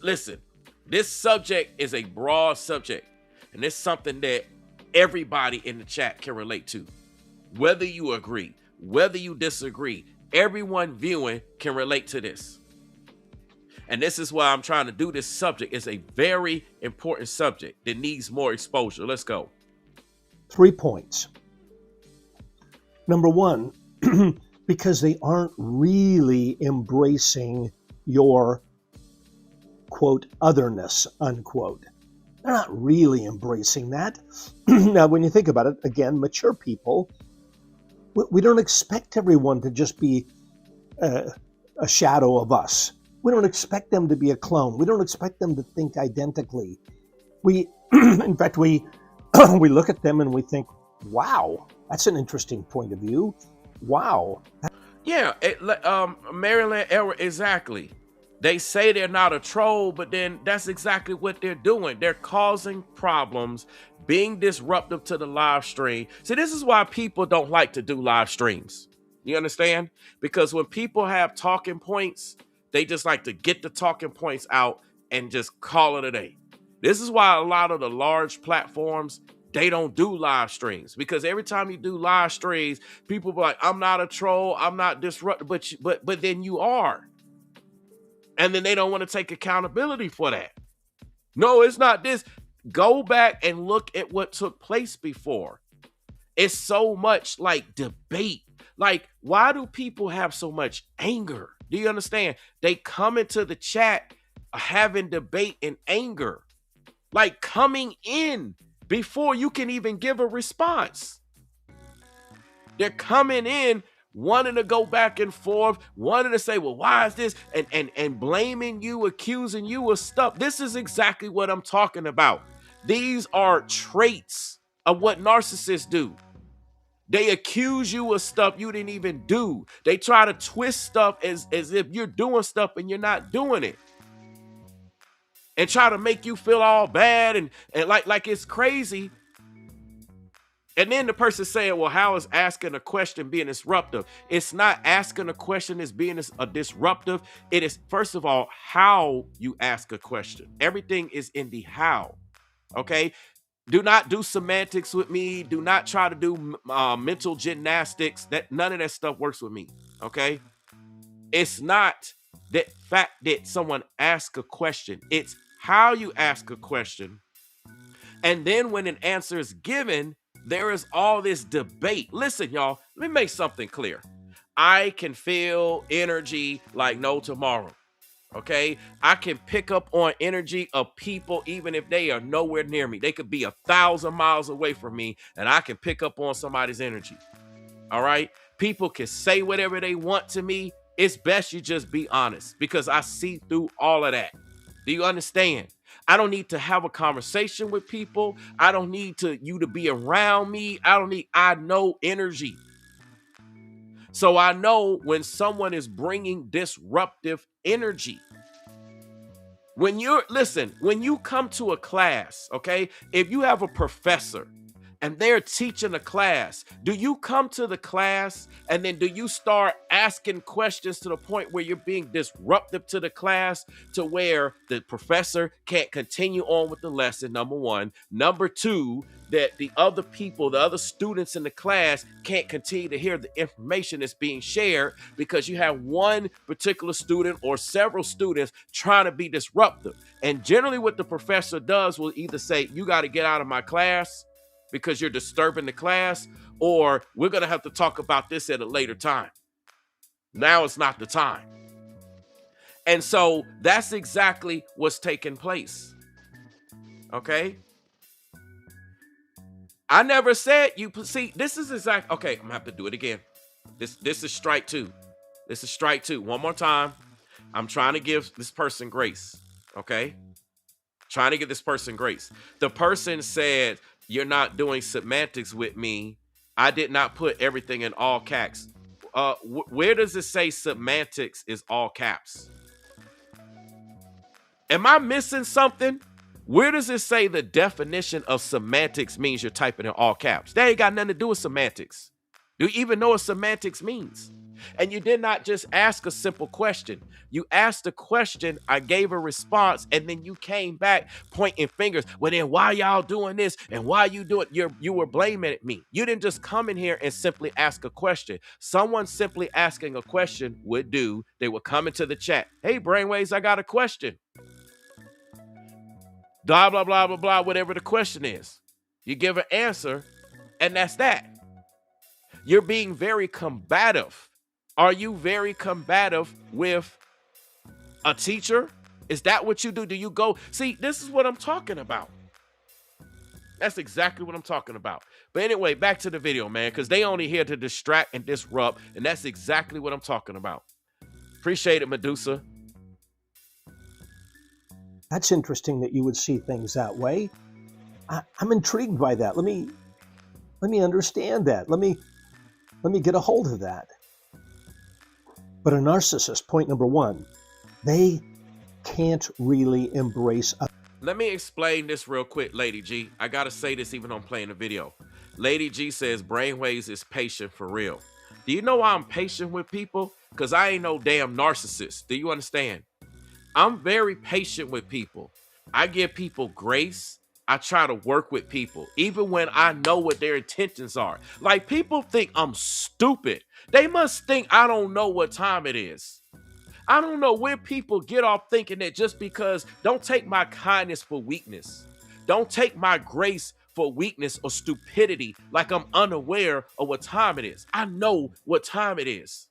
listen, this subject is a broad subject, and it's something that everybody in the chat can relate to. Whether you agree, whether you disagree, everyone viewing can relate to this. And this is why I'm trying to do this subject. It's a very important subject that needs more exposure. Let's go. 3 points. Number one, because they aren't really embracing your, quote, otherness, unquote. They're not really embracing that. Now, when you think about it, again, mature people, we don't expect everyone to just be a shadow of us. We don't expect them to be a clone. We don't expect them to think identically. In fact, we look at them and we think, wow, that's an interesting point of view. Wow. Yeah, Maryland era, exactly. They say they're not a troll, but then that's exactly what they're doing. They're causing problems, being disruptive to the live stream. See, this is why people don't like to do live streams. You understand? Because when people have talking points, they just like to get the talking points out and just call it a day. This is why a lot of the large platforms, they don't do live streams, because every time you do live streams, people be like, I'm not a troll, I'm not disruptive, but then you are. And then they don't want to take accountability for that. No, it's not this. Go back and look at what took place before. It's so much like debate. Like, why do people have so much anger? Do you understand? They come into the chat having debate and anger, like coming in before you can even give a response. They're coming in wanting to go back and forth, wanting to say, well, why is this? And blaming you, accusing you of stuff. This is exactly what I'm talking about. These are traits of what narcissists do. They accuse you of stuff you didn't even do. They try to twist stuff as if you're doing stuff and you're not doing it. And try to make you feel all bad and like it's crazy. And then the person saying, well, how is asking a question being disruptive? It's not asking a question as being a disruptive. It is, first of all, how you ask a question. Everything is in the how. Okay? Do not do semantics with me. Do not try to do mental gymnastics. None of that stuff works with me. Okay? It's not that fact that someone asks a question. It's how you ask a question. And then when an answer is given, there is all this debate. Listen, y'all, let me make something clear. I can feel energy like no tomorrow. Okay? I can pick up on energy of people even if they are nowhere near me. They could be 1,000 miles away from me and I can pick up on somebody's energy. All right? People can say whatever they want to me. It's best you just be honest because I see through all of that. Do you understand? I don't need to have a conversation with people. I don't need you to be around me. I know energy. So I know when someone is bringing disruptive energy. When you come to a class, okay, if you have a professor and they're teaching a class, do you come to the class and then do you start asking questions to the point where you're being disruptive to the class to where the professor can't continue on with the lesson, number one. Number two, that the other people, the other students in the class can't continue to hear the information that's being shared because you have one particular student or several students trying to be disruptive. And generally what the professor does will either say, you got to get out of my class because you're disturbing the class, or we're going to have to talk about this at a later time. Now it's not the time. And so that's exactly what's taking place. Okay? I never said you see, this is exact. Okay, I'm gonna have to do it again. This is strike two. This is strike two. One more time. I'm trying to give this person grace. Okay? Trying to give this person grace. The person said, you're not doing semantics with me. I did not put everything in all caps. Where does it say semantics is all caps? Am I missing something? Where does it say the definition of semantics means you're typing in all caps? That ain't got nothing to do with semantics. Do you even know what semantics means? And you did not just ask a simple question. You asked a question, I gave a response, and then you came back pointing fingers. Well, then why y'all doing this? And why you do it? You were blaming me. You didn't just come in here and simply ask a question. Someone simply asking a question would do. They would come into the chat. Hey, Brainwavezz, I got a question. Blah, blah, blah, blah, blah, whatever the question is. You give an answer, and that's that. You're being very combative. Are you very combative with a teacher? Is that what you do? Do you go? See, this is what I'm talking about. That's exactly what I'm talking about. But anyway, back to the video, man, because they only here to distract and disrupt, and that's exactly what I'm talking about. Appreciate it, Medusa. That's interesting that you would see things that way. I'm intrigued by that. Let me understand that. Let me get a hold of that. But a narcissist, point number one, they can't really embrace a... Let me explain this real quick, Lady G. I got to say this even though I'm playing the video. Lady G says Brainwavezz is patient for real. Do you know why I'm patient with people? Because I ain't no damn narcissist. Do you understand? I'm very patient with people. I give people grace. I try to work with people, even when I know what their intentions are. Like, people think I'm stupid. They must think I don't know what time it is. I don't know where people get off thinking that just because, don't take my kindness for weakness. Don't take my grace for weakness or stupidity, like I'm unaware of what time it is. I know what time it is.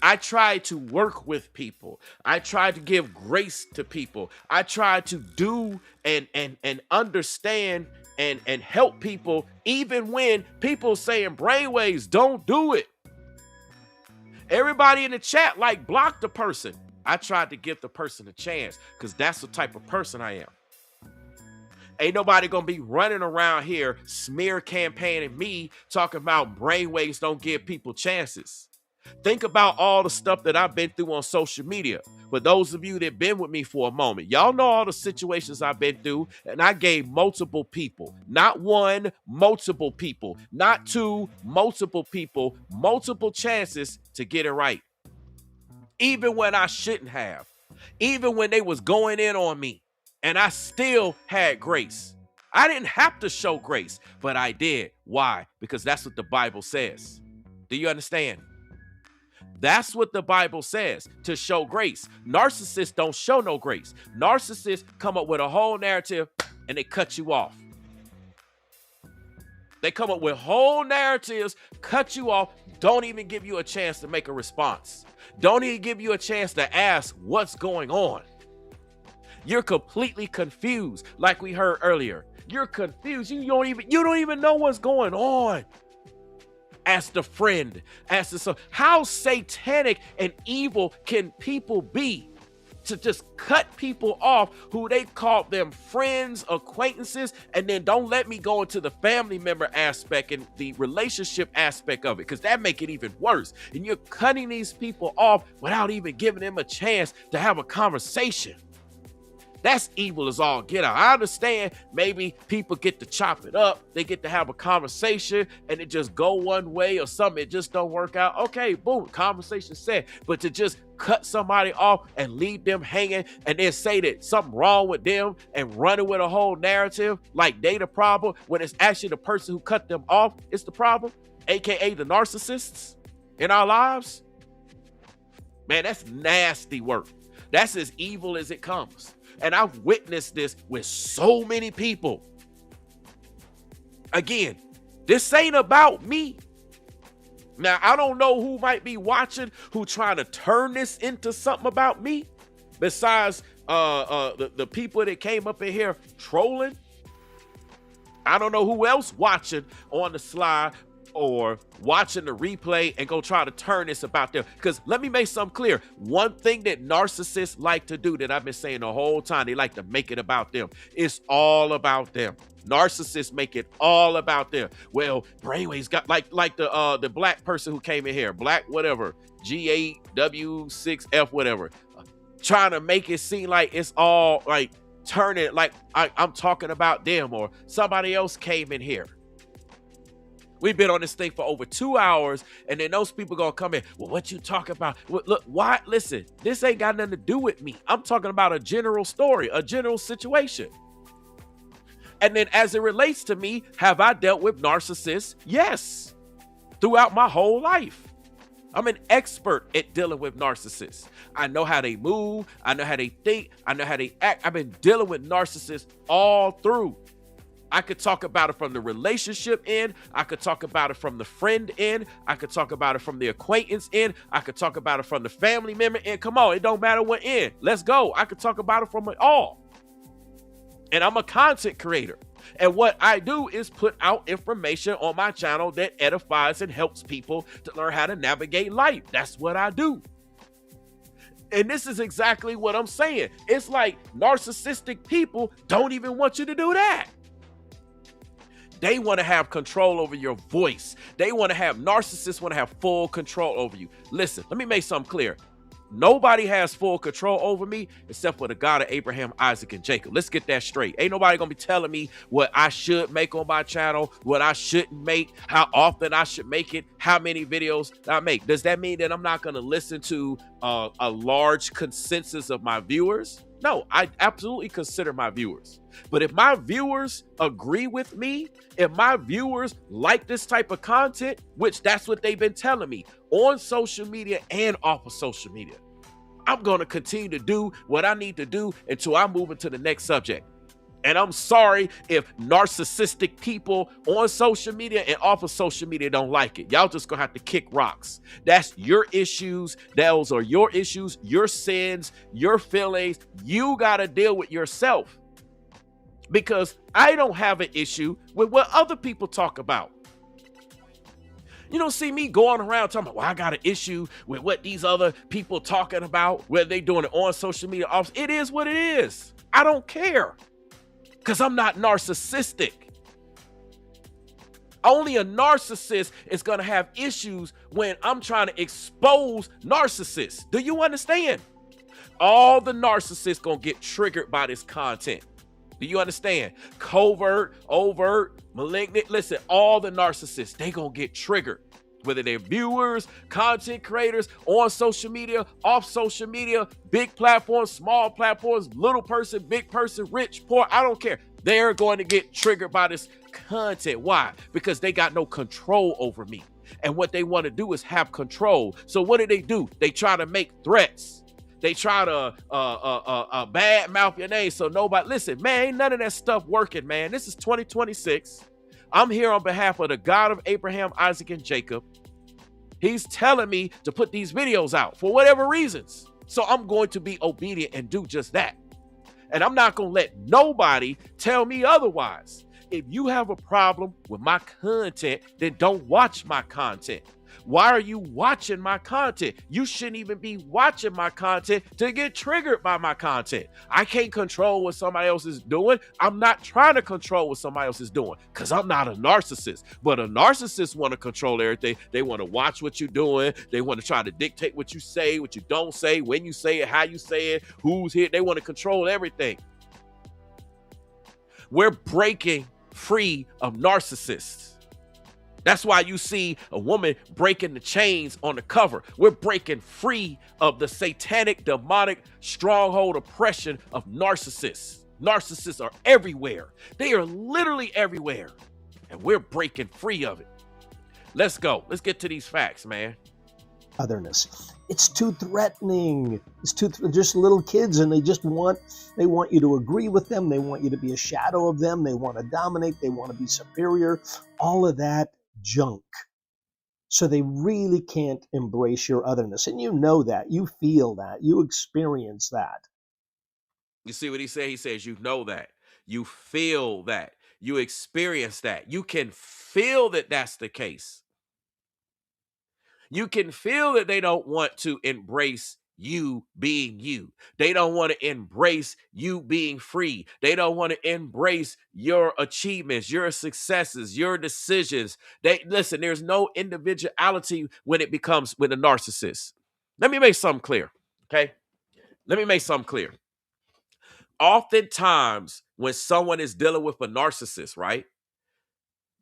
I try to work with people. I try to give grace to people. I try to do and understand and help people, even when people saying Brainwavezz, don't do it. Everybody in the chat like block the person. I tried to give the person a chance because that's the type of person I am. Ain't nobody gonna be running around here smear campaigning me talking about Brainwavezz don't give people chances. Think about all the stuff that I've been through on social media. For those of you that been with me for a moment, y'all know all the situations I've been through, and I gave multiple people, not one, multiple people, not two, multiple people, multiple chances to get it right. Even when I shouldn't have, even when they was going in on me, and I still had grace. I didn't have to show grace, but I did. Why? Because that's what the Bible says. Do you understand? That's what the Bible says, to show grace. Narcissists don't show no grace. Narcissists come up with a whole narrative and they cut you off. They come up with whole narratives, cut you off, don't even give you a chance to make a response. Don't even give you a chance to ask what's going on. You're completely confused, like we heard earlier. You're confused. You don't even know what's going on. As the friend, as the son. How satanic and evil can people be to just cut people off who they called them friends, acquaintances, and then don't let me go into the family member aspect and the relationship aspect of it, because that make it even worse. And you're cutting these people off without even giving them a chance to have a conversation. That's evil as all get out. I understand maybe people get to chop it up. They get to have a conversation and it just go one way or something. It just don't work out. Okay, boom, conversation set. But to just cut somebody off and leave them hanging and then say that something wrong with them and running with a whole narrative like they the problem when it's actually the person who cut them off is the problem, AKA the narcissists in our lives. Man, that's nasty work. That's as evil as it comes. And I've witnessed this with so many people. Again, this ain't about me. Now, I don't know who might be watching who trying to turn this into something about me. Besides the people that came up in here trolling. I don't know who else watching on the slide or watching the replay and go try to turn this about them. Because let me make something clear. One thing that narcissists like to do that I've been saying the whole time, they like to make it about them. It's all about them. Narcissists make it all about them. Well, Brainwavezz got like the black person who came in here, black whatever, G8W6F whatever, trying to make it seem like it's all like turn it like I'm talking about them or somebody else came in here. We've been on this thing for over 2 hours, and then those people gonna come in. Well, what you talking about? Well, look, why? Listen, this ain't got nothing to do with me. I'm talking about a general story, a general situation. And then as it relates to me, have I dealt with narcissists? Yes, throughout my whole life. I'm an expert at dealing with narcissists. I know how they move. I know how they think. I know how they act. I've been dealing with narcissists all through. I could talk about it from the relationship end. I could talk about it from the friend end. I could talk about it from the acquaintance end. I could talk about it from the family member end. Come on, it don't matter what end. Let's go. I could talk about it from it all. And I'm a content creator. And what I do is put out information on my channel that edifies and helps people to learn how to navigate life. That's what I do. And this is exactly what I'm saying. It's like narcissistic people don't even want you to do that. They want to have control over your voice. Narcissists want to have full control over you. Listen, let me make something clear. Nobody has full control over me except for the God of Abraham, Isaac, and Jacob. Let's get that straight. Ain't nobody gonna be telling me what I should make on my channel, what I shouldn't make, how often I should make it, how many videos I make. Does that mean that I'm not gonna listen to a large consensus of my viewers? No, I absolutely consider my viewers. But if my viewers agree with me, if my viewers like this type of content, which that's what they've been telling me on social media and off of social media, I'm going to continue to do what I need to do until I move into the next subject. And I'm sorry if narcissistic people on social media and off of social media don't like it. Y'all just gonna have to kick rocks. That's your issues. Those are your issues, your sins, your feelings. You gotta deal with yourself. Because I don't have an issue with what other people talk about. You don't see me going around talking about, well, I got an issue with what these other people talking about, whether they doing it on social media. It is what it is. I don't care. Because I'm not narcissistic. Only a narcissist is going to have issues when I'm trying to expose narcissists. Do you understand? All the narcissists going to get triggered by this content. Do you understand? Covert, overt, malignant. Listen, all the narcissists, they going to get triggered. Whether they're viewers, content creators, on social media, off social media, big platforms, small platforms, little person, big person, rich, poor, I don't care. They're going to get triggered by this content. Why? Because they got no control over me. And what they want to do is have control. So what do? They try to make threats. They try to bad mouth your name so nobody, listen, man, ain't none of that stuff working, man. This is 2026. I'm here on behalf of the God of Abraham, Isaac, and Jacob. He's telling me to put these videos out for whatever reasons. So I'm going to be obedient and do just that. And I'm not going to let nobody tell me otherwise. If you have a problem with my content, then don't watch my content. Why are you watching my content? You shouldn't even be watching my content to get triggered by my content. I can't control what somebody else is doing. I'm not trying to control what somebody else is doing because I'm not a narcissist. But a narcissist want to control everything. They want to watch what you're doing. They want to try to dictate what you say, what you don't say, when you say it, how you say it, who's here. They want to control everything. We're breaking free of narcissists. That's why you see a woman breaking the chains on the cover. We're breaking free of the satanic, demonic stronghold oppression of narcissists. Narcissists are everywhere. They are literally everywhere. And we're breaking free of it. Let's go. Let's get to these facts, man. Otherness. It's too threatening. It's just little kids, and they want you to agree with them. They want you to be a shadow of them. They want to dominate. They want to be superior. All of that junk. So they really can't embrace your otherness. And you know that. You feel that. You experience that. You see what he said? He says, you know that. You feel that. You experience that. You can feel that that's the case. You can feel that they don't want to embrace you being you. They don't want to embrace you being free. They don't want to embrace your achievements, your successes, your decisions. They listen, there's no individuality when it becomes with a narcissist. Let me make something clear. Okay. Let me make something clear. Oftentimes, when someone is dealing with a narcissist, right?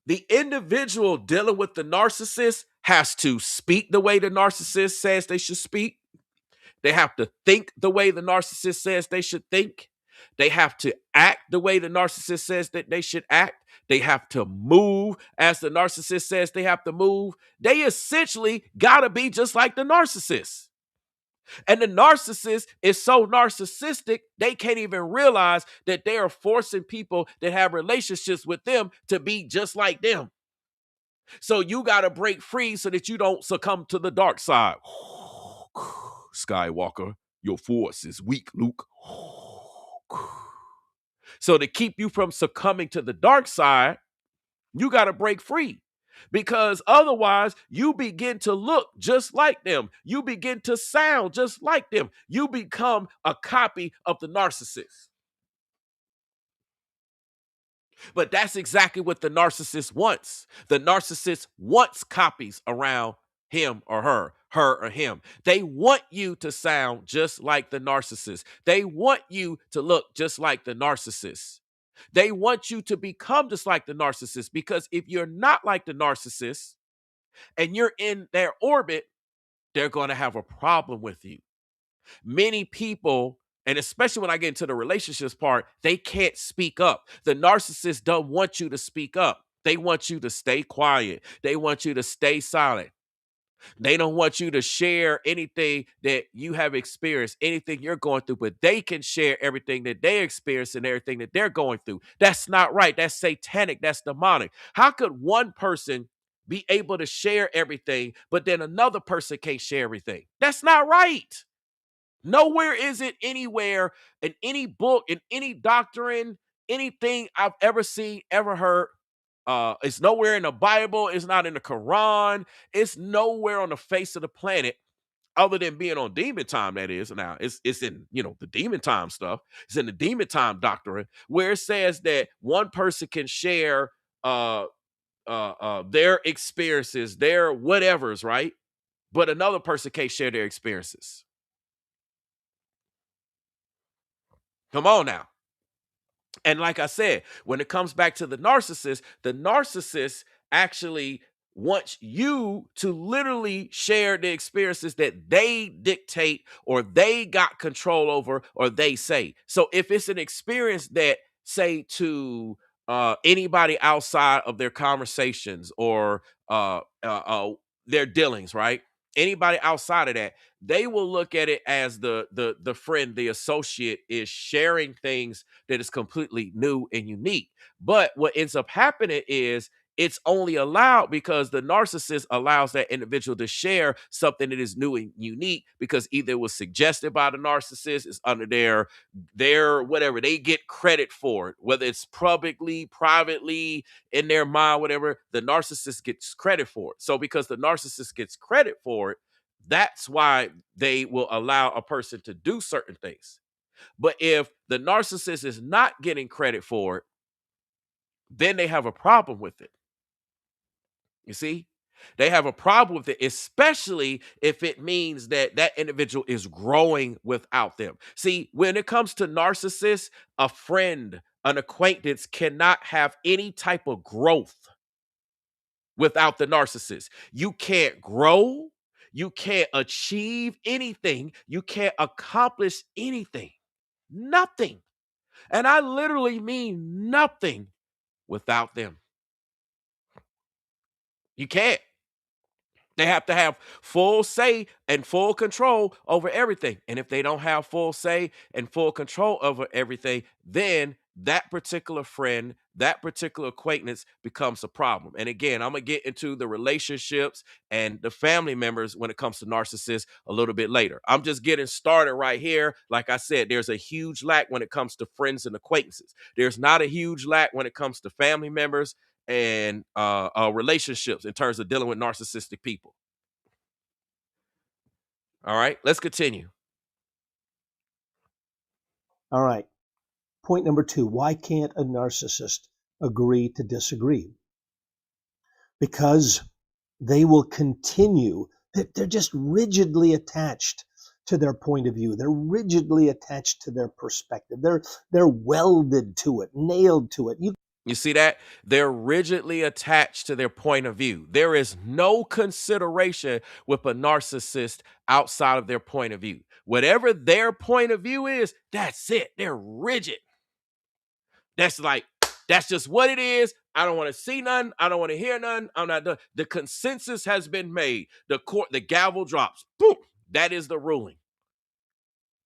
The individual dealing with the narcissist has to speak the way the narcissist says they should speak. They have to think the way the narcissist says they should think. They have to act the way the narcissist says that they should act. They have to move as the narcissist says they have to move. They essentially got to be just like the narcissist. And the narcissist is so narcissistic, they can't even realize that they are forcing people that have relationships with them to be just like them. So you got to break free so that you don't succumb to the dark side. Skywalker, your force is weak, Luke. So to keep you from succumbing to the dark side, you got to break free. Because otherwise, you begin to look just like them. You begin to sound just like them. You become a copy of the narcissist. But that's exactly what the narcissist wants. The narcissist wants copies around him or her or him. They want you to sound just like the narcissist. They want you to look just like the narcissist. They want you to become just like the narcissist, because if you're not like the narcissist and you're in their orbit, they're going to have a problem with you. Many people, and especially when I get into the relationships part, they can't speak up. The narcissist don't want you to speak up. They want you to stay quiet. They want you to stay silent. They don't want you to share anything that you have experienced, anything you're going through, but they can share everything that they experience and everything that they're going through. That's not right. That's satanic. That's demonic. How could one person be able to share everything, but then another person can't share everything? That's not right. Nowhere is it anywhere in any book, in any doctrine, anything I've ever seen, ever heard. It's nowhere in the Bible. It's not in the Quran. It's nowhere on the face of the planet other than being on demon time. That is now it's in, the demon time stuff. It's in the demon time doctrine where it says that one person can share their experiences, their whatevers, right? But another person can't share their experiences. Come on now. And like I said, when it comes back to the narcissist actually wants you to literally share the experiences that they dictate or they got control over or they say. So if it's an experience that, say, to anybody outside of their conversations or their dealings, right? Anybody outside of that, they will look at it as the friend, the associate is sharing things that is completely new and unique. But what ends up happening is it's only allowed because the narcissist allows that individual to share something that is new and unique because either it was suggested by the narcissist, it's under their whatever, they get credit for it, whether it's publicly, privately, in their mind, whatever, the narcissist gets credit for it. So because the narcissist gets credit for it, that's why they will allow a person to do certain things. But if the narcissist is not getting credit for it, then they have a problem with it. You see? They have a problem with it, especially if it means that that individual is growing without them. See, when it comes to narcissists, a friend, an acquaintance cannot have any type of growth without the narcissist. You can't grow. You can't achieve anything. You can't accomplish anything. Nothing. And I literally mean nothing without them. You can't. They have to have full say and full control over everything. And if they don't have full say and full control over everything, then that particular friend, that particular acquaintance becomes a problem. And again, I'm going to get into the relationships and the family members when it comes to narcissists a little bit later. I'm just getting started right here. Like I said, there's a huge lack when it comes to friends and acquaintances. There's not a huge lack when it comes to family members and relationships in terms of dealing with narcissistic people. All right, let's continue. All right. Point number 2. Why can't a narcissist agree to disagree? Because they will continue. They're just rigidly attached to their point of view. They're rigidly attached to their perspective. They're welded to it, nailed to it. You see that? They're rigidly attached to their point of view. There is no consideration with a narcissist outside of their point of view. Whatever their point of view is, that's it. They're rigid. That's like, that's just what it is. I don't want to see none. I don't want to hear none. I'm not done. The consensus has been made. The gavel drops. Boom. That is the ruling.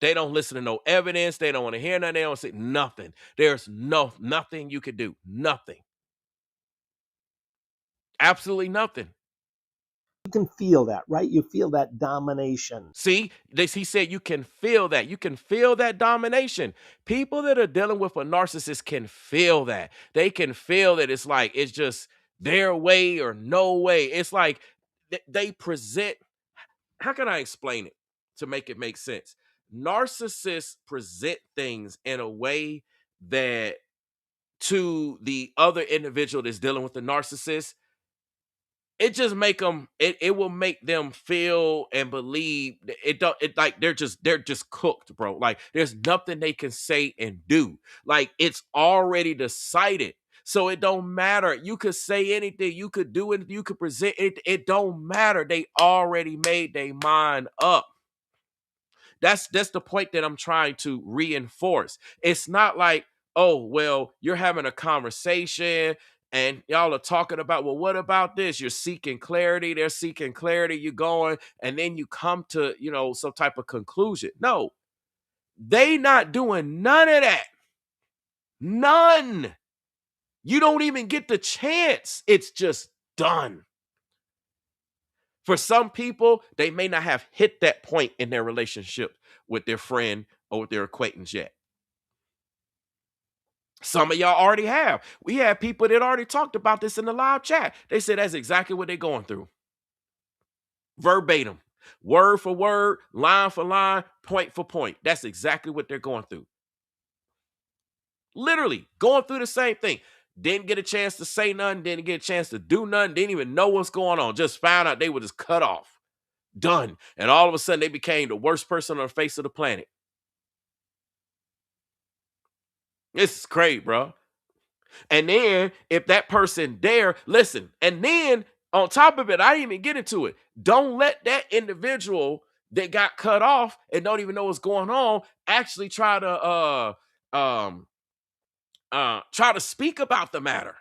They don't listen to no evidence. They don't want to hear nothing. They don't say nothing. There's nothing you could do. Nothing. Absolutely nothing. You can feel that, right? You feel that domination. See, he said you can feel that. You can feel that domination. People that are dealing with a narcissist can feel that. They can feel that it's like, it's just their way or no way. It's like they present, how can I explain it to make it make sense? Narcissists present things in a way that to the other individual that's dealing with the narcissist, it just make them, it will make them feel and believe it like they're just cooked, bro. Like there's nothing they can say and do. Like it's already decided. So it don't matter. You could say anything, you could do it, you could present it. It don't matter. They already made their mind up. That's the point that I'm trying to reinforce. It's not like, oh, well, you're having a conversation and y'all are talking about, well, what about this? You're seeking clarity. They're seeking clarity. You're going, and then you come to, some type of conclusion. No, they not doing none of that. None. You don't even get the chance. It's just done. For some people, they may not have hit that point in their relationship with their friend or with their acquaintance yet. Some of y'all already have. We had people that already talked about this in the live chat. They said that's exactly what they're going through. Verbatim, word for word, line for line, point for point. That's exactly what they're going through. Literally going through the same thing. Didn't get a chance to say nothing, didn't get a chance to do nothing, didn't even know what's going on. Just found out they were just cut off. Done. And all of a sudden they became the worst person on the face of the planet. This is crazy, bro. And then if that person there, listen, and then on top of it, I didn't even get into it. Don't let that individual that got cut off and don't even know what's going on actually try to speak about the matter.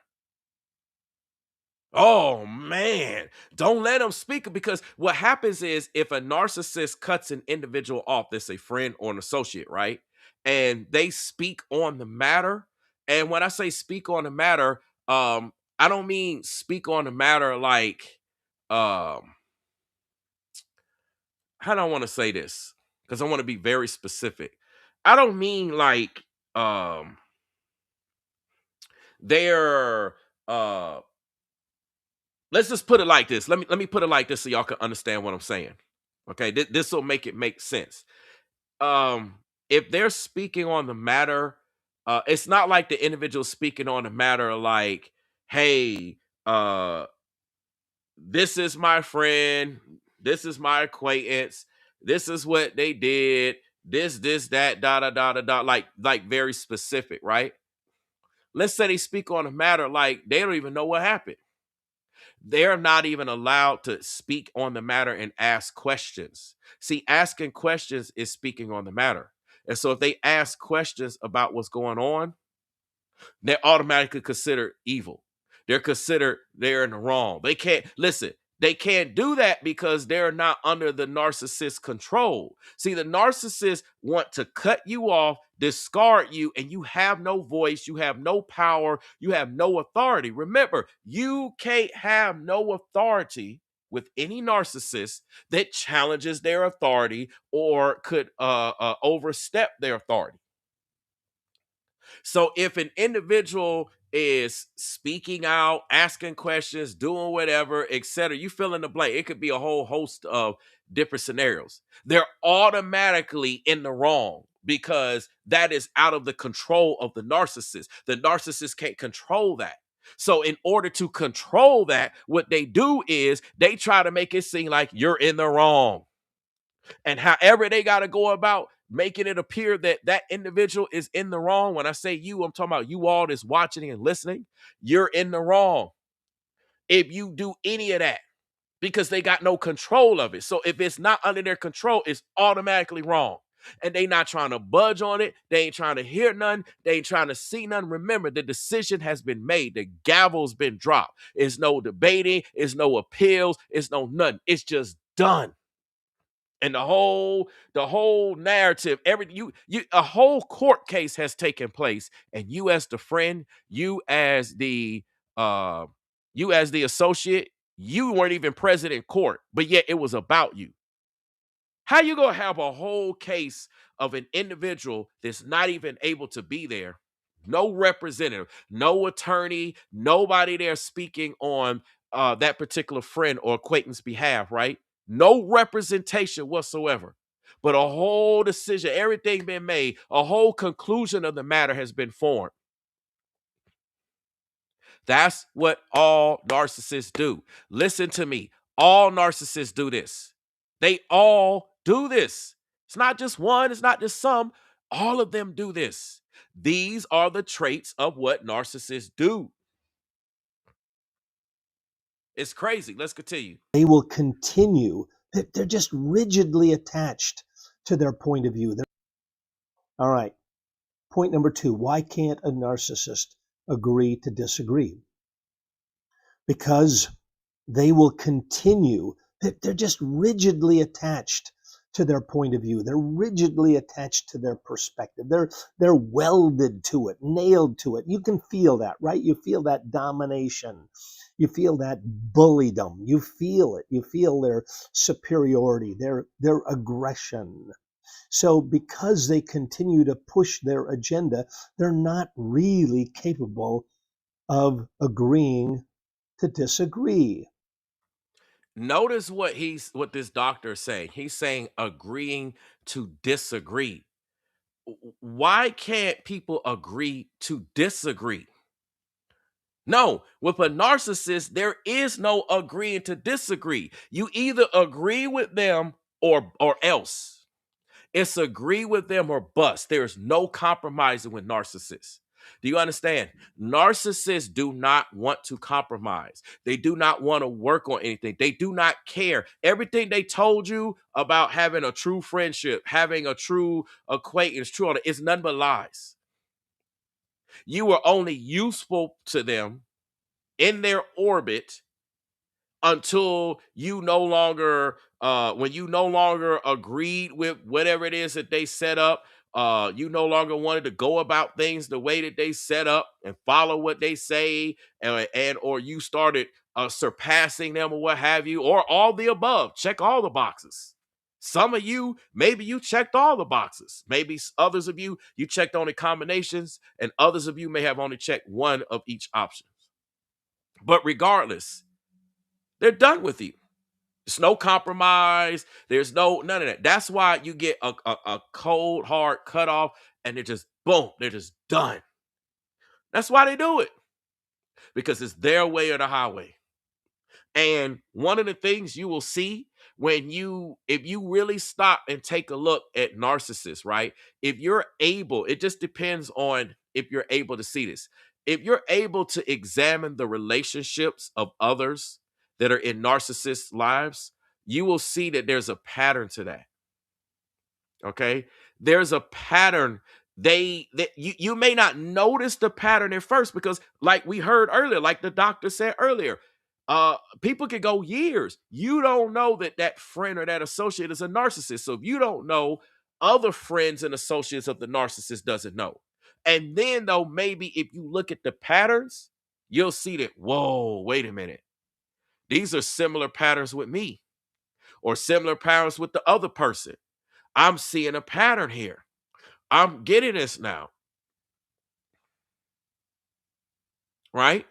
Oh man, don't let them speak, because what happens is if a narcissist cuts an individual off, that's a friend or an associate, right? And they speak on the matter. And when I say speak on the matter, I don't mean speak on the matter like, how do I want to say this? Because I want to be very specific. I don't mean like they're let's just put it like this. Let me put it like this so y'all can understand what I'm saying. Okay, this will make it make sense. If they're speaking on the matter, it's not like the individual speaking on the matter like, hey, this is my friend, this is my acquaintance, this is what they did, this, that, da, like very specific, right? Let's say they speak on a matter like they don't even know what happened. They're not even allowed to speak on the matter and ask questions. See, asking questions is speaking on the matter. And so if they ask questions about what's going on, they're automatically considered evil. They're considered they're in the wrong. They can't listen. They can't do that because they're not under the narcissist's control. See, the narcissists want to cut you off, discard you, and you have no voice, you have no power, you have no authority. Remember, you can't have no authority with any narcissist that challenges their authority or could overstep their authority. So if an individual is speaking out, asking questions, doing whatever, etc. You fill in the blank. It could be a whole host of different scenarios. They're automatically in the wrong because that is out of the control of the narcissist. The narcissist can't control that. So in order to control that, what they do is they try to make it seem like you're in the wrong. And however they got to go about making it appear that that individual is in the wrong. When I say you, I'm talking about you all that's watching and listening. You're in the wrong if you do any of that because they got no control of it. So if it's not under their control, it's automatically wrong. And they not trying to budge on it. They ain't trying to hear none. They ain't trying to see none. Remember, the decision has been made. The gavel's been dropped. It's no debating. It's no appeals. It's no nothing. It's just done. And the whole narrative, a whole court case has taken place, and you as the friend, uh you as the associate, you weren't even present in court, but yet it was about you. How you gonna have a whole case of an individual that's not even able to be there? No representative, no attorney, nobody there speaking on that particular friend or acquaintance behalf, right? No representation whatsoever. But a whole decision, everything been made, a whole conclusion of the matter has been formed. That's what all narcissists do. Listen to me. All narcissists do this. They all do this. It's not just one, it's not just some. All of them do this. These are the traits of what narcissists do. It's crazy. Let's continue. They will continue. They're just rigidly attached to their point of view. All right. Point number 2. Why can't a narcissist agree to disagree? Because they will continue. They're just rigidly attached to their point of view. They're rigidly attached to their perspective. They're welded to it, nailed to it. You can feel that, right? You feel that domination. You feel that bulliedom. You feel it. You feel their superiority, their aggression. So because they continue to push their agenda, they're not really capable of agreeing to disagree. Notice what this doctor is saying. He's saying agreeing to disagree. Why can't people agree to disagree? No, with a narcissist, there is no agreeing to disagree. You either agree with them or else. It's agree with them or bust. There's no compromising with narcissists. Do you understand? Narcissists do not want to compromise. They do not want to work on anything. They do not care. Everything they told you about having a true friendship, having a true acquaintance, is none but lies. You were only useful to them in their orbit until you no longer when you no longer agreed with whatever it is that they set up, you no longer wanted to go about things the way that they set up and follow what they say, and or you started surpassing them or what have you, or all the above. Check all the boxes. Some of you, maybe you checked all the boxes. Maybe others of you checked only combinations, and others of you may have only checked one of each option. But regardless, they're done with you. There's no compromise. There's none of that. That's why you get a cold, hard cutoff, and they're just, boom, they're just done. That's why they do it. Because it's their way or the highway. And one of the things you will see if you really stop and take a look at narcissists, right? If you're able, it just depends on if you're able to see this. If you're able to examine the relationships of others that are in narcissists' lives, you will see that there's a pattern to that. Okay? There's a pattern. You may not notice the pattern at first because, like we heard earlier, like the doctor said earlier, people can go years. You don't know that friend or that associate is a narcissist. So if you don't know, other friends and associates of the narcissist doesn't know. And then though, maybe if you look at the patterns, you'll see that, whoa, wait a minute. These are similar patterns with me or similar patterns with the other person. I'm seeing a pattern here. I'm getting this now. right?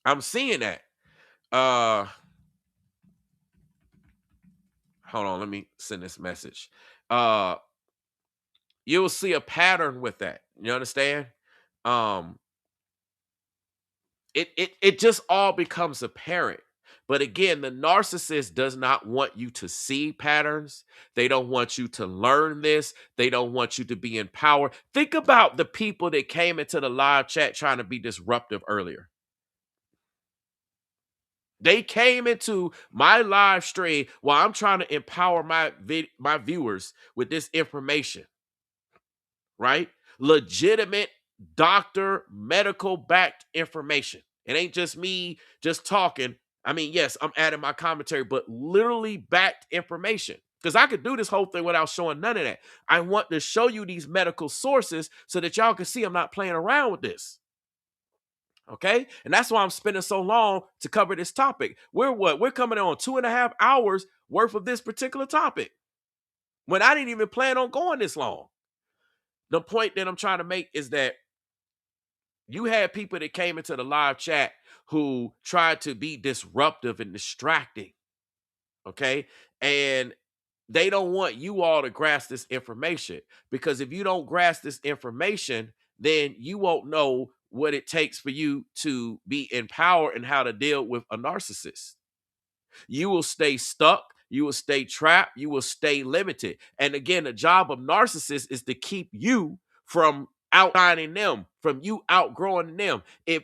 I'm seeing that. Hold on, let me send this message. You'll see a pattern with that. You understand? Um, it just all becomes apparent. But again, the narcissist does not want you to see patterns. They don't want you to learn this. They don't want you to be in power. Think about the people that came into the live chat trying to be disruptive earlier. They came into my live stream while I'm trying to empower my viewers with this information, right? Legitimate doctor, medical backed information. It ain't just me just talking. I mean, yes, I'm adding my commentary, but literally backed information. Because I could do this whole thing without showing none of that. I want to show you these medical sources so that y'all can see I'm not playing around with this. Okay. And that's why I'm spending so long to cover this topic. We're coming on 2.5 hours worth of this particular topic when I didn't even plan on going this long. The point that I'm trying to make is that you had people that came into the live chat who tried to be disruptive and distracting. Okay. And they don't want you all to grasp this information, because if you don't grasp this information, then you won't know what it takes for you to be in power and how to deal with a narcissist. You will stay stuck. You will stay trapped. You will stay limited. And again, the job of narcissists is to keep you from outshining them, from you outgrowing them.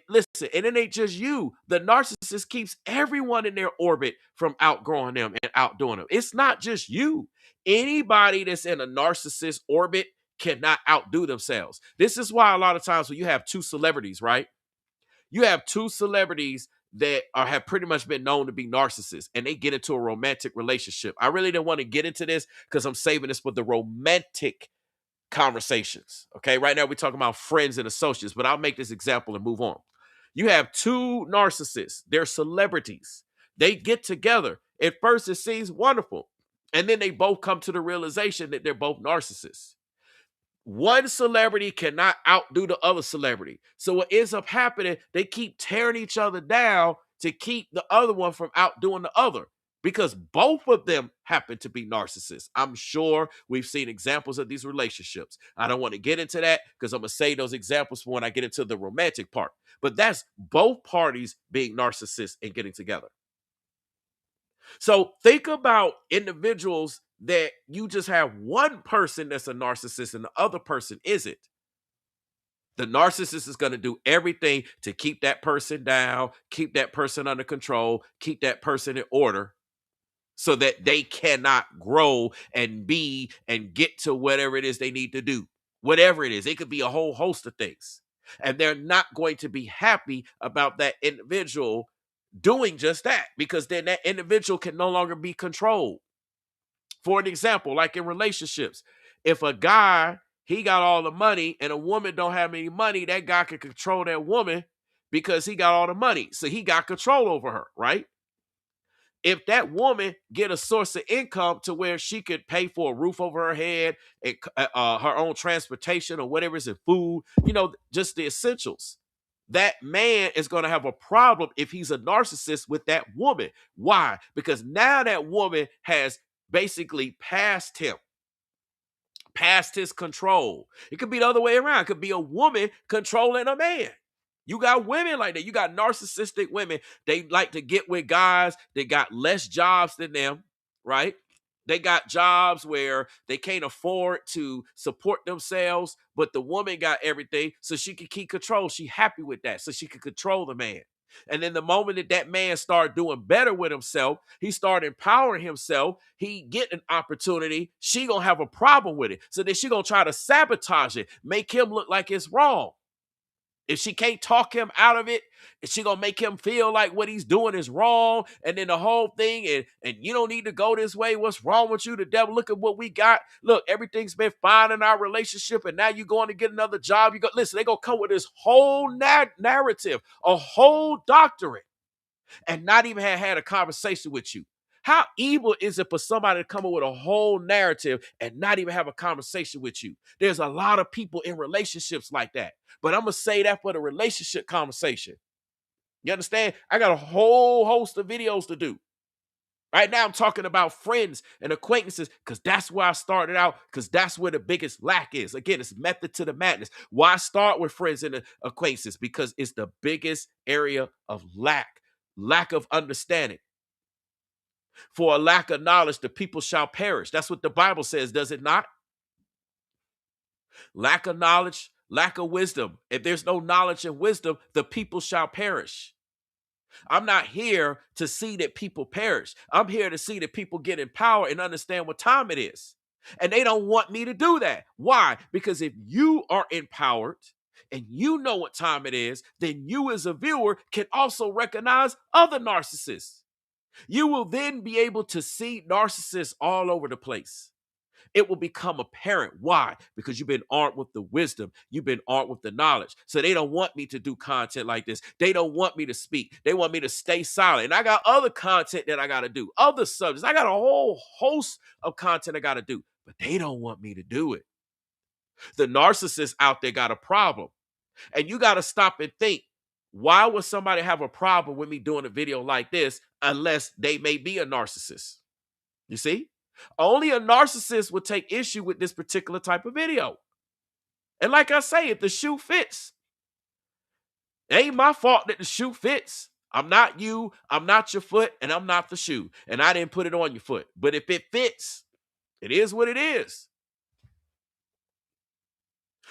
Listen, and it ain't just you. The narcissist keeps everyone in their orbit from outgrowing them and outdoing them. It's not just you. Anybody that's in a narcissist orbit cannot outdo themselves. This is why a lot of times when you have two celebrities, right? You have two celebrities that have pretty much been known to be narcissists, and they get into a romantic relationship. I really didn't want to get into this because I'm saving this for the romantic conversations. Okay, right now we're talking about friends and associates, but I'll make this example and move on. You have two narcissists, they're celebrities. They get together. At first, it seems wonderful, and then they both come to the realization that they're both narcissists. One celebrity cannot outdo the other celebrity. So what ends up happening, they keep tearing each other down to keep the other one from outdoing the other, because both of them happen to be narcissists. I'm sure we've seen examples of these relationships. I don't want to get into that because I'm going to save those examples for when I get into the romantic part. But that's both parties being narcissists and getting together. So think about individuals that you just have one person that's a narcissist and the other person isn't. The narcissist is going to do everything to keep that person down, keep that person under control, keep that person in order so that they cannot grow and be and get to whatever it is they need to do. Whatever it is, it could be a whole host of things. And they're not going to be happy about that individual doing just that, because then that individual can no longer be controlled. For an example, like in relationships, if a guy, he got all the money and a woman don't have any money, that guy can control that woman because he got all the money. So he got control over her, right? If that woman get a source of income to where she could pay for a roof over her head and her own transportation or whatever is in food, just the essentials, that man is going to have a problem if he's a narcissist with that woman. Why? Because now that woman has basically passed him, past his control. It could be the other way around. It could be a woman controlling a man. You got women like that. You got narcissistic women. They like to get with guys that got less jobs than them, right? They got jobs where they can't afford to support themselves, but the woman got everything so she can keep control. She happy with that, so she can control the man. And then the moment that man started doing better with himself, he started empowering himself, he get an opportunity, she gonna have a problem with it. So then she gonna try to sabotage it, make him look like it's wrong. If she can't talk him out of it, she gonna make him feel like what he's doing is wrong, and then the whole thing, and you don't need to go this way. What's wrong with you? The devil, look at what we got. Look, everything's been fine in our relationship, and now you're going to get another job. Listen, they gonna come with this whole narrative, a whole doctorate, and not even had a conversation with you. How evil is it for somebody to come up with a whole narrative and not even have a conversation with you? There's a lot of people in relationships like that. But I'm going to say that for the relationship conversation. You understand? I got a whole host of videos to do. Right now, I'm talking about friends and acquaintances because that's where I started out, because that's where the biggest lack is. Again, it's method to the madness. Why start with friends and acquaintances? Because it's the biggest area of lack of understanding. For a lack of knowledge, the people shall perish. That's what the Bible says, does it not? Lack of knowledge, lack of wisdom. If there's no knowledge and wisdom, the people shall perish. I'm not here to see that people perish. I'm here to see that people get in power and understand what time it is. And they don't want me to do that. Why? Because if you are empowered and you know what time it is, then you as a viewer can also recognize other narcissists. You will then be able to see narcissists all over the place. It will become apparent. Why? Because you've been armed with the wisdom. You've been armed with the knowledge. So they don't want me to do content like this. They don't want me to speak. They want me to stay silent. And I got other content that I got to do, other subjects. I got a whole host of content I got to do, but they don't want me to do it. The narcissist out there got a problem. And you got to stop and think, why would somebody have a problem with me doing a video like this unless they may be a narcissist? You see? Only a narcissist would take issue with this particular type of video. And like I say, if the shoe fits, it ain't my fault that the shoe fits. I'm not you, I'm not your foot, and I'm not the shoe. And I didn't put it on your foot. But if it fits, it is what it is.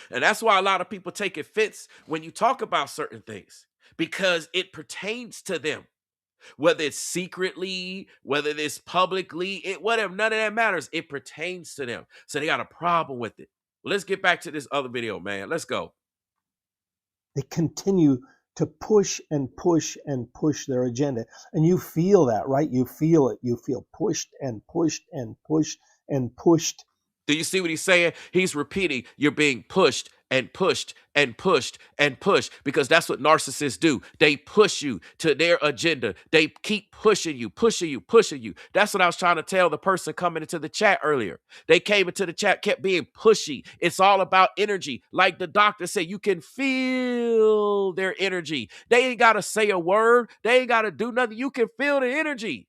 And that's why a lot of people take offense when you talk about certain things, because it pertains to them. Whether it's secretly, whether it's publicly, whatever, none of that matters. It pertains to them. So they got a problem with it. Let's get back to this other video, man. Let's go. They continue to push and push and push their agenda. And you feel that, right? You feel it. You feel pushed and pushed and pushed and pushed. Do you see what he's saying? He's repeating, you're being pushed and pushed and pushed and pushed, because that's what narcissists do. They push you to their agenda. They keep pushing you, pushing you, pushing you. That's what I was trying to tell the person coming into the chat earlier. They came into the chat, kept being pushy. It's all about energy. Like the doctor said, you can feel their energy. They ain't got to say a word. They ain't got to do nothing. You can feel the energy.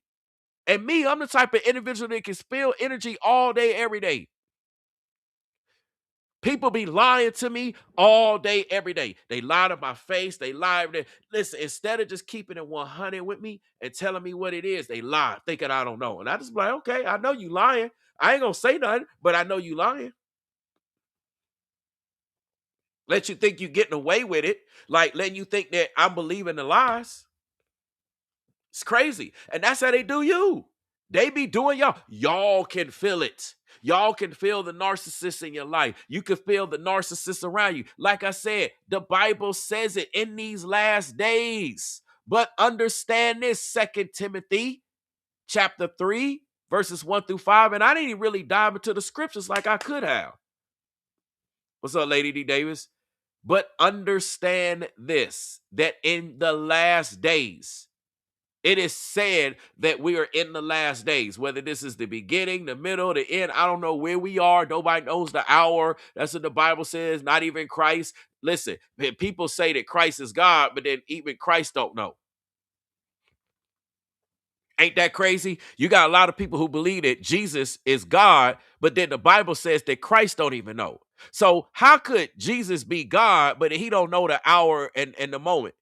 And me, I'm the type of individual that can feel energy all day, every day. People be lying to me all day, every day. They lie to my face. They lie. Listen, instead of just keeping it 100 with me and telling me what it is, they lie, thinking I don't know. And I just be like, okay, I know you lying. I ain't going to say nothing, but I know you lying. Let you think you getting away with it. Like letting you think that I'm believing the lies. It's crazy. And that's how they do you. They be doing y'all. Y'all can feel it. Y'all can feel the narcissist in your life. You can feel the narcissist around you. Like I said, the Bible says it in these last days. But understand this, 2 Timothy chapter 3, verses 1 through 5. And I didn't even really dive into the scriptures like I could have. What's up, Lady D Davis? But understand this, that in the last days, it is said that we are in the last days, whether this is the beginning, the middle, the end. I don't know where we are. Nobody knows the hour. That's what the Bible says, not even Christ. Listen, people say that Christ is God, but then even Christ don't know. Ain't that crazy? You got a lot of people who believe that Jesus is God, but then the Bible says that Christ don't even know. So how could Jesus be God, but he don't know the hour and the moment?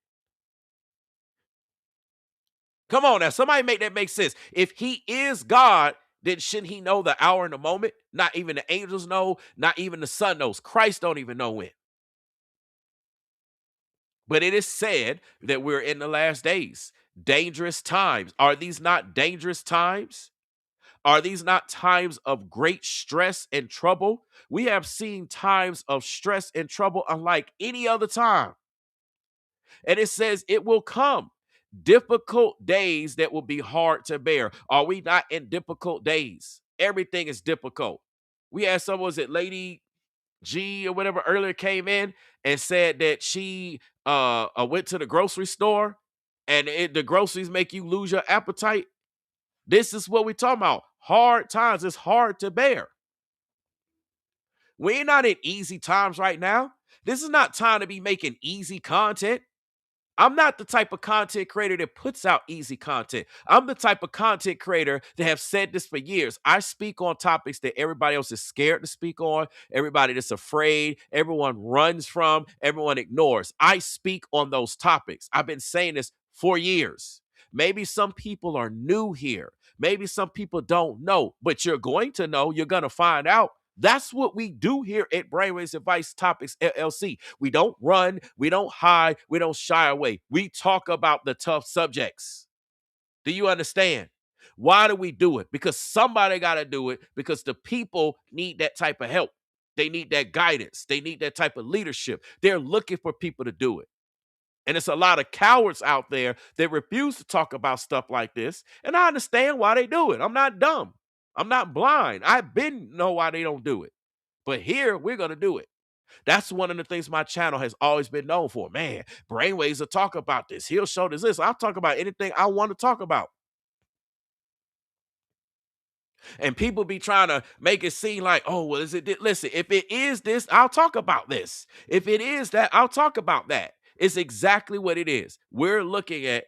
Come on now, somebody make that make sense. If he is God, then shouldn't he know the hour and the moment? Not even the angels know, not even the Son knows. Christ don't even know when. But it is said that we're in the last days. Dangerous times. Are these not dangerous times? Are these not times of great stress and trouble? We have seen times of stress and trouble unlike any other time. And it says it will come. Difficult days that will be hard to bear. Are we not in difficult days? Everything is difficult. We had someone, was it Lady G or whatever, earlier came in and said that she went to the grocery store and the groceries make you lose your appetite. This is what we're talking about. Hard times. It's hard to bear. We're not in easy times right now. This is not time to be making easy content. I'm not the type of content creator that puts out easy content. I'm the type of content creator that have said this for years. I speak on topics that everybody else is scared to speak on, everybody that's afraid, everyone runs from, everyone ignores. I speak on those topics. I've been saying this for years. Maybe some people are new here. Maybe some people don't know, but you're going to know. You're going to find out. That's what we do here at Brainwavezz Advice Topics LLC. We don't run, we don't hide, we don't shy away. We talk about the tough subjects. Do you understand? Why do we do it? Because somebody got to do it, because the people need that type of help. They need that guidance. They need that type of leadership. They're looking for people to do it. And it's a lot of cowards out there that refuse to talk about stuff like this. And I understand why they do it. I'm not dumb. I'm not blind. I've been know why they don't do it. But here, we're going to do it. That's one of the things my channel has always been known for. Man, Brainwavezz will talk about this. He'll show this. I'll talk about anything I want to talk about. And people be trying to make it seem like, oh, well, is it this? Listen, if it is this, I'll talk about this. If it is that, I'll talk about that. It's exactly what it is. We're looking at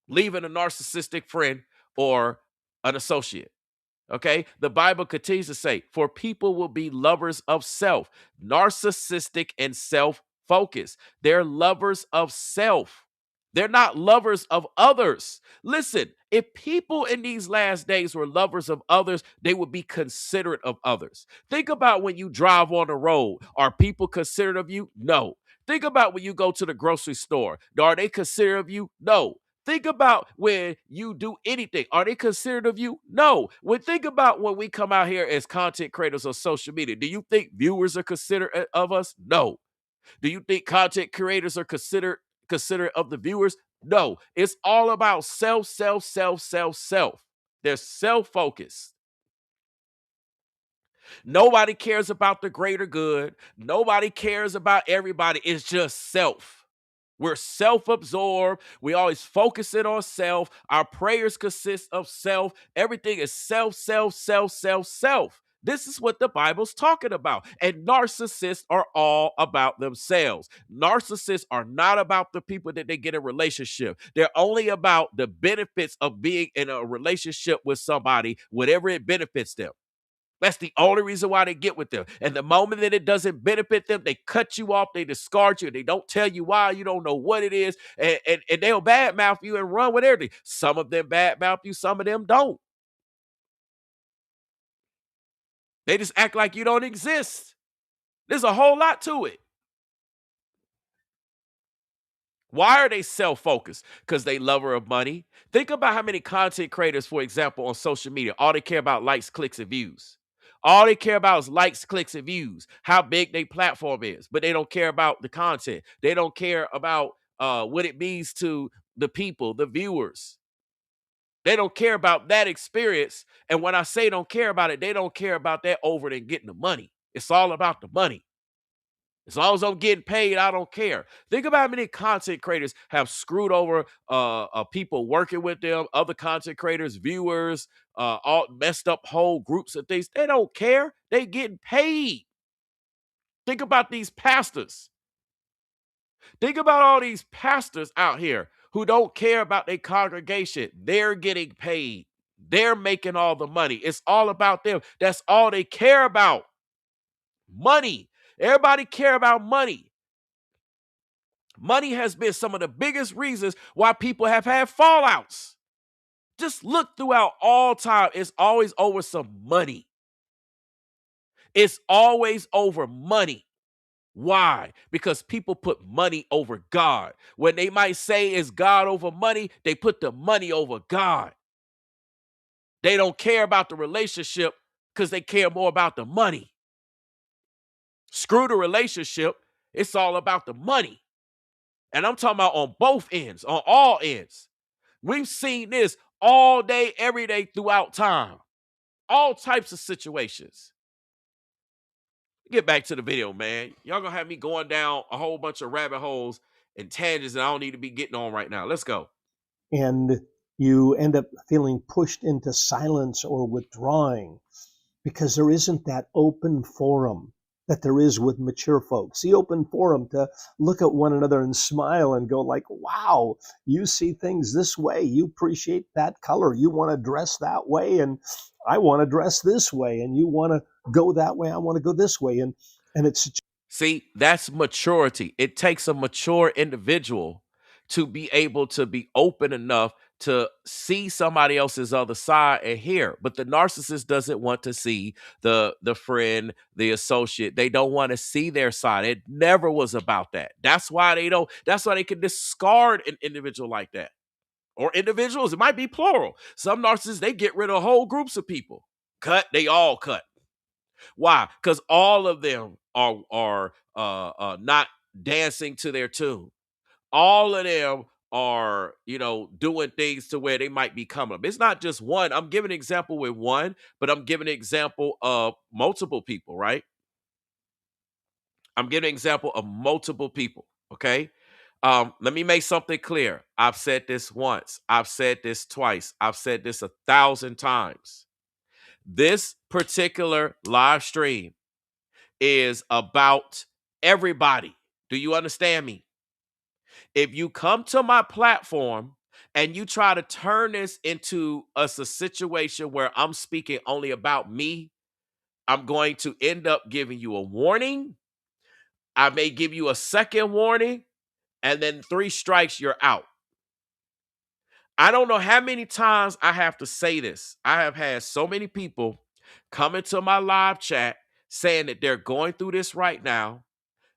leaving a narcissistic friend or an associate. Okay, the Bible continues to say, for people will be lovers of self, narcissistic and self-focused. They're lovers of self. They're not lovers of others. Listen, if people in these last days were lovers of others, they would be considerate of others. Think about when you drive on the road. Are people considerate of you? No. Think about when you go to the grocery store. Are they considerate of you? No. Think about when you do anything. Are they considerate of you? No. Think about when we come out here as content creators on social media. Do you think viewers are considerate of us? No. Do you think content creators are considerate of the viewers? No. It's all about self, self, self, self, self. They're self-focused. Nobody cares about the greater good. Nobody cares about everybody. It's just self. We're self-absorbed. We always focus it on self. Our prayers consist of self. Everything is self, self, self, self, self. This is what the Bible's talking about. And narcissists are all about themselves. Narcissists are not about the people that they get in a relationship. They're only about the benefits of being in a relationship with somebody, whatever it benefits them. That's the only reason why they get with them. And the moment that it doesn't benefit them, they cut you off, they discard you, they don't tell you why, you don't know what it is, and they'll badmouth you and run with everything. Some of them badmouth you, some of them don't. They just act like you don't exist. There's a whole lot to it. Why are they self-focused? Because they lover of money. Think about how many content creators, for example, on social media, all they care about likes, clicks, and views. All they care about is likes, clicks, and views, how big their platform is, but they don't care about the content. They don't care about what it means to the people, the viewers. They don't care about that experience. And when I say don't care about it, they don't care about that over than getting the money. It's all about the money. As long as I'm getting paid, I don't care. Think about how many content creators have screwed over people working with them, other content creators, viewers, all messed up whole groups of things. They don't care. They getting paid. Think about these pastors. Think about all these pastors out here who don't care about their congregation. They're getting paid. They're making all the money. It's all about them. That's all they care about. Money. Everybody care about money. Money has been some of the biggest reasons why people have had fallouts. Just look throughout all time. It's always over some money. It's always over money. Why? Because people put money over God. When they might say is God over money, they put the money over God. They don't care about the relationship because they care more about the money. Screw the relationship. It's all about the money. And I'm talking about on both ends, on all ends. We've seen this all day, every day throughout time. All types of situations. Get back to the video, man. Y'all gonna have me going down a whole bunch of rabbit holes and tangents that I don't need to be getting on right now. Let's go. And You end up feeling pushed into silence or withdrawing because there isn't that open forum that there is with mature folks. The open forum to look at one another and smile and go like, wow, you see things this way. You appreciate that color. You want to dress that way. And I want to dress this way. And you want to go that way. I want to go this way. And it's See, that's maturity. It takes a mature individual to be able to be open enough to see somebody else's other side and hear. But the narcissist doesn't want to see the friend, the associate. They don't want to see their side. It never was about that. That's why they can discard an individual like that. Or individuals, it might be plural. Some narcissists, they get rid of whole groups of people. They all cut. Why? Because all of them are not dancing to their tune. All of them are, doing things to where they might be coming up. It's not just one. I'm giving an example with one, but I'm giving an example of multiple people, right? I'm giving an example of multiple people, okay? Let me make something clear. I've said this once. I've said this twice. I've said this 1,000 times. This particular live stream is about everybody. Do you understand me? If you come to my platform and you try to turn this into a situation where I'm speaking only about me, I'm going to end up giving you a warning. I may give you a second warning, and then 3 strikes, you're out. I don't know how many times I have to say this. I have had so many people come into my live chat saying that they're going through this right now,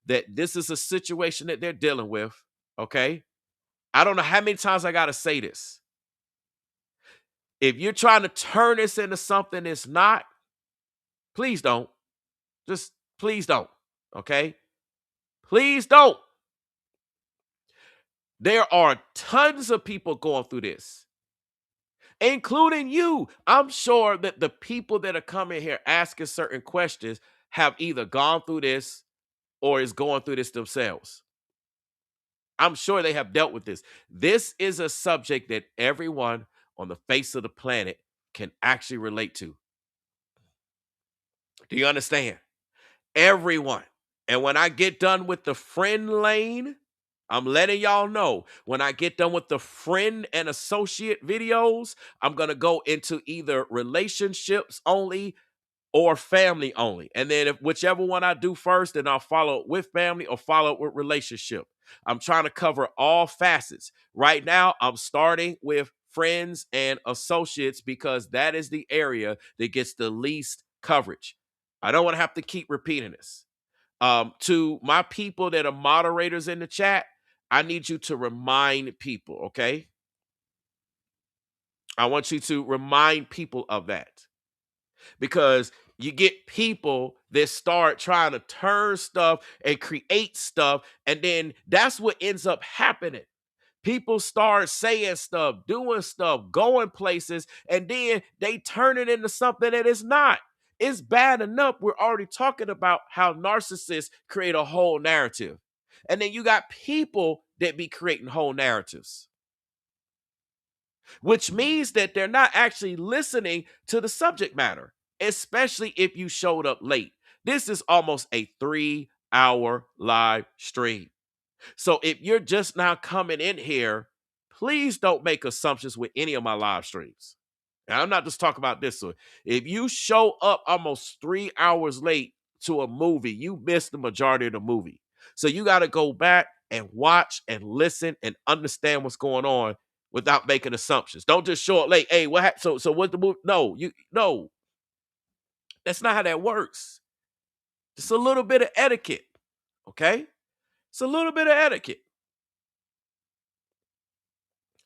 that this is a situation that they're dealing with, okay? I don't know how many times I got to say this. If you're trying to turn this into something it's not, please don't. Just please don't, okay? Please don't. There are tons of people going through this, including you. I'm sure that the people that are coming here asking certain questions have either gone through this or is going through this themselves. I'm sure they have dealt with this. This is a subject that everyone on the face of the planet can actually relate to. Do you understand? Everyone. And when I get done with the friend lane, I'm letting y'all know, when I get done with the friend and associate videos, I'm going to go into either relationships only or family only. And then if whichever one I do first, then I'll follow it with family or follow it with relationship. I'm trying to cover all facets. Right now, I'm starting with friends and associates because that is the area that gets the least coverage. I don't want to have to keep repeating this. To my people that are moderators in the chat, I need you to remind people, okay? I want you to remind people of that. Because you get people that start trying to turn stuff and create stuff, and then that's what ends up happening. People start saying stuff, doing stuff, going places, and then they turn it into something that it's not. It's bad enough we're already talking about how narcissists create a whole narrative. And then you got people that be creating whole narratives, which means that they're not actually listening to the subject matter, especially if you showed up late. This is almost a 3-hour live stream. So if you're just now coming in here, please don't make assumptions with any of my live streams. And I'm not just talking about this one. If you show up almost 3 hours late to a movie, you missed the majority of the movie. So you got to go back and watch and listen and understand what's going on without making assumptions. Don't just show up late. Hey, what happened? So what the movie? No. That's not how that works. Just a little bit of etiquette. Okay? It's a little bit of etiquette.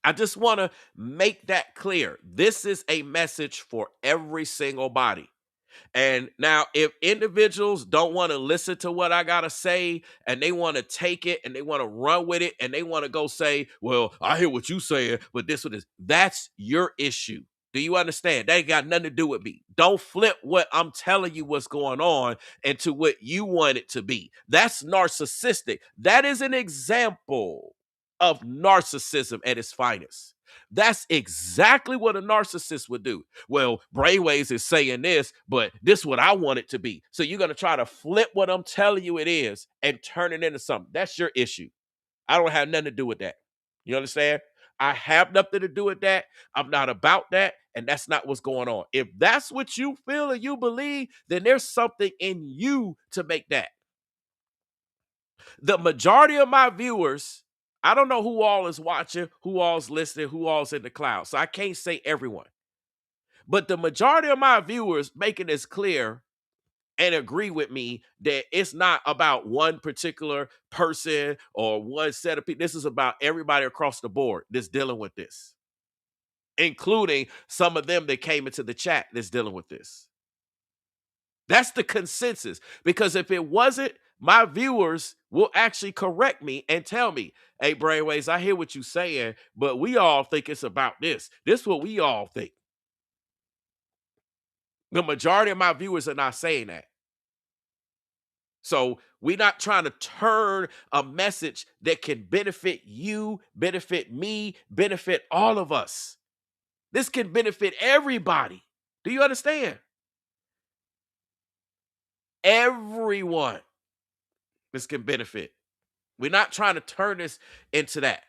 I just want to make that clear. This is a message for every single body. And now, if individuals don't want to listen to what I got to say and they want to take it and they want to run with it and they want to go say, well, I hear what you saying, but this one is, that's your issue. Do you understand? That ain't got nothing to do with me. Don't flip what I'm telling you what's going on into what you want it to be. That's narcissistic. That is an example. of narcissism at its finest. That's exactly what a narcissist would do. Well, Brainwavezz is saying this, but this is what I want it to be. So you're going to try to flip what I'm telling you it is and turn it into something. That's your issue. I don't have nothing to do with that. You understand? I have nothing to do with that. I'm not about that. And that's not what's going on. If that's what you feel and you believe, then there's something in you to make that. The majority of my viewers, I don't know who all is watching, who all's listening, who all's in the cloud. So I can't say everyone. But the majority of my viewers making this clear and agree with me that it's not about one particular person or one set of people. This is about everybody across the board that's dealing with this, including some of them that came into the chat that's dealing with this. That's the consensus. Because if it wasn't, my viewers will actually correct me and tell me, hey, Brainwavezz, I hear what you're saying, but we all think it's about this. This is what we all think. The majority of my viewers are not saying that. So we're not trying to turn a message that can benefit you, benefit me, benefit all of us. This can benefit everybody. Do you understand? Everyone. This can benefit. We're not trying to turn this into that.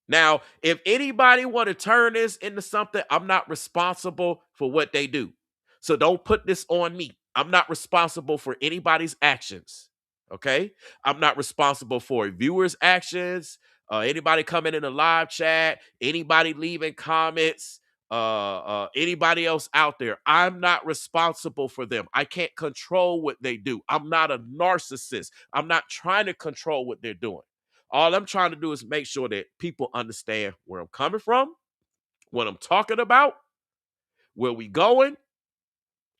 Now, if anybody want to turn this into something, I'm not responsible for what they do. So don't put this on me. I'm not responsible for anybody's actions. Okay? I'm not responsible for viewers' actions, anybody coming in the live chat, anybody leaving comments, anybody else out there. I'm not responsible for them. I can't control what they do. I'm not a narcissist. I'm not trying to control what they're doing. All I'm trying to do is make sure that people understand where I'm coming from, what I'm talking about, where we going,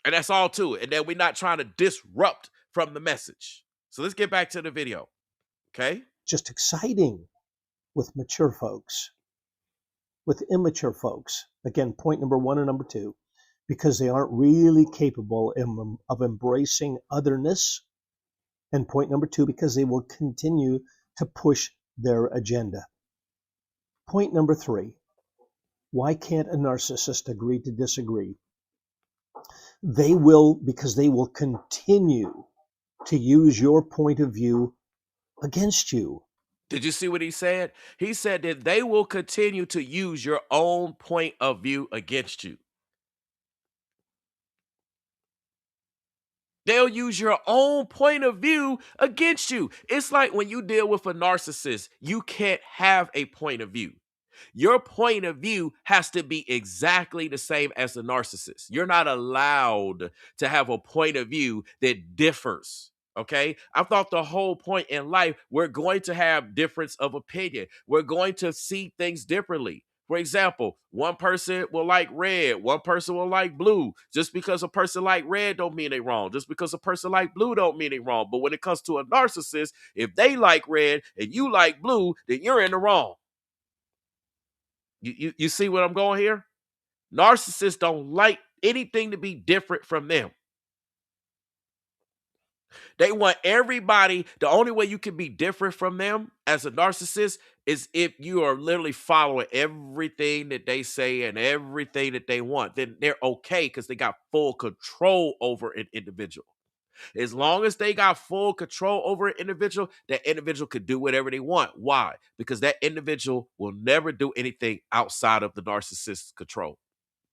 and that's all to it. And then we're not trying to disrupt from the message. So let's get back to the video, okay? Just exciting with mature folks. With immature folks, again, point number 1 and number 2, because they aren't really capable of embracing otherness. And point number 2, because they will continue to push their agenda. Point number 3, why can't a narcissist agree to disagree? They will, because they will continue to use your point of view against you. Did you see what he said? He said that they will continue to use your own point of view against you. They'll use your own point of view against you. It's like when you deal with a narcissist, you can't have a point of view. Your point of view has to be exactly the same as the narcissist. You're not allowed to have a point of view that differs. Okay, I thought the whole point in life, we're going to have difference of opinion. We're going to see things differently. For example, one person will like red, one person will like blue. Just because a person like red don't mean they wrong. Just because a person like blue don't mean they wrong. But when it comes to a narcissist, if they like red and you like blue, then you're in the wrong. You see what I'm going here? Narcissists don't like anything to be different from them. They want everybody, the only way you can be different from them as a narcissist is if you are literally following everything that they say and everything that they want. Then they're okay because they got full control over an individual. As long as they got full control over an individual, that individual could do whatever they want. Why? Because that individual will never do anything outside of the narcissist's control.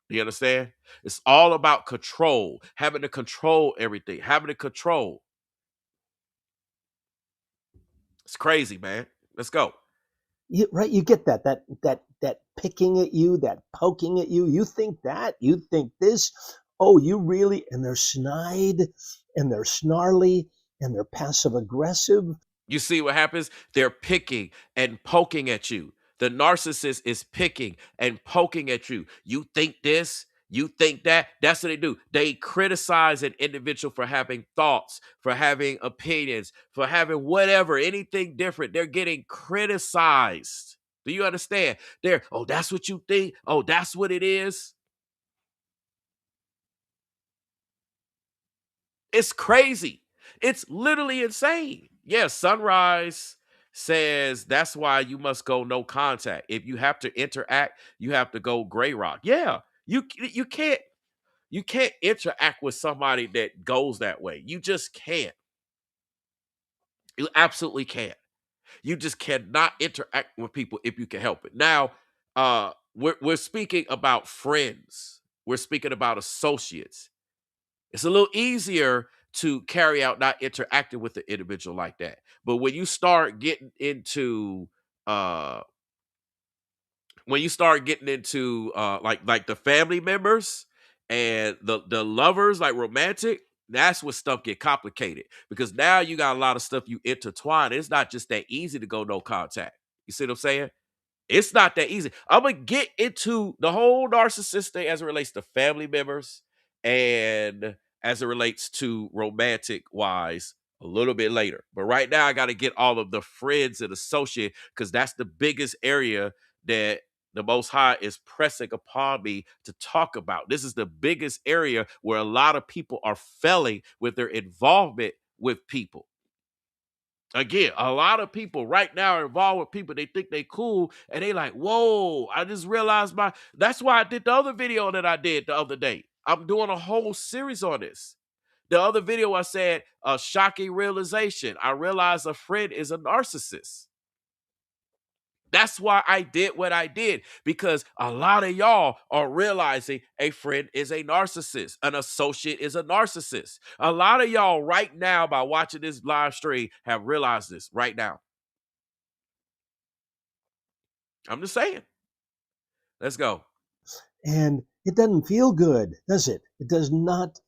Do you understand? It's all about control, having to control everything, having to control. It's crazy, man. Let's go. Right, you get that picking at you, that poking at you. You think that, you think this. Oh, you really, and they're snide, and they're snarly, and they're passive aggressive. You see what happens? They're picking and poking at you. The narcissist is picking and poking at you. You think this, you think that. That's what they do. They criticize an individual for having thoughts, for having opinions, for having whatever, anything different. They're getting criticized. Do you understand? Oh, that's what you think? Oh, that's what it is? It's crazy. It's literally insane. Yeah, sunrise says that's why you must go no contact. If you have to interact, you have to go gray rock. Yeah, you can't interact with somebody that goes that way. You just can't. You absolutely can't. You just cannot interact with people if you can help it. Now, we're speaking about friends. We're speaking about associates. It's a little easier to carry out not interacting with the individual like that. But uh when you start getting into like the family members and the lovers, like romantic, that's when stuff get complicated, because now you got a lot of stuff you intertwine. It's not just that easy to go no contact. You see what I'm saying? It's not that easy. I'm gonna get into the whole narcissist thing as it relates to family members and as it relates to romantic wise a little bit later. But right now, I got to get all of the friends and associate, because that's the biggest area that the Most High is pressing upon me to talk about. This is the biggest area where a lot of people are failing with their involvement with people. Again, a lot of people right now are involved with people. They think they cool, and they like, whoa, I just realized that's why I did the other video that I did the other day. I'm doing a whole series on this. The other video I said, a shocking realization. I realized a friend is a narcissist. That's why I did what I did, because a lot of y'all are realizing a friend is a narcissist. An associate is a narcissist. A lot of y'all right now, by watching this live stream, have realized this right now. I'm just saying. Let's go. And it doesn't feel good, does it? It does not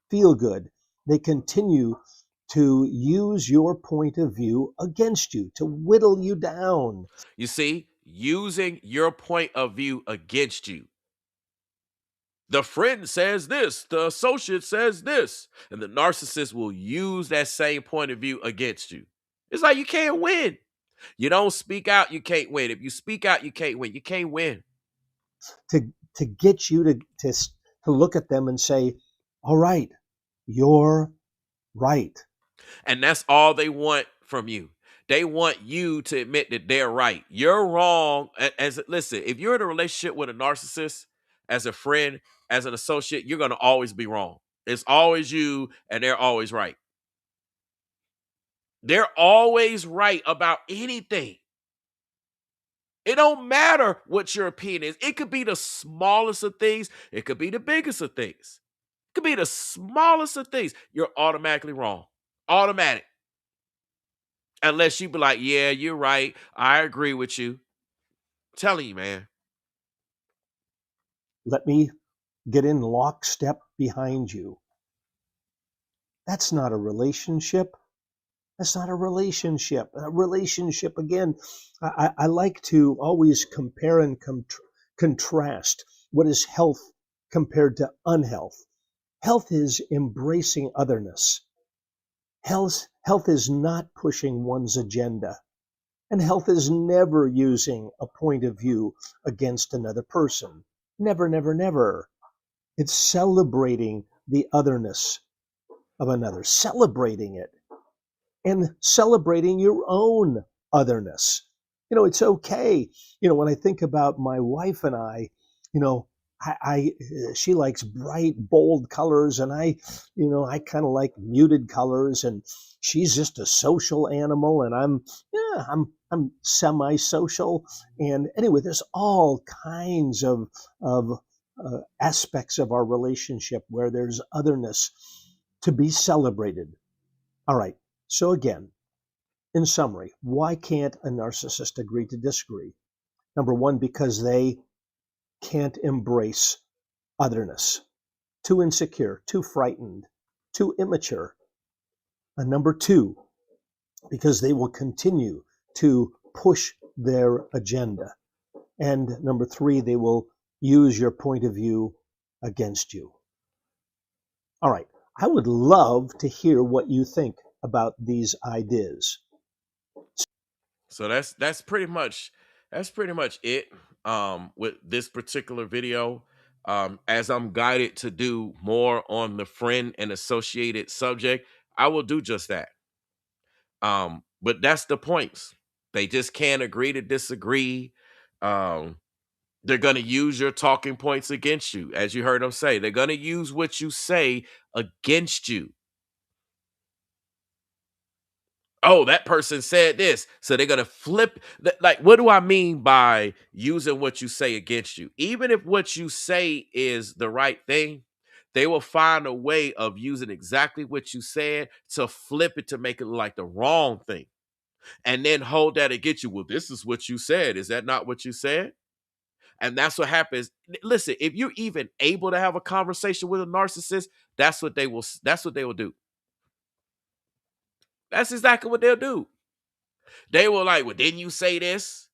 feel good. They continue to use your point of view against you, to whittle you down. You see, using your point of view against you. The friend says this, the associate says this, and the narcissist will use that same point of view against you. It's like you can't win. You don't speak out, you can't win. If you speak out, you can't win. You can't win. To get you to look at them and say, all right, you're right. And that's all they want from you. They want you to admit that they're right. You're wrong. Listen, if you're in a relationship with a narcissist, as a friend, as an associate, you're going to always be wrong. It's always you, and they're always right. They're always right about anything. It don't matter what your opinion is. It could be the smallest of things. It could be the biggest of things. It could be the smallest of things. You're automatically wrong. Automatic. Unless you be like, yeah, you're right. I agree with you. I'm telling you, man. Let me get in lockstep behind you. That's not a relationship. That's not a relationship. A relationship, again, I like to always compare and contrast what is health compared to unhealth. Health is embracing otherness. Health is not pushing one's agenda. And health is never using a point of view against another person. Never, never, never. It's celebrating the otherness of another, celebrating it, and celebrating your own otherness. It's okay. When I think about my wife and I, she likes bright, bold colors, and I kind of like muted colors, and she's just a social animal, and I'm semi-social. And anyway, there's all kinds of aspects of our relationship where there's otherness to be celebrated. All right. So again, in summary, why can't a narcissist agree to disagree? Number one, because they can't embrace otherness. Too insecure, too frightened, too immature. And number two, because they will continue to push their agenda. And number three, they will use your point of view against you. All right. I would love to hear what you think about these ideas. So that's pretty much it with this particular video. As I'm guided to do more on the friend and associated subject, I will do just that. But that's the points. They just can't agree to disagree. They're going to use your talking points against you. As you heard them say, they're going to use what you say against you. Oh, that person said this. So they're going to flip. Like, what do I mean by using what you say against you? Even if what you say is the right thing, they will find a way of using exactly what you said to flip it to make it look like the wrong thing. And then hold that against you. Well, this is what you said. Is that not what you said? And that's what happens. Listen, if you're even able to have a conversation with a narcissist, that's what they will do. That's exactly what they'll do. They will like, well, didn't you say this?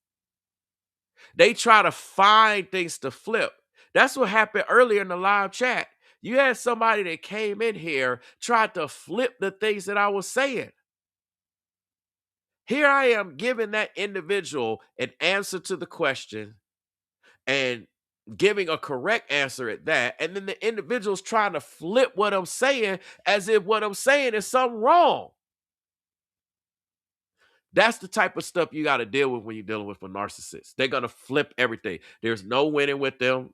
They try to find things to flip. That's what happened earlier in the live chat. You had somebody that came in here, tried to flip the things that I was saying. Here I am giving that individual an answer to the question and giving a correct answer at that. And then the individual's trying to flip what I'm saying as if what I'm saying is something wrong. That's the type of stuff you got to deal with when you're dealing with a narcissist. They're going to flip everything. There's no winning with them.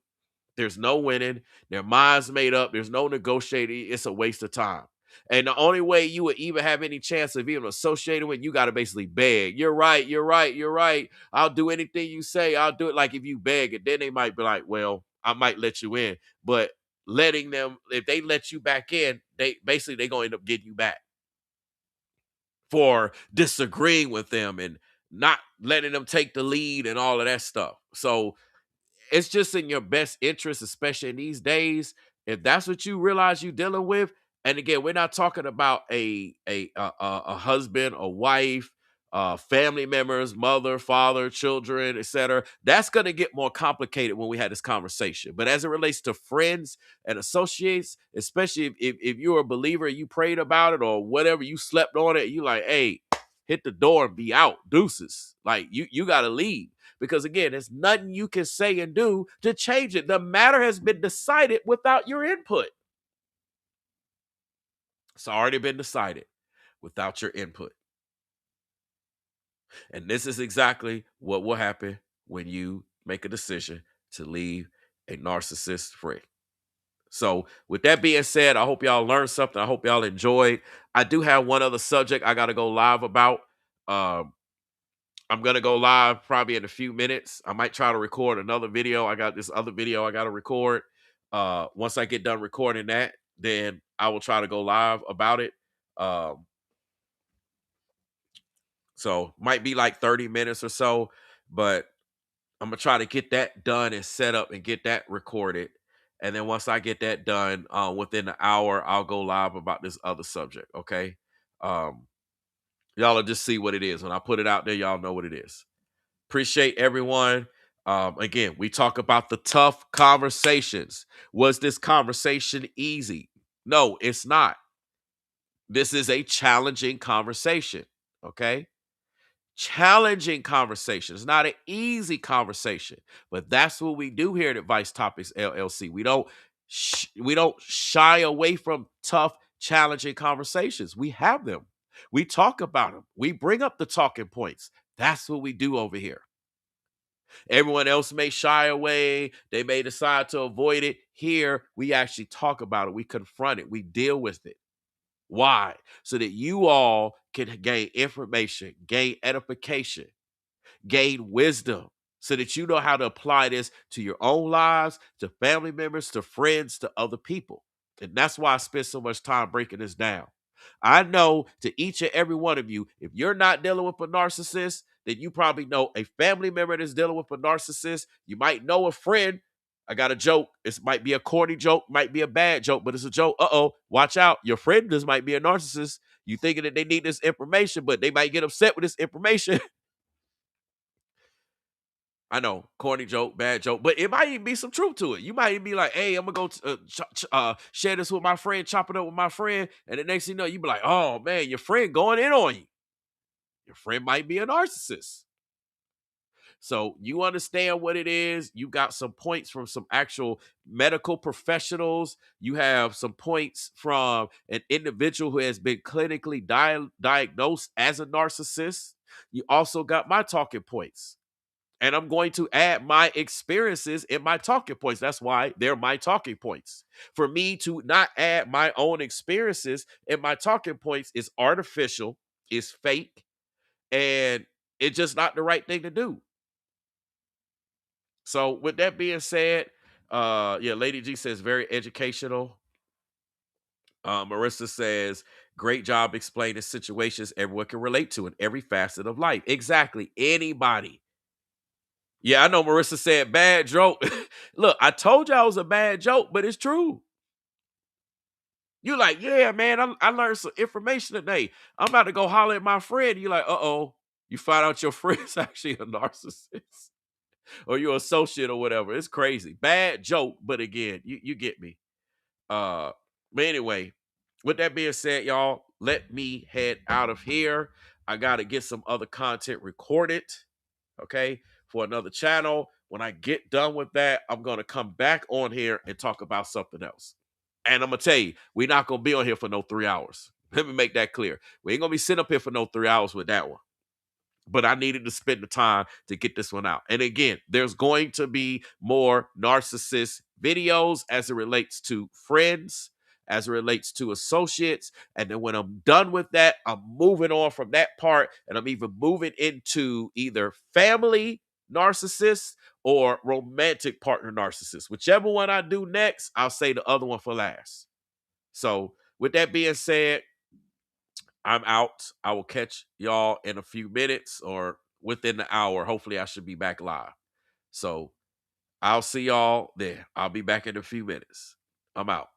There's no winning. Their mind's made up. There's no negotiating. It's a waste of time. And the only way you would even have any chance of even associating with, you got to basically beg. You're right. You're right. You're right. I'll do anything you say. I'll do it. Like if you beg it, then they might be like, well, I might let you in. But letting them, if they let you back in, they're going to end up getting you back for disagreeing with them and not letting them take the lead and all of that stuff. So it's just in your best interest, especially in these days, if that's what you realize you're dealing with. And again, we're not talking about a husband, a wife, family members, mother, father, children, etc. That's going to get more complicated when we had this conversation. But as it relates to friends and associates, especially if you're a believer, you prayed about it or whatever, you slept on it, you like, hey, hit the door and be out, deuces. Like you got to leave. Because again, there's nothing you can say and do to change it. The matter has been decided without your input. It's already been decided without your input. And this is exactly what will happen when you make a decision to leave a narcissist free. So with that being said, I hope y'all learned something. I hope y'all enjoyed. I do have one other subject I got to go live about. I'm going to go live probably in a few minutes. I might try to record another video. I got this other video I got to record. Once I get done recording that, then I will try to go live about it. So might be like 30 minutes or so, but I'm going to try to get that done and set up and get that recorded. And then once I get that done, within an hour, I'll go live about this other subject. Okay. Y'all will just see what it is. When I put it out there, y'all know what it is. Appreciate everyone. Again, we talk about the tough conversations. Was this conversation easy? No, it's not. This is a challenging conversation. Okay. Challenging conversation. It's not an easy conversation, but that's what we do here at Advice Topics LLC. We don't shy away from tough, challenging conversations. We have them. We talk about them. We bring up the talking points. That's what we do over here. Everyone else may shy away. They may decide to avoid it. Here, we actually talk about it. We confront it. We deal with it. Why? So that you all can gain information, gain edification, gain wisdom, so that you know how to apply this to your own lives, to family members, to friends, to other people. And that's why I spend so much time breaking this down. I know to each and every one of you, if you're not dealing with a narcissist, then you probably know a family member that's dealing with a narcissist. You might know a friend. I got a joke. It might be a corny joke, might be a bad joke, but it's a joke. Watch out. Your friend just might be a narcissist. You thinking that they need this information, but they might get upset with this information. I know, corny joke, bad joke, but it might even be some truth to it. You might even be like, hey, I'm going to go share this with my friend, chop it up with my friend. And the next thing you know, you be like, oh, man, your friend going in on you. Your friend might be a narcissist. So you understand what it is. You got some points from some actual medical professionals. You have some points from an individual who has been clinically diagnosed as a narcissist. You also got my talking points. And I'm going to add my experiences in my talking points. That's why they're my talking points. For me to not add my own experiences in my talking points is artificial, is fake, and it's just not the right thing to do. So with that being said, yeah, Lady G says very educational. Marissa says, great job explaining situations everyone can relate to in every facet of life. Exactly. Anybody. Yeah, I know Marissa said bad joke. Look, I told y'all it was a bad joke, but it's true. You like, yeah, man, I learned some information today. I'm about to go holler at my friend. You like, uh-oh. You find out your friend's actually a narcissist or your associate or whatever. It's crazy. Bad joke, but again, you get me. But anyway, with that being said, y'all, let me head out of here. I got to get some other content recorded, okay, for another channel. When I get done with that, I'm going to come back on here and talk about something else. And I'm going to tell you, we're not going to be on here for no 3 hours. Let me make that clear. We ain't going to be sitting up here for no 3 hours with that one. But I needed to spend the time to get this one out. And again, there's going to be more narcissist videos as it relates to friends, as it relates to associates. And then when I'm done with that, I'm moving on from that part. And I'm even moving into either family narcissists or romantic partner narcissists. Whichever one I do next, I'll say the other one for last. So with that being said, I'm out. I will catch y'all in a few minutes or within the hour. Hopefully, I should be back live. So I'll see y'all there. I'll be back in a few minutes. I'm out.